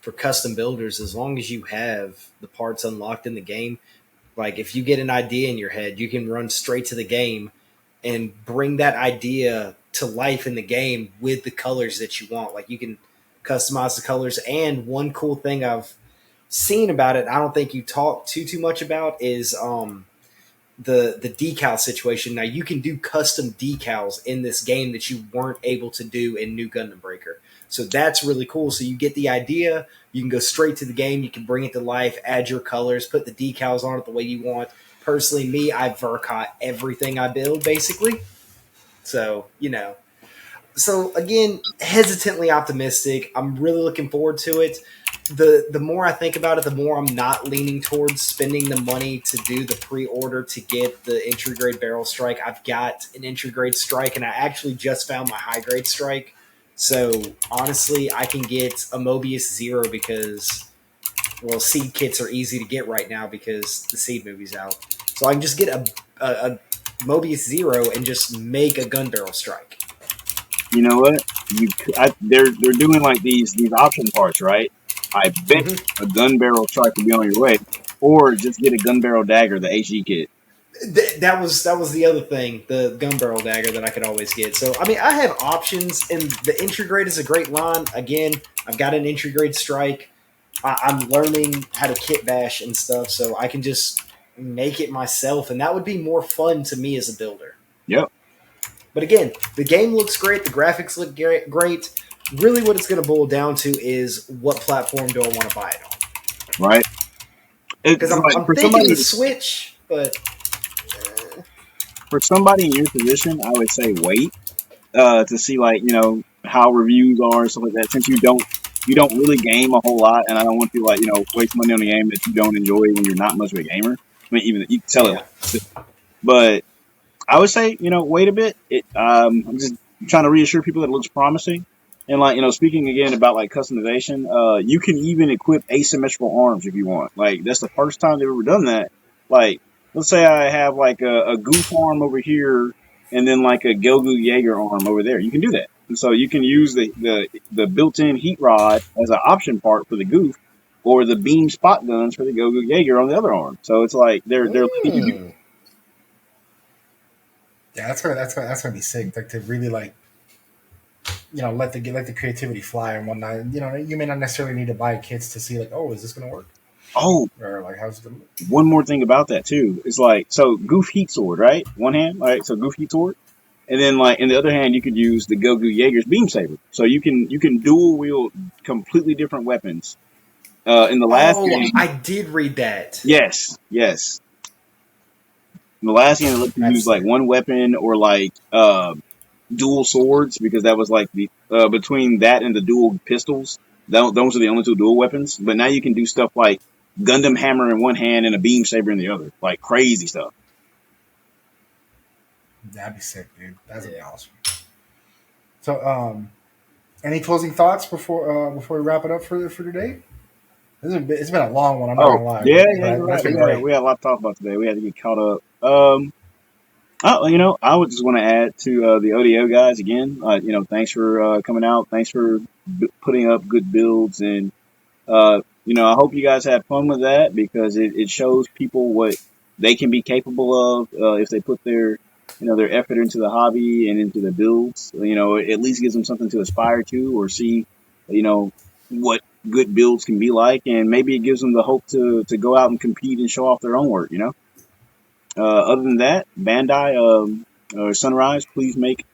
Speaker 1: for custom builders. As long as you have the parts unlocked in the game, like if you get an idea in your head, you can run straight to the game and bring that idea to life in the game with the colors that you want. Like you can customize the colors. And one cool thing I've seen about it, I don't think you talk too much about, is the decal situation. Now you can do custom decals in this game that you weren't able to do in New Gundam Breaker. So that's really cool. So you get the idea, you can go straight to the game, you can bring it to life, add your colors, put the decals on it the way you want. Personally, me, I Vercot everything I build basically. So, so again, hesitantly optimistic. I'm really looking forward to it. The more I think about it, the more I'm not leaning towards spending the money to do the pre-order to get the entry grade barrel strike. I've got an entry grade strike, and I actually just found my high grade strike. So honestly, I can get a Mobius Zero because, well, seed kits are easy to get right now because the seed movie's out. So I can just get a Mobius Zero and just make a gun barrel strike.
Speaker 4: You know what? They're doing like these option parts, right? I bet a gun barrel strike will be on your way, or just get a gun barrel dagger, the HG kit.
Speaker 1: That was the other thing, the gun barrel dagger that I could always get. So I mean, I have options, and the entry grade is a great line. Again, I've got an entry grade strike. I'm learning how to kit bash and stuff, so I can just make it myself, and that would be more fun to me as a builder.
Speaker 4: Yep.
Speaker 1: But again, the game looks great. The graphics look great. Really, what it's going to boil down to is what platform do I want to buy it on?
Speaker 4: Right.
Speaker 1: Because I'm
Speaker 4: for
Speaker 1: thinking
Speaker 4: somebody
Speaker 1: the Switch, but
Speaker 4: for somebody in your position, I would say wait to see like how reviews are and stuff like that. Since you don't really game a whole lot, and I don't want to like waste money on a game that you don't enjoy when you're not much of a gamer. I mean, even you can tell
Speaker 1: yeah.
Speaker 4: it, but I would say wait a bit. I'm just trying to reassure people that it looks promising. And like speaking again about like customization, you can even equip asymmetrical arms if you want. Like that's the first time they've ever done that. Like let's say I have like a goof arm over here, and then like a Gelgu Jaeger arm over there. You can do that, and so you can use the built-in heat rod as an option part for the goof, or the beam spot guns for the Gelgu Jaeger on the other arm. So it's like they're letting you do.
Speaker 2: Yeah, that's gonna be sick. Like to really like let the creativity fly and whatnot. You may not necessarily need to buy kits to see like, oh, is this gonna work?
Speaker 4: Oh,
Speaker 2: Or like how's it gonna look?
Speaker 4: one more thing about that too is like so goof heat sword, right? One hand, all right, so goof heat sword. And then like in the other hand you could use the Gelgu Jaeger's beam saber. So you can dual wield completely different weapons. In the last game,
Speaker 1: I did read that.
Speaker 4: yes. In the last game it let you use like one weapon or like dual swords, because that was like the between that and the dual pistols. Those are the only two dual weapons. But now you can do stuff like Gundam hammer in one hand and a beam saber in the other, like crazy stuff.
Speaker 2: That'd be sick, dude. That'd be awesome. So, any closing thoughts before we wrap it up for today? It's been a long one. I'm not gonna lie.
Speaker 4: Yeah, you're right. We had a lot to talk about today. We had to get caught up. I would just want to add to the ODO guys again. Thanks for coming out. Thanks for putting up good builds, and I hope you guys have fun with that, because it shows people what they can be capable of if they put their effort into the hobby and into the builds. It at least gives them something to aspire to or see, what good builds can be like, and maybe it gives them the hope to go out and compete and show off their own work. Other than that, Bandai or Sunrise, please make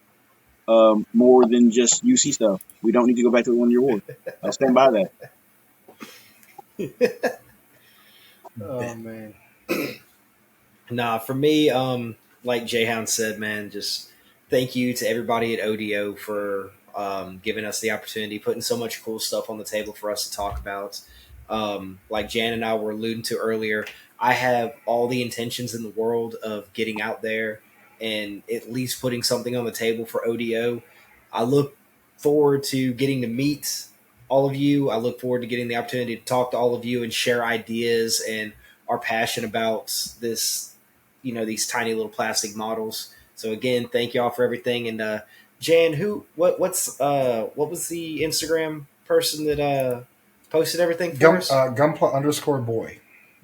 Speaker 4: more than just UC stuff. We don't need to go back to the 1 year war. I'll stand by that.
Speaker 1: Oh man. Nah, for me, like Jayhound said, man, just thank you to everybody at ODO for giving us the opportunity, putting so much cool stuff on the table for us to talk about. Like Jan and I were alluding to earlier, I have all the intentions in the world of getting out there and at least putting something on the table for ODO. I look forward to getting to meet all of you. I look forward to getting the opportunity to talk to all of you and share ideas and our passion about this, these tiny little plastic models. So again, thank y'all for everything. And Jan, what was the Instagram person that posted everything for us?
Speaker 2: Gunpla_boy.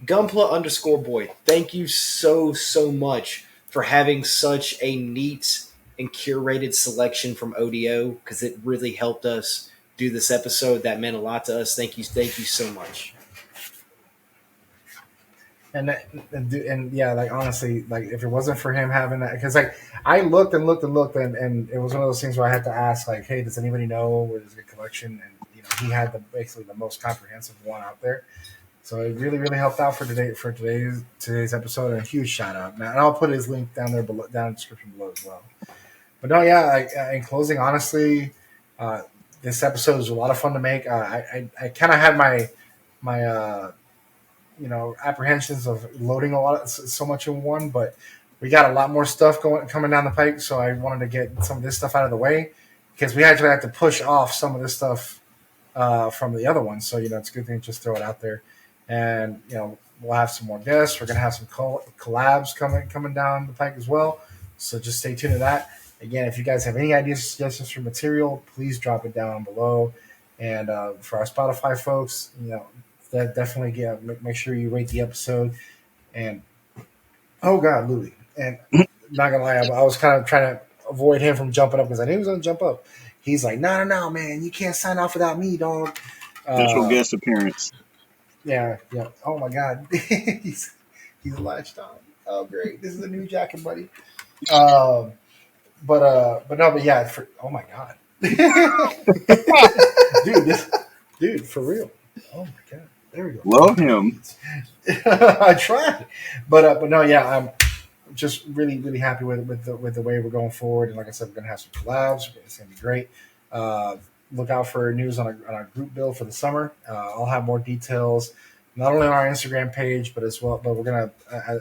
Speaker 1: Gunpla_boy. Thank you so much for having such a neat and curated selection from ODO, because it really helped us do this episode. That meant a lot to us. Thank you so much.
Speaker 2: And yeah, like honestly, like if it wasn't for him having that, because like I looked and and it was one of those things where I had to ask, like, hey, does anybody know where there's a good collection? And he had basically the most comprehensive one out there. So it really helped out for today's episode, and a huge shout out. And I'll put his link down there below, down in the description below as well. But no, yeah, like, in closing, honestly, this episode was a lot of fun to make. I kind of had my apprehensions of loading so much in one, but we got a lot more stuff coming down the pike. So I wanted to get some of this stuff out of the way, because we actually had to push off some of this stuff from the other ones. So it's a good thing to just throw it out there. And we'll have some more guests. We're gonna have some collabs coming down the pike as well. So just stay tuned to that. Again, if you guys have any ideas or suggestions for material, please drop it down below. And for our Spotify folks, that definitely make sure you rate the episode. And oh God, Louis. And not gonna lie, I was kind of trying to avoid him from jumping up, because I knew he was gonna jump up. He's like, no, man, you can't sign off without me, dog.
Speaker 4: Special guest appearance.
Speaker 2: Yeah. Oh my God, he's latched on. Oh great, this is a new jacket, buddy. But yeah. Oh my God, dude, for real. Oh my God, there we go.
Speaker 4: Love him.
Speaker 2: I tried, but no, yeah. I'm just really happy with the way we're going forward. And like I said, we're gonna have some collabs. It's gonna be great. Look out for news on our group build for the summer. I'll have more details, not only on our Instagram page, but we're gonna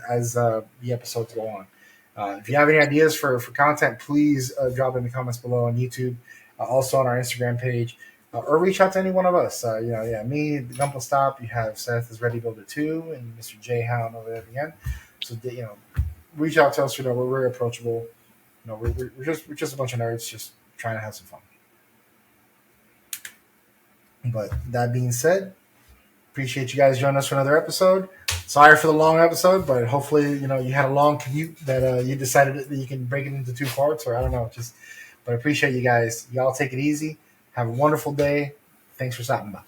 Speaker 2: as the episodes go on. If you have any ideas for content, please drop in the comments below on YouTube, also on our Instagram page, or reach out to any one of us. Me, the Gunpla Stop. You have Seth is Ready Builder 2, and Mr. J Hound over there at the end. So reach out to us. We're very approachable. We're just a bunch of nerds just trying to have some fun. But that being said, appreciate you guys joining us for another episode. Sorry for the long episode, but hopefully you had a long commute that you decided that you can break it into 2 parts, or I don't know. But I appreciate you guys. Y'all take it easy. Have a wonderful day. Thanks for stopping by.